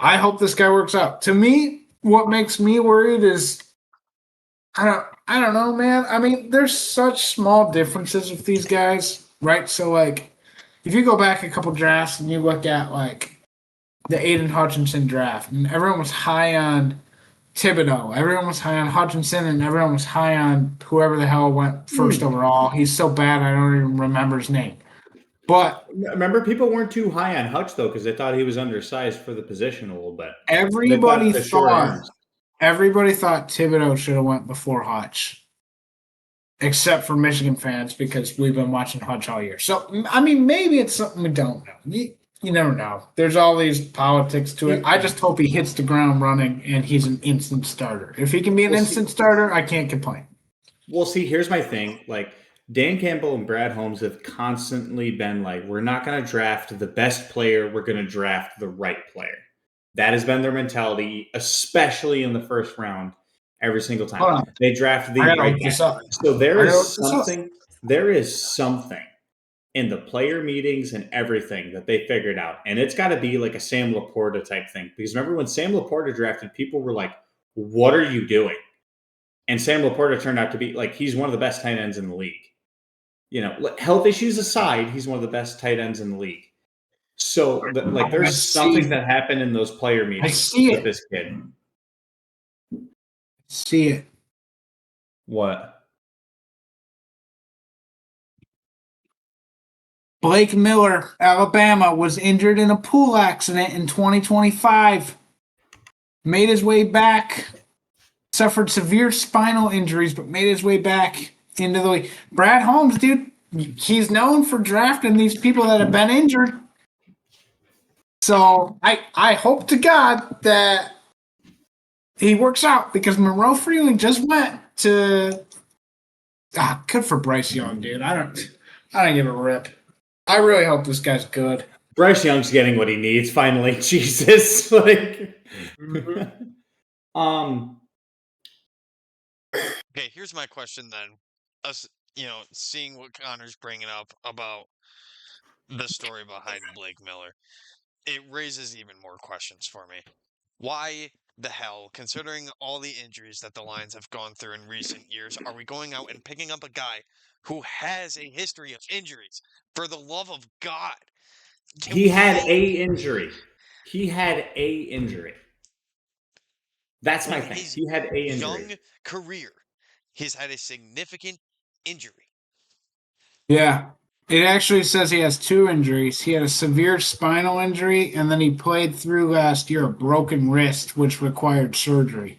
I hope this guy works out. To me, what makes me worried is I don't know, man. There's such small differences with these guys, right? So if you go back a couple drafts and you look at like the Aiden Hutchinson draft, and everyone was high on Thibodeau, everyone was high on Hutchinson, and everyone was high on whoever the hell went first overall. He's so bad I don't even remember his name. But remember, people weren't too high on Hutch though because they thought he was undersized for the position a little bit. everybody the short thought arms. Thibodeau should have went before Hutch, except for Michigan fans because we've been watching Hutch all year. So I mean, maybe it's something we don't know. You never know. There's all these politics to it. I just hope he hits the ground running and he's an instant starter. If he can be an instant starter, I can't complain. Well, see, here's my thing. Like, Dan Campbell and Brad Holmes have constantly been like, we're not going to draft the best player. We're going to draft the right player. That has been their mentality, especially in the first round every single time. They draft the right guy. So there is something in the player meetings and everything that they figured out. And it's got to be like a Sam Laporta type thing. Because remember when Sam Laporta drafted, people were like, what are you doing? And Sam Laporta turned out to be like, he's one of the best tight ends in the league. You know, health issues aside, he's one of the best tight ends in the league. So, there's something that happened in those player meetings with this kid. See it. What? Blake Miller, Alabama, was injured in a pool accident in 2025. Made his way back. Suffered severe spinal injuries, but made his way back into the league. Brad Holmes, dude, he's known for drafting these people that have been injured. So I hope to God that he works out because Monroe Freeling just went to. Good for Bryce Young, dude. I don't give a rip. I really hope this guy's good. Bryce Young's getting what he needs finally. Jesus, like. Okay, here's my question then. Us, seeing what Connor's bringing up about the story behind Blake Miller, it raises even more questions for me. Why the hell, considering all the injuries that the Lions have gone through in recent years, are we going out and picking up a guy who has a history of injuries? For the love of God. He had a injury. That's my thing. He had a injury. Young career, he's had a significant injury. Yeah. It actually says he has 2 injuries. He had a severe spinal injury, and then he played through last year a broken wrist, which required surgery.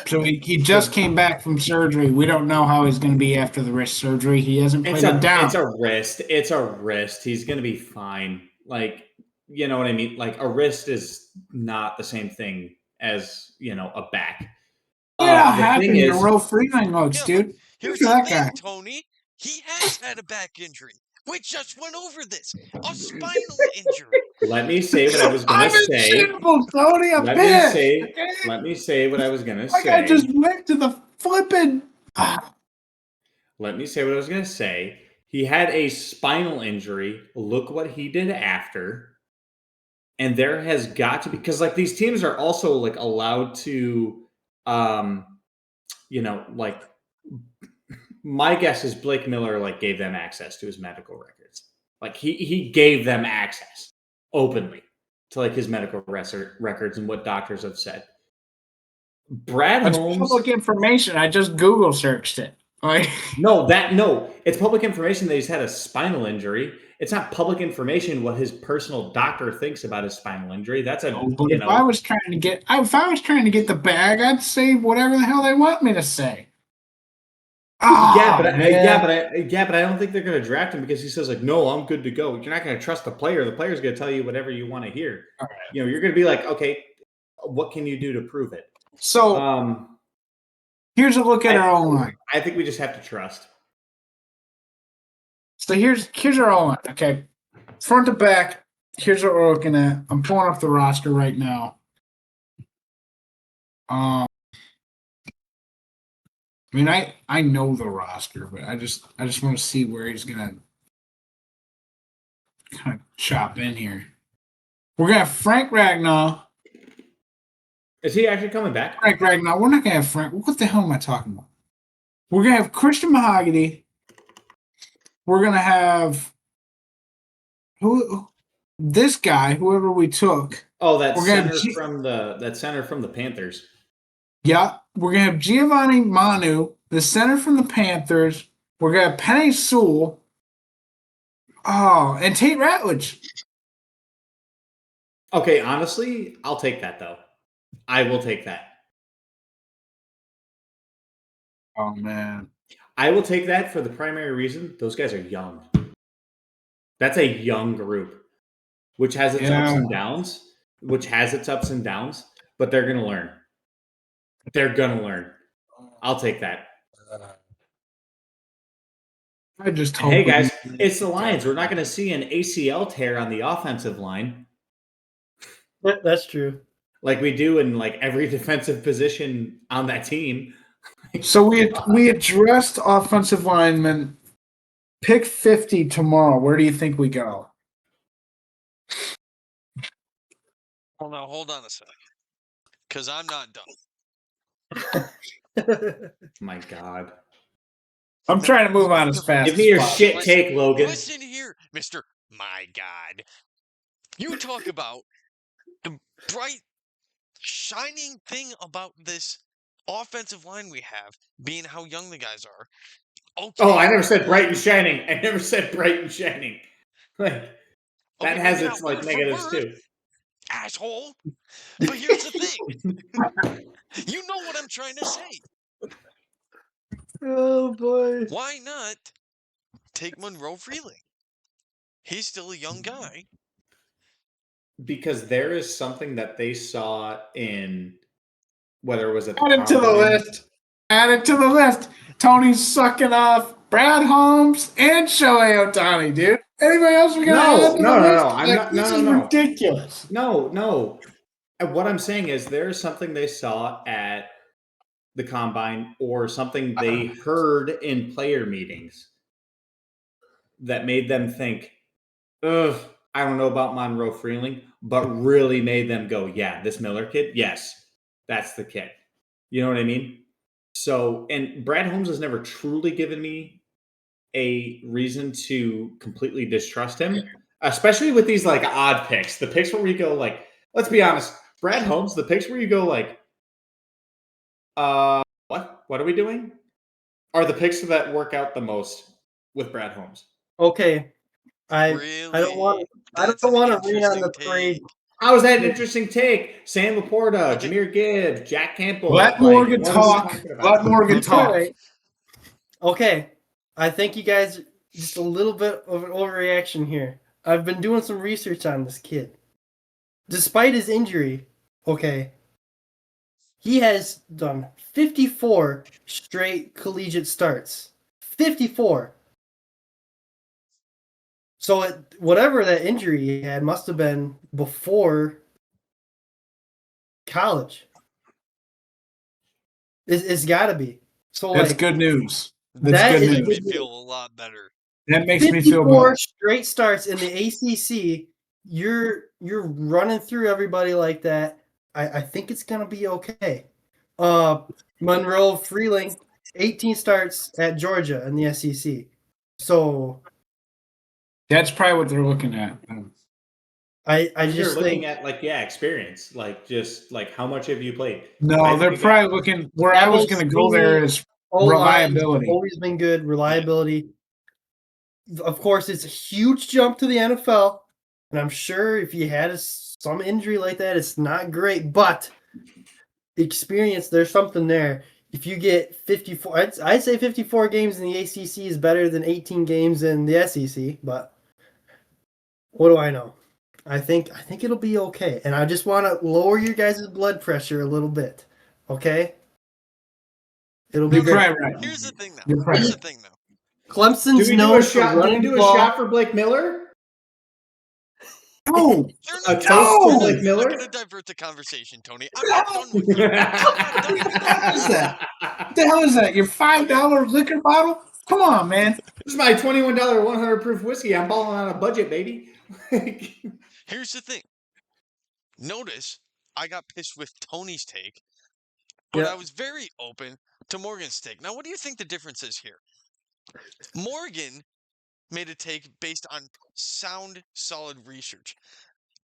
So he just came back from surgery. We don't know how he's going to be after the wrist surgery. He hasn't played it down. It's a wrist. He's going to be fine. Like, you know what I mean? Like, a wrist is not the same thing as, a back. Yeah, happy to Monroe Freeling looks, dude. Here's the thing, Tony. He has had a back injury. We just went over this. A spinal injury. Let me say what I was going to say. Tony, Let me say what I was going to say. Like I just went to the flipping. Let me say what I was going to say. He had a spinal injury. Look what he did after. And there has got to be, because like these teams are also like allowed to, my guess is Blake Miller like gave them access to his medical records. Like he gave them access openly to like his medical records and what doctors have said. That's public information. I just Google searched it. Like no, it's public information that he's had a spinal injury. It's not public information what his personal doctor thinks about his spinal injury. That's if I was trying to get the bag, I'd say whatever the hell they want me to say. But I don't think they're going to draft him because he says like, no, I'm good to go. You're not going to trust the player. The player's going to tell you whatever you want to hear. Right. You're going to be like, okay, what can you do to prove it? So here's a look at our own line. I think we just have to trust. So here's our own line. Okay, front to back. Here's what we're looking at. I'm pulling up the roster right now. I mean, I know the roster, but I just want to see where he's gonna kind of chop in here. We're gonna have Frank Ragnow. Is he actually coming back? Frank Ragnow. We're not gonna have Frank. What the hell am I talking about? We're gonna have Christian Mahogany. We're gonna have who this guy, whoever we took. Oh, that We're gonna center have from the Panthers. Yeah, we're gonna have Giovanni Manu, the center from the Panthers. We're gonna have Penny Sewell. Oh, and Tate Ratledge. Okay, honestly, I'll take that though. I will take that. Oh man. I will take that for the primary reason those guys are young. That's a young group, which has its ups and downs, but they're going to learn. They're going to learn. I'll take that. I just hope. Hey guys, it's the Lions. We're not going to see an ACL tear on the offensive line That's true. like we do in like every defensive position on that team. So we addressed offensive linemen. Pick 50 tomorrow. Where do you think we go? Well, now hold on a sec, because I'm not done. My God. I'm trying to move on as fast. Give me your as possible. shit take, Logan. Listen here, Mr. My God. You talk about the bright, shining thing about this offensive line we have being how young the guys are. Okay. Oh, I never said bright and shining. I never said bright and shining. Like that has maybe its not like word for negatives word, too. asshole. But here's the thing. You know what I'm trying to say. Oh boy. Why not take Monroe Freeling? He's still a young guy. Because there is something that they saw in whether it was at the Add it to the combine. list. Add it to the list. Tony's sucking off Brad Holmes and Shohei Ohtani, dude. Anybody else we gotta add to the list? I'm not. This is ridiculous. No. What I'm saying is there's something they saw at the combine or something they heard in player meetings that made them think, ugh, I don't know about Monroe Freeling, but really made them go, yeah, this Miller kid, yes, that's the kid. You know what I mean? So, and Brad Holmes has never truly given me a reason to completely distrust him, especially with these like odd picks. The picks where we go like, let's be honest, Brad Holmes, the picks where you go like, what are we doing? Are the picks that work out the most with Brad Holmes. Okay. I don't want to rain on the parade. How is that an interesting take? Sam Laporta, Jameer Gibbs, Jack Campbell. Let Morgan talk. Let Morgan talk. Right. Okay. I think you guys just a little bit of an overreaction here. I've been doing some research on this kid. Despite his injury, okay, he has done 54 straight collegiate starts. 54. So whatever that injury he had must have been before college. It's got to be. So That's like, good news. That makes me feel a lot better. That makes me feel 54 good. straight starts in the ACC. You're running through everybody like that. I think it's gonna be okay. Monroe Freeling, 18 starts at Georgia in the SEC. So that's probably what they're looking at. I just looking at like experience, like just like how much have you played? No, they're probably looking where I was going to go there is reliability. Always been good reliability. Yeah. Of course, it's a huge jump to the NFL, and I'm sure if you had some injury like that, it's not great. But experience, there's something there. If you get 54, I'd say 54 games in the ACC is better than 18 games in the SEC. But what do I know? I think it'll be okay, and I just want to lower your guys' blood pressure a little bit. Okay, it'll be great. Right. Here's the thing, though. Clemson's known for running the ball. Do we do a shot for Blake Miller? No, a toast for Blake We're Miller. not going to divert the conversation, Tony. I'm not done with you. What is that? What the hell is that? Your $5 liquor bottle? Come on, man. This is my $21 100 proof whiskey. I'm balling on a budget, baby. Here's the thing. Notice I got pissed with Tony's take, but I was very open to Morgan's take. Now, what do you think the difference is here? Morgan made a take based on sound, solid research.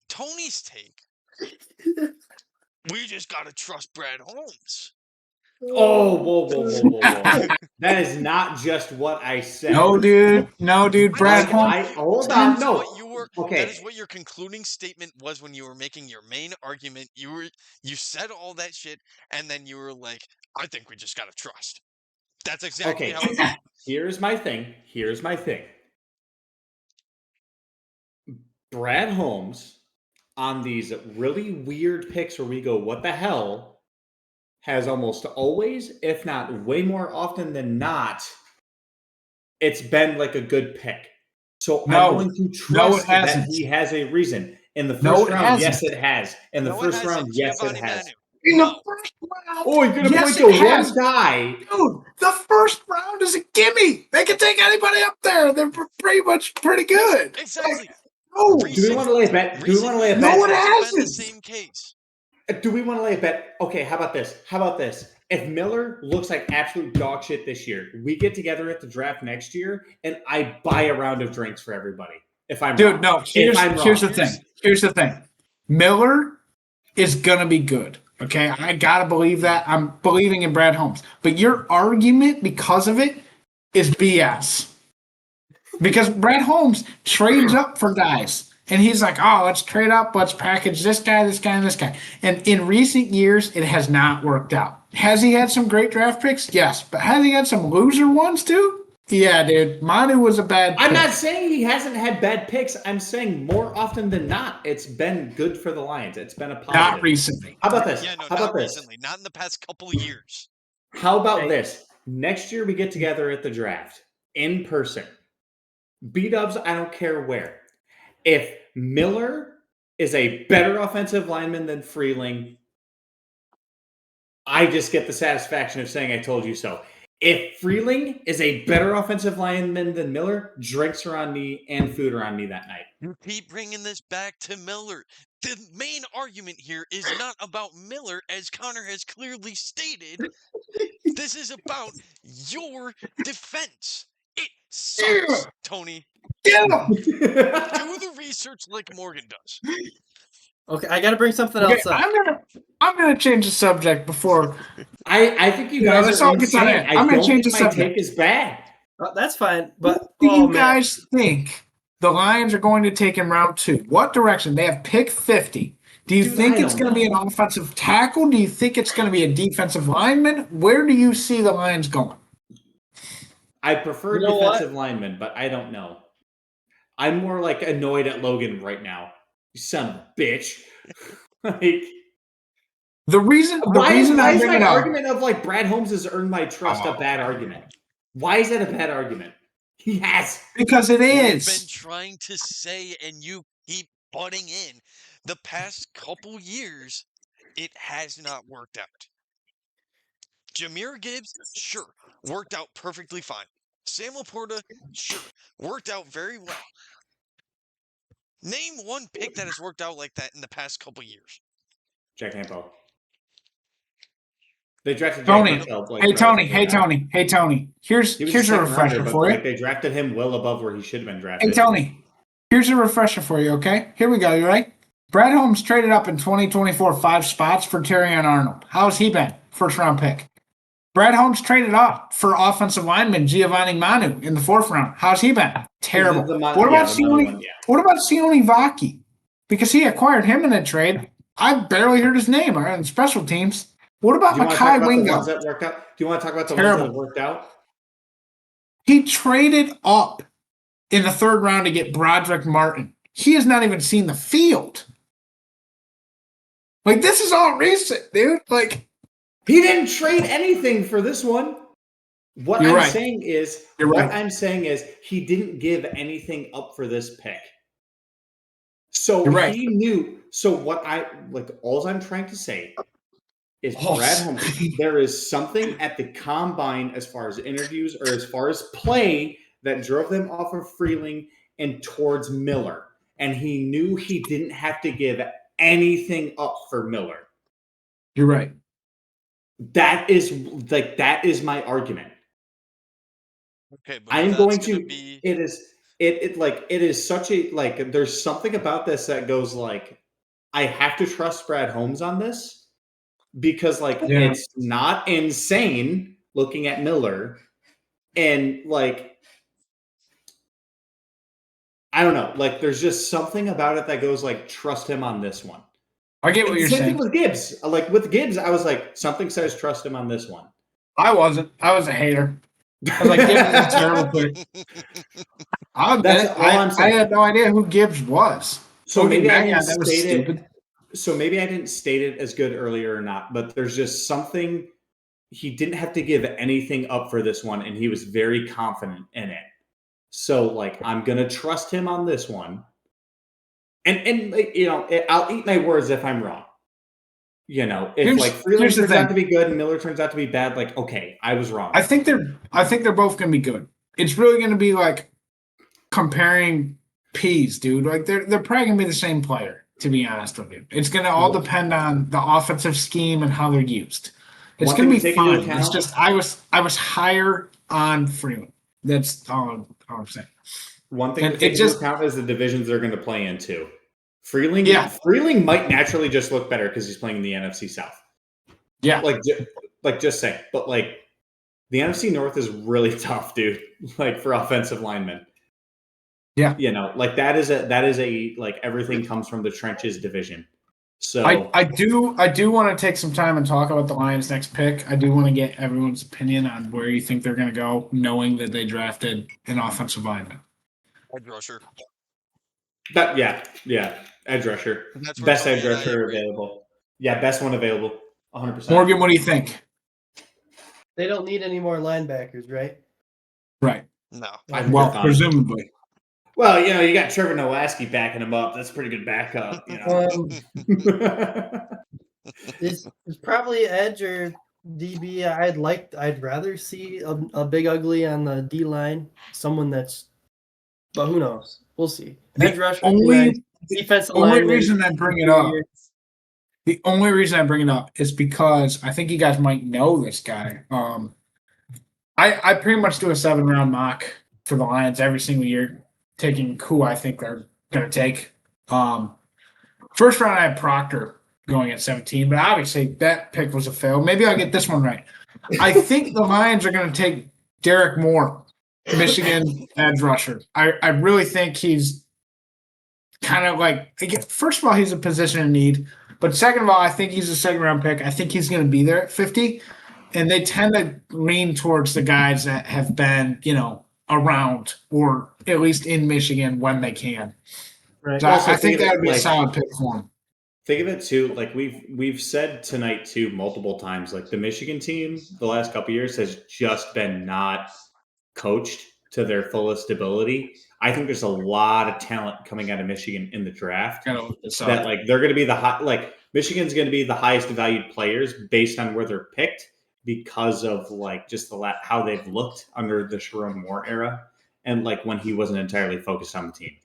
Tony's take, we just gotta trust Brad Holmes. Oh, whoa. That is not just what I said. No, dude. Brad Holmes. Hold on. No. That is what your concluding statement was when you were making your main argument. You said all that shit, and then you were like, I think we just gotta trust. That's exactly how it went. Here's my thing. Brad Holmes, on these really weird picks where we go, what the hell, has almost always, if not way more often than not, it's been like a good pick. So I'm going to trust that he has a reason. In the first round, yes, it has. In the first round, yes, it has. In the first round, oh, you're gonna point to one guy, dude. The first round is a gimme. They can take anybody up there. They're pretty good. Exactly. Oh, do we want to lay a bet? No, it hasn't. Been the same case. Do we want to lay a bet? Okay, how about this? If Miller looks like absolute dog shit this year, we get together at the draft next year, and I buy a round of drinks for everybody. If I'm wrong. No. Here's the thing. Miller is gonna be good. Okay, I gotta believe that. I'm believing in Brad Holmes, but your argument because of it is BS. Because Brad Holmes trades up for guys, and he's like, "Oh, let's trade up. Let's package this guy, this guy, and this guy." And in recent years, it has not worked out. Has he had some great draft picks? Yes, but has he had some loser ones too? Yeah, dude. Manu was a bad pick. I'm not saying he hasn't had bad picks. I'm saying more often than not, it's been good for the Lions. It's been a positive. Not recently. How about this? Yeah, no, How about this? Recently. Not in the past couple of years. How about this? Next year we get together at the draft in person. B-dubs, I don't care where. If Miller is a better offensive lineman than Freeling, I just get the satisfaction of saying I told you so. If Freeling is a better offensive lineman than Miller, drinks are on me and food are on me that night. You keep bringing this back to Miller. The main argument here is not about Miller, as Connor has clearly stated. This is about your defense. It sucks, Tony. Yeah. Do the research like Morgan does. Okay, I got to bring something else up. I'm gonna change the subject before. I think you guys are insane. I'm gonna change the subject. My take is bad. That's fine, but do you guys think the Lions are going to take in round 2? What direction? They have pick 50. Do you think it's going to be an offensive tackle? Do you think it's going to be a defensive lineman? Where do you see the Lions going? I prefer defensive lineman, but I don't know. I'm more like annoyed at Logan right now. You son of a bitch. Like, the reason why is my argument of like Brad Holmes has earned my trust a bad argument? Why is that a bad argument? He has. Because it is. I've been trying to say, and you keep butting in. The past couple years, it has not worked out. Jahmyr Gibbs, sure, worked out perfectly fine. Sam Laporta, sure, worked out very well. Name one pick that has worked out like that in the past couple years. Jack Campbell. They drafted Tony. Jack Campbell, Hey Tony. Here's a refresher for you. They drafted him well above where he should have been drafted. Hey Tony. Here's a refresher for you. Okay, here we go. You ready? Brad Holmes traded up in 2024 5 spots for Terrion Arnold. How's he been? First round pick. Brad Holmes traded up for offensive lineman Giovanni Manu in the 4th round. How's he been? Terrible. What about Sione Vaki? Because he acquired him in a trade. I barely heard his name on special teams. What about Mekhi Wingo? Do you want to talk about the ones that worked out? He traded up in the 3rd round to get Broderick Martin. He has not even seen the field. Like, this is all recent, dude. Like, he didn't trade anything for this one. What I'm saying is he didn't give anything up for this pick. So he knew. So all I'm trying to say is Brad Holmes, there is something at the combine as far as interviews or as far as play that drove them off of Freeling and towards Miller. And he knew he didn't have to give anything up for Miller. You're right. That is my argument. Okay, but I am going to. It is. it is such a like. There's something about this that goes like, I have to trust Brad Holmes on this because like Yeah. it's not insane looking at Miller, and like I don't know, like there's just something about it that goes like trust him on this one. I get what And you're same saying. thing with Gibbs. Like with Gibbs, I was like something says trust him on this one. I wasn't. I was a hater. I was like, Gibbs is a terrible pick. That's all I'm I saying. had no idea who Gibbs was. So maybe I didn't that was state it. stupid. So maybe I didn't state it as good earlier or not, but there's just something. He didn't have to give anything up for this one, and he was very confident in it. So like, I'm gonna trust him on this one, and like, you know, I'll eat my words if I'm wrong. You know, if like Freeland turns out to be good and Miller turns out to be bad, like okay, I was wrong. I think they're both gonna be good. It's really gonna be like comparing peas, dude. Like they're probably gonna be the same player, to be honest with you. It's gonna all depend on the offensive scheme and how they're used. It's gonna be fine. It's just I was higher on Freeland. That's all I'm saying. One thing to take into account is the divisions they're going to play in too. Freeling might naturally just look better because he's playing in the NFC South. Yeah, like just saying, but like the NFC North is really tough, dude. Like for offensive linemen. Yeah, you know, like that is a like everything comes from the trenches division. So I do want to take some time and talk about the Lions' next pick. I do want to get everyone's opinion on where you think they're going to go, knowing that they drafted an offensive lineman. Edge rusher. Edge rusher. Best edge rusher available. Yeah, best one available. 100%. Morgan, what do you think? They don't need any more linebackers, right? Right. No. Well, presumably. Well, you know, you got Trevor Nowaski backing him up. That's a pretty good backup. You know? It's probably edge or DB. I'd rather see a big ugly on the D line. Someone that's, but who knows? We'll see. Edge rusher. Defensive line. The only reason I bring it up is because I think you guys might know this guy. I pretty much do a 7-round mock for the Lions every single year, taking who I think they're going to take. First round, I had Proctor going at 17, but obviously that pick was a fail. Maybe I'll get this one right. I think the Lions are going to take Derek Moore, Michigan edge rusher. I really think he's kind of like, first of all, he's a position in need, but second of all, I think he's a second-round pick. I think he's going to be there at 50, and they tend to lean towards the guys that have been, you know, around or at least in Michigan when they can. Right. So I think that would be a solid pick for him. Think of it too, like we've said tonight too multiple times, like the Michigan team the last couple of years has just been not coached to their fullest ability. I think there's a lot of talent coming out of Michigan in the draft that like they're going to be Michigan's going to be the highest valued players based on where they're picked because of like just how they've looked under the Sharon Moore era and like when he wasn't entirely focused on the team.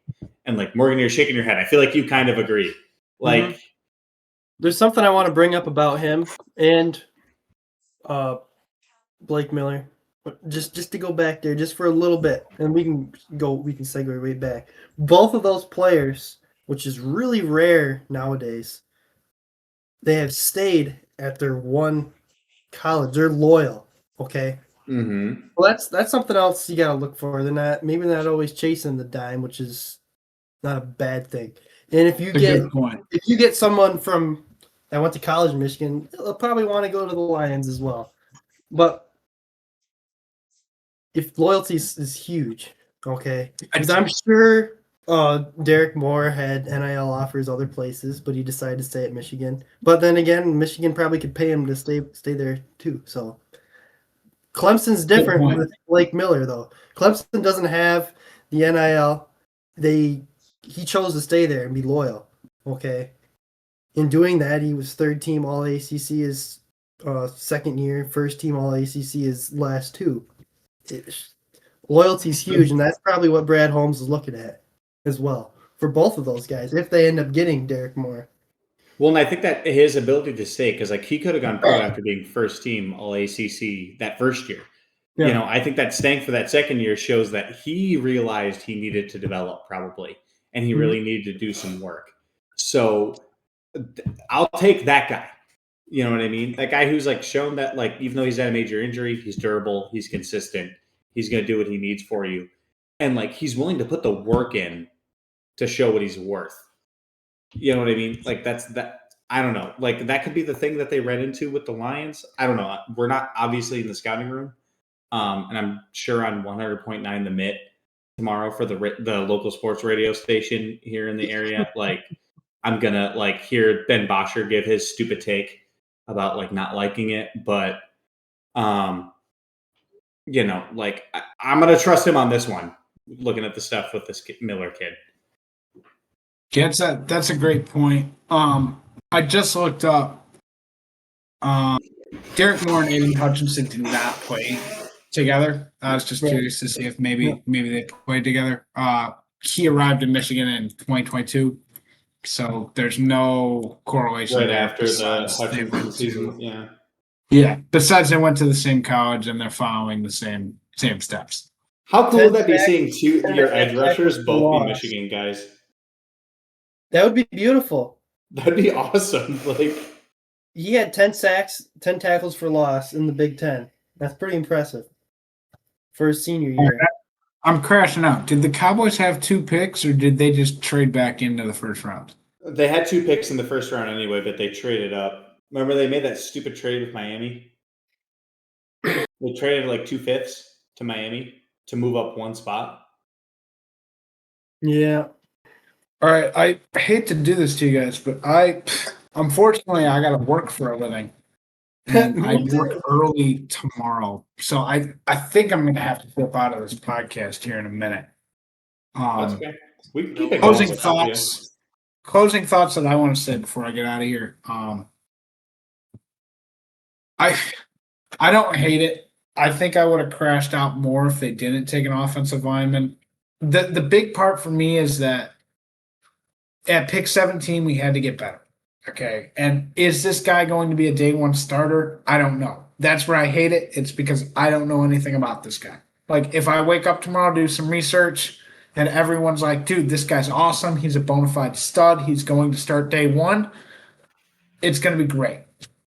And like Morgan, you're shaking your head. I feel like you kind of agree. Like there's something I want to bring up about him and Blake Miller. Just to go back there just for a little bit, and we can segue right back. Both of those players, which is really rare nowadays, they have stayed at their one college. They're loyal. Okay. Mm-hmm. Well, that's something else you gotta look for. They're not always chasing the dime, which is not a bad thing. And if you get someone that went to college in Michigan, they'll probably want to go to the Lions as well. But if loyalty is huge, okay, because I'm sure Derek Moore had NIL offers other places, but he decided to stay at Michigan. But then again, Michigan probably could pay him to stay there too. So Clemson's different with Blake Miller, though. Clemson doesn't have the NIL. He chose to stay there and be loyal. Okay, in doing that, he was third team All ACC his second year, first team All ACC his last two. Loyalty's huge, and that's probably what Brad Holmes is looking at as well for both of those guys if they end up getting Derek Moore. Well, and I think that his ability to stay, because like he could have gone pro after being first team All ACC that first year, Yeah. You know, I think that stank for that second year shows that he realized he needed to develop probably, and he really needed to do some work. So I'll take that guy. You know what I mean? That guy who's like shown that, like, even though he's had a major injury, he's durable, he's consistent, he's going to do what he needs for you. And like, he's willing to put the work in to show what he's worth. You know what I mean? Like, that's that. I don't know. Like, that could be the thing that they read into with the Lions. I don't know. We're not obviously in the scouting room. And I'm sure on 100.9 The Mitt tomorrow for the local sports radio station here in the area. Like, I'm gonna like hear Ben Bosher give his stupid take about like not liking it, but you know, like I'm gonna trust him on this one. Looking at the stuff with this Miller kid. Yeah, that's a great point. I just looked up. Derek Moore and Aiden Hutchinson did not play together. I was just curious to see if maybe they played together. He arrived in Michigan in 2022, so there's no correlation Right there. after the Hutchinson season, yeah. Yeah. Besides, they went to the same college and they're following the same steps. How cool would that be seeing your edge rushers both be Michigan guys? That would be beautiful. That'd be awesome. Like, he had 10 sacks, 10 tackles for loss in the Big Ten. That's pretty impressive for his senior year. I'm crashing out. Did the Cowboys have 2 picks, or did they just trade back into the first round? They had 2 picks in the first round anyway, but they traded up. Remember they made that stupid trade with Miami? They traded like 2 fifths to Miami to move up 1 spot. Yeah. All right. I hate to do this to you guys, but unfortunately I got to work for a living. And I work early tomorrow. So I think I'm going to have to flip out of this podcast here in a minute. That's okay. We can keep it closing going. thoughts. Closing thoughts that I want to say before I get out of here. I don't hate it. I think I would have crashed out more if they didn't take an offensive lineman. The big part for me is that at pick 17 we had to get better. Okay. And is this guy going to be a day one starter? I don't know. That's where I hate it. It's because I don't know anything about this guy. Like, if I wake up tomorrow, do some research, and everyone's like, dude, this guy's awesome. He's a bona fide stud. He's going to start day one. It's going to be great.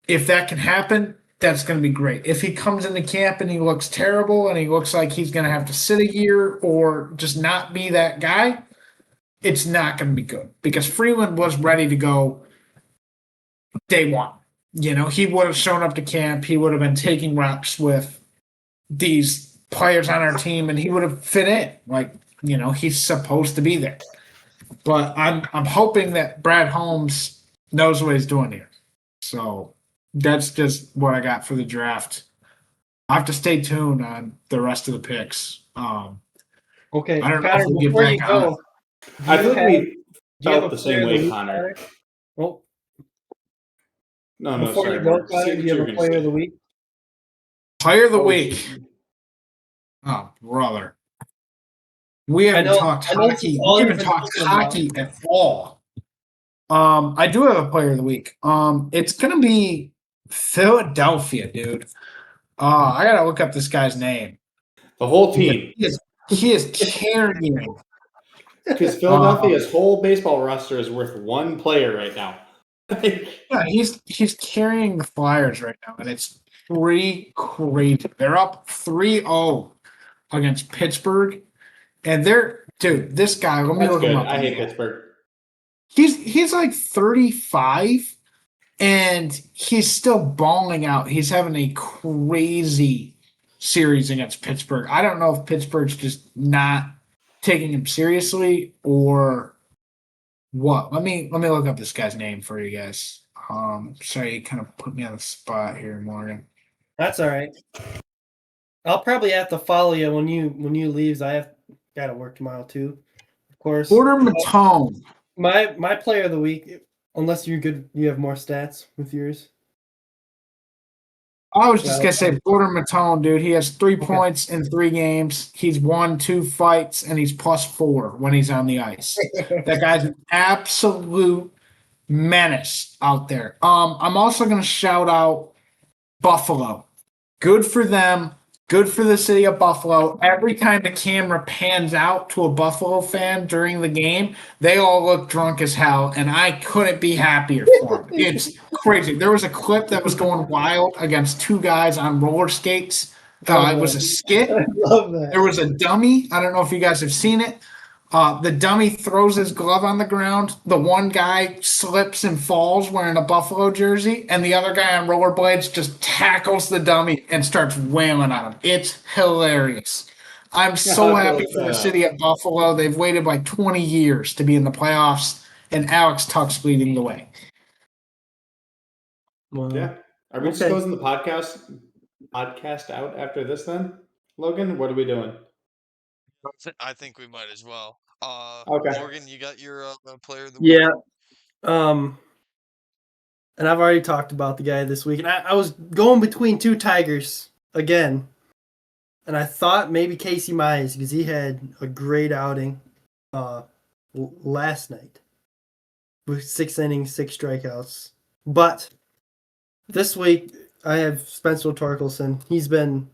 If that can happen, that's going to be great. If he comes into camp and he looks terrible and he looks like he's going to have to sit a year or just not be that guy, it's not going to be good, because Freeland was ready to go day one. You know, he would have shown up to camp. He would have been taking reps with these players on our team, and he would have fit in. Like, you know, he's supposed to be there. But I'm hoping that Brad Holmes knows what he's doing here. So that's just what I got for the draft. I have to stay tuned on the rest of the picks. Okay, I don't know Connor, if we'll get before back you on go, it. I feel like we do you have felt a the same player of way, week, Connor. Well, No, before sorry. you go, Mark. Connor, Say do what you you were have a going to player of the say. week? Player of the Oh, week. shit. Oh, brother. We haven't talked hockey. We haven't talked hockey at all. I do have a player of the week. It's gonna be Philadelphia, dude. I gotta look up this guy's name. The whole team. He is carrying. Because Philadelphia's whole baseball roster is worth 1 player right now. Yeah, he's carrying the Flyers right now, and it's pretty crazy. They're up 3-0 against Pittsburgh, and this guy. Let me That's look good. him up. I hate Pittsburgh. He's like 35, and he's still balling out. He's having a crazy series against Pittsburgh. I don't know if Pittsburgh's just not taking him seriously or what. Let me look up this guy's name for you guys. Sorry, you kind of put me on the spot here, Morgan. That's all right. I'll probably have to follow you when you leaves. I have got to work tomorrow too, of course. Porter Matone. My player of the week, unless you're good, you have more stats with yours. I was just gonna say Porter Matone, dude. He has 3 points in 3 games. He's won 2 fights, and he's +4 when he's on the ice. That guy's an absolute menace out there. I'm also gonna shout out Buffalo. Good for them. Good for the city of Buffalo. Every time the camera pans out to a Buffalo fan during the game, they all look drunk as hell, and I couldn't be happier for them. It's crazy. There was a clip that was going wild against two guys on roller skates. It was a skit. I love that. There was a dummy. I don't know if you guys have seen it. The dummy throws his glove on the ground. The one guy slips and falls wearing a Buffalo jersey, and the other guy on rollerblades just tackles the dummy and starts wailing on him. It's hilarious. I'm so happy for the city of Buffalo. They've waited like 20 years to be in the playoffs, and Alex Tuck's leading the way. Wow. Yeah. Are we just closing the podcast out after this then? Logan, what are we doing? I think we might as well. Okay. Morgan, you got your player of the week? Yeah. And I've already talked about the guy this week. And I was going between two Tigers again. And I thought maybe Casey Mize because he had a great outing last night with 6 innings, 6 strikeouts. But this week I have Spencer Torkelson. He's been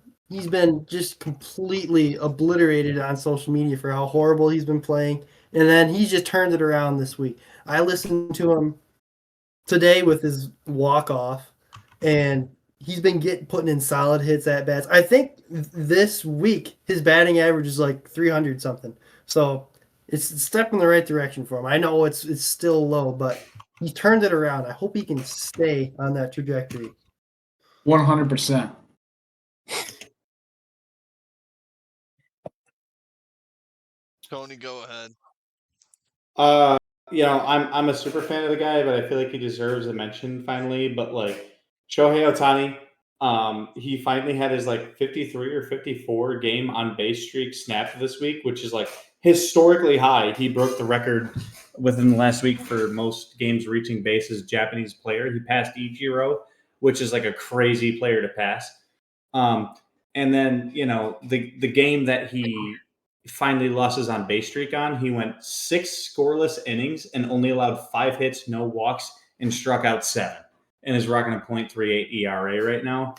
just completely obliterated on social media for how horrible he's been playing. And then he just turned it around this week. I listened to him today with his walk-off, and he's been putting in solid hits at bats. I think this week his batting average is like 300 something. So it's a step in the right direction for him. I know it's still low, but he turned it around. I hope he can stay on that trajectory. 100%. Tony, go ahead. I'm a super fan of the guy, but I feel like he deserves a mention finally. But like Shohei Ohtani, he finally had his like 53 or 54 game on base streak snapped this week, which is like historically high. He broke the record within the last week for most games reaching base as Japanese player. He passed Ichiro, which is like a crazy player to pass. And then the game that he finally lost his on base streak on, he went 6 scoreless innings and only allowed 5 hits, no walks, and struck out 7, and is rocking a .38 ERA right now.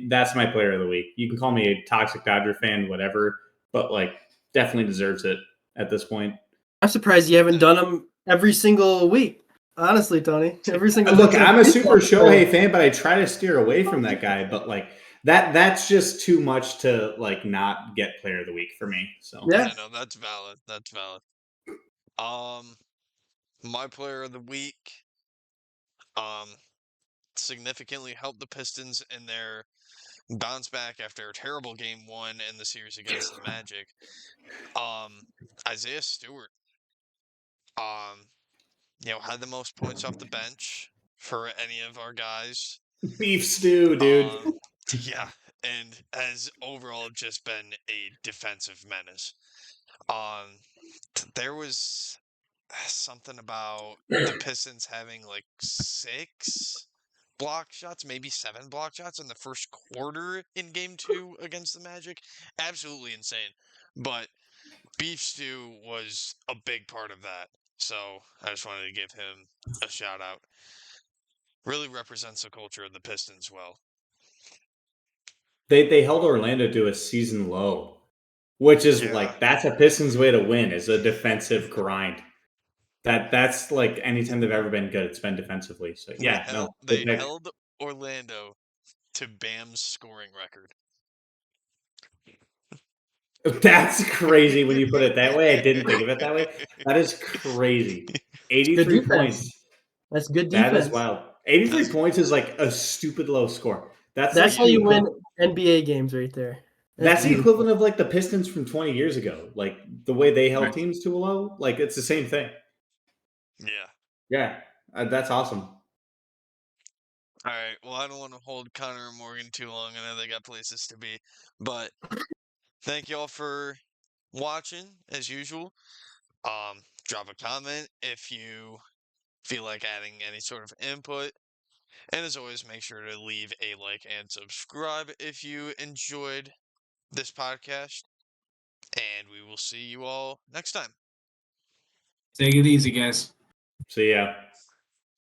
That's my player of the week. You can call me a toxic Dodger fan, whatever, but like definitely deserves it at this point. I'm surprised you haven't done them every single week. Honestly, Tony, every single Look, week. I'm a super Shohei fan, but I try to steer away from that guy. But like that's just too much to like not get player of the week for me. So Yeah. No, that's valid. That's valid. My player of the week, significantly helped the Pistons in their bounce back after a terrible game 1 in the series against the Magic. Isaiah Stewart, had the most points off the bench for any of our guys. Beef stew, dude. Yeah, and has overall just been a defensive menace. There was something about the Pistons having like 6 block shots, maybe 7 block shots in the first quarter in game 2 against the Magic. Absolutely insane. But Beef Stew was a big part of that. So I just wanted to give him a shout out. Really represents the culture of the Pistons well. They held Orlando to a season low, which is like that's a Pistons way to win, is a defensive grind. That's like anytime they've ever been good, it's been defensively. So yeah, they held Orlando to Bam's scoring record. That's crazy when you put it that way. I didn't think of it that way. That is crazy. 83 points. That's good defense. That is wild. 83 points is like a stupid low score. That's like how you win NBA games right there. That's the equivalent of like the Pistons from 20 years ago. Like the way they held teams to a low, like it's the same thing. Yeah, that's awesome. All right. Well, I don't want to hold Connor and Morgan too long. I know they got places to be. But thank you all for watching, as usual. Drop a comment if you feel like adding any sort of input. And as always, make sure to leave a like and subscribe if you enjoyed this podcast. And we will see you all next time. Take it easy, guys. See ya.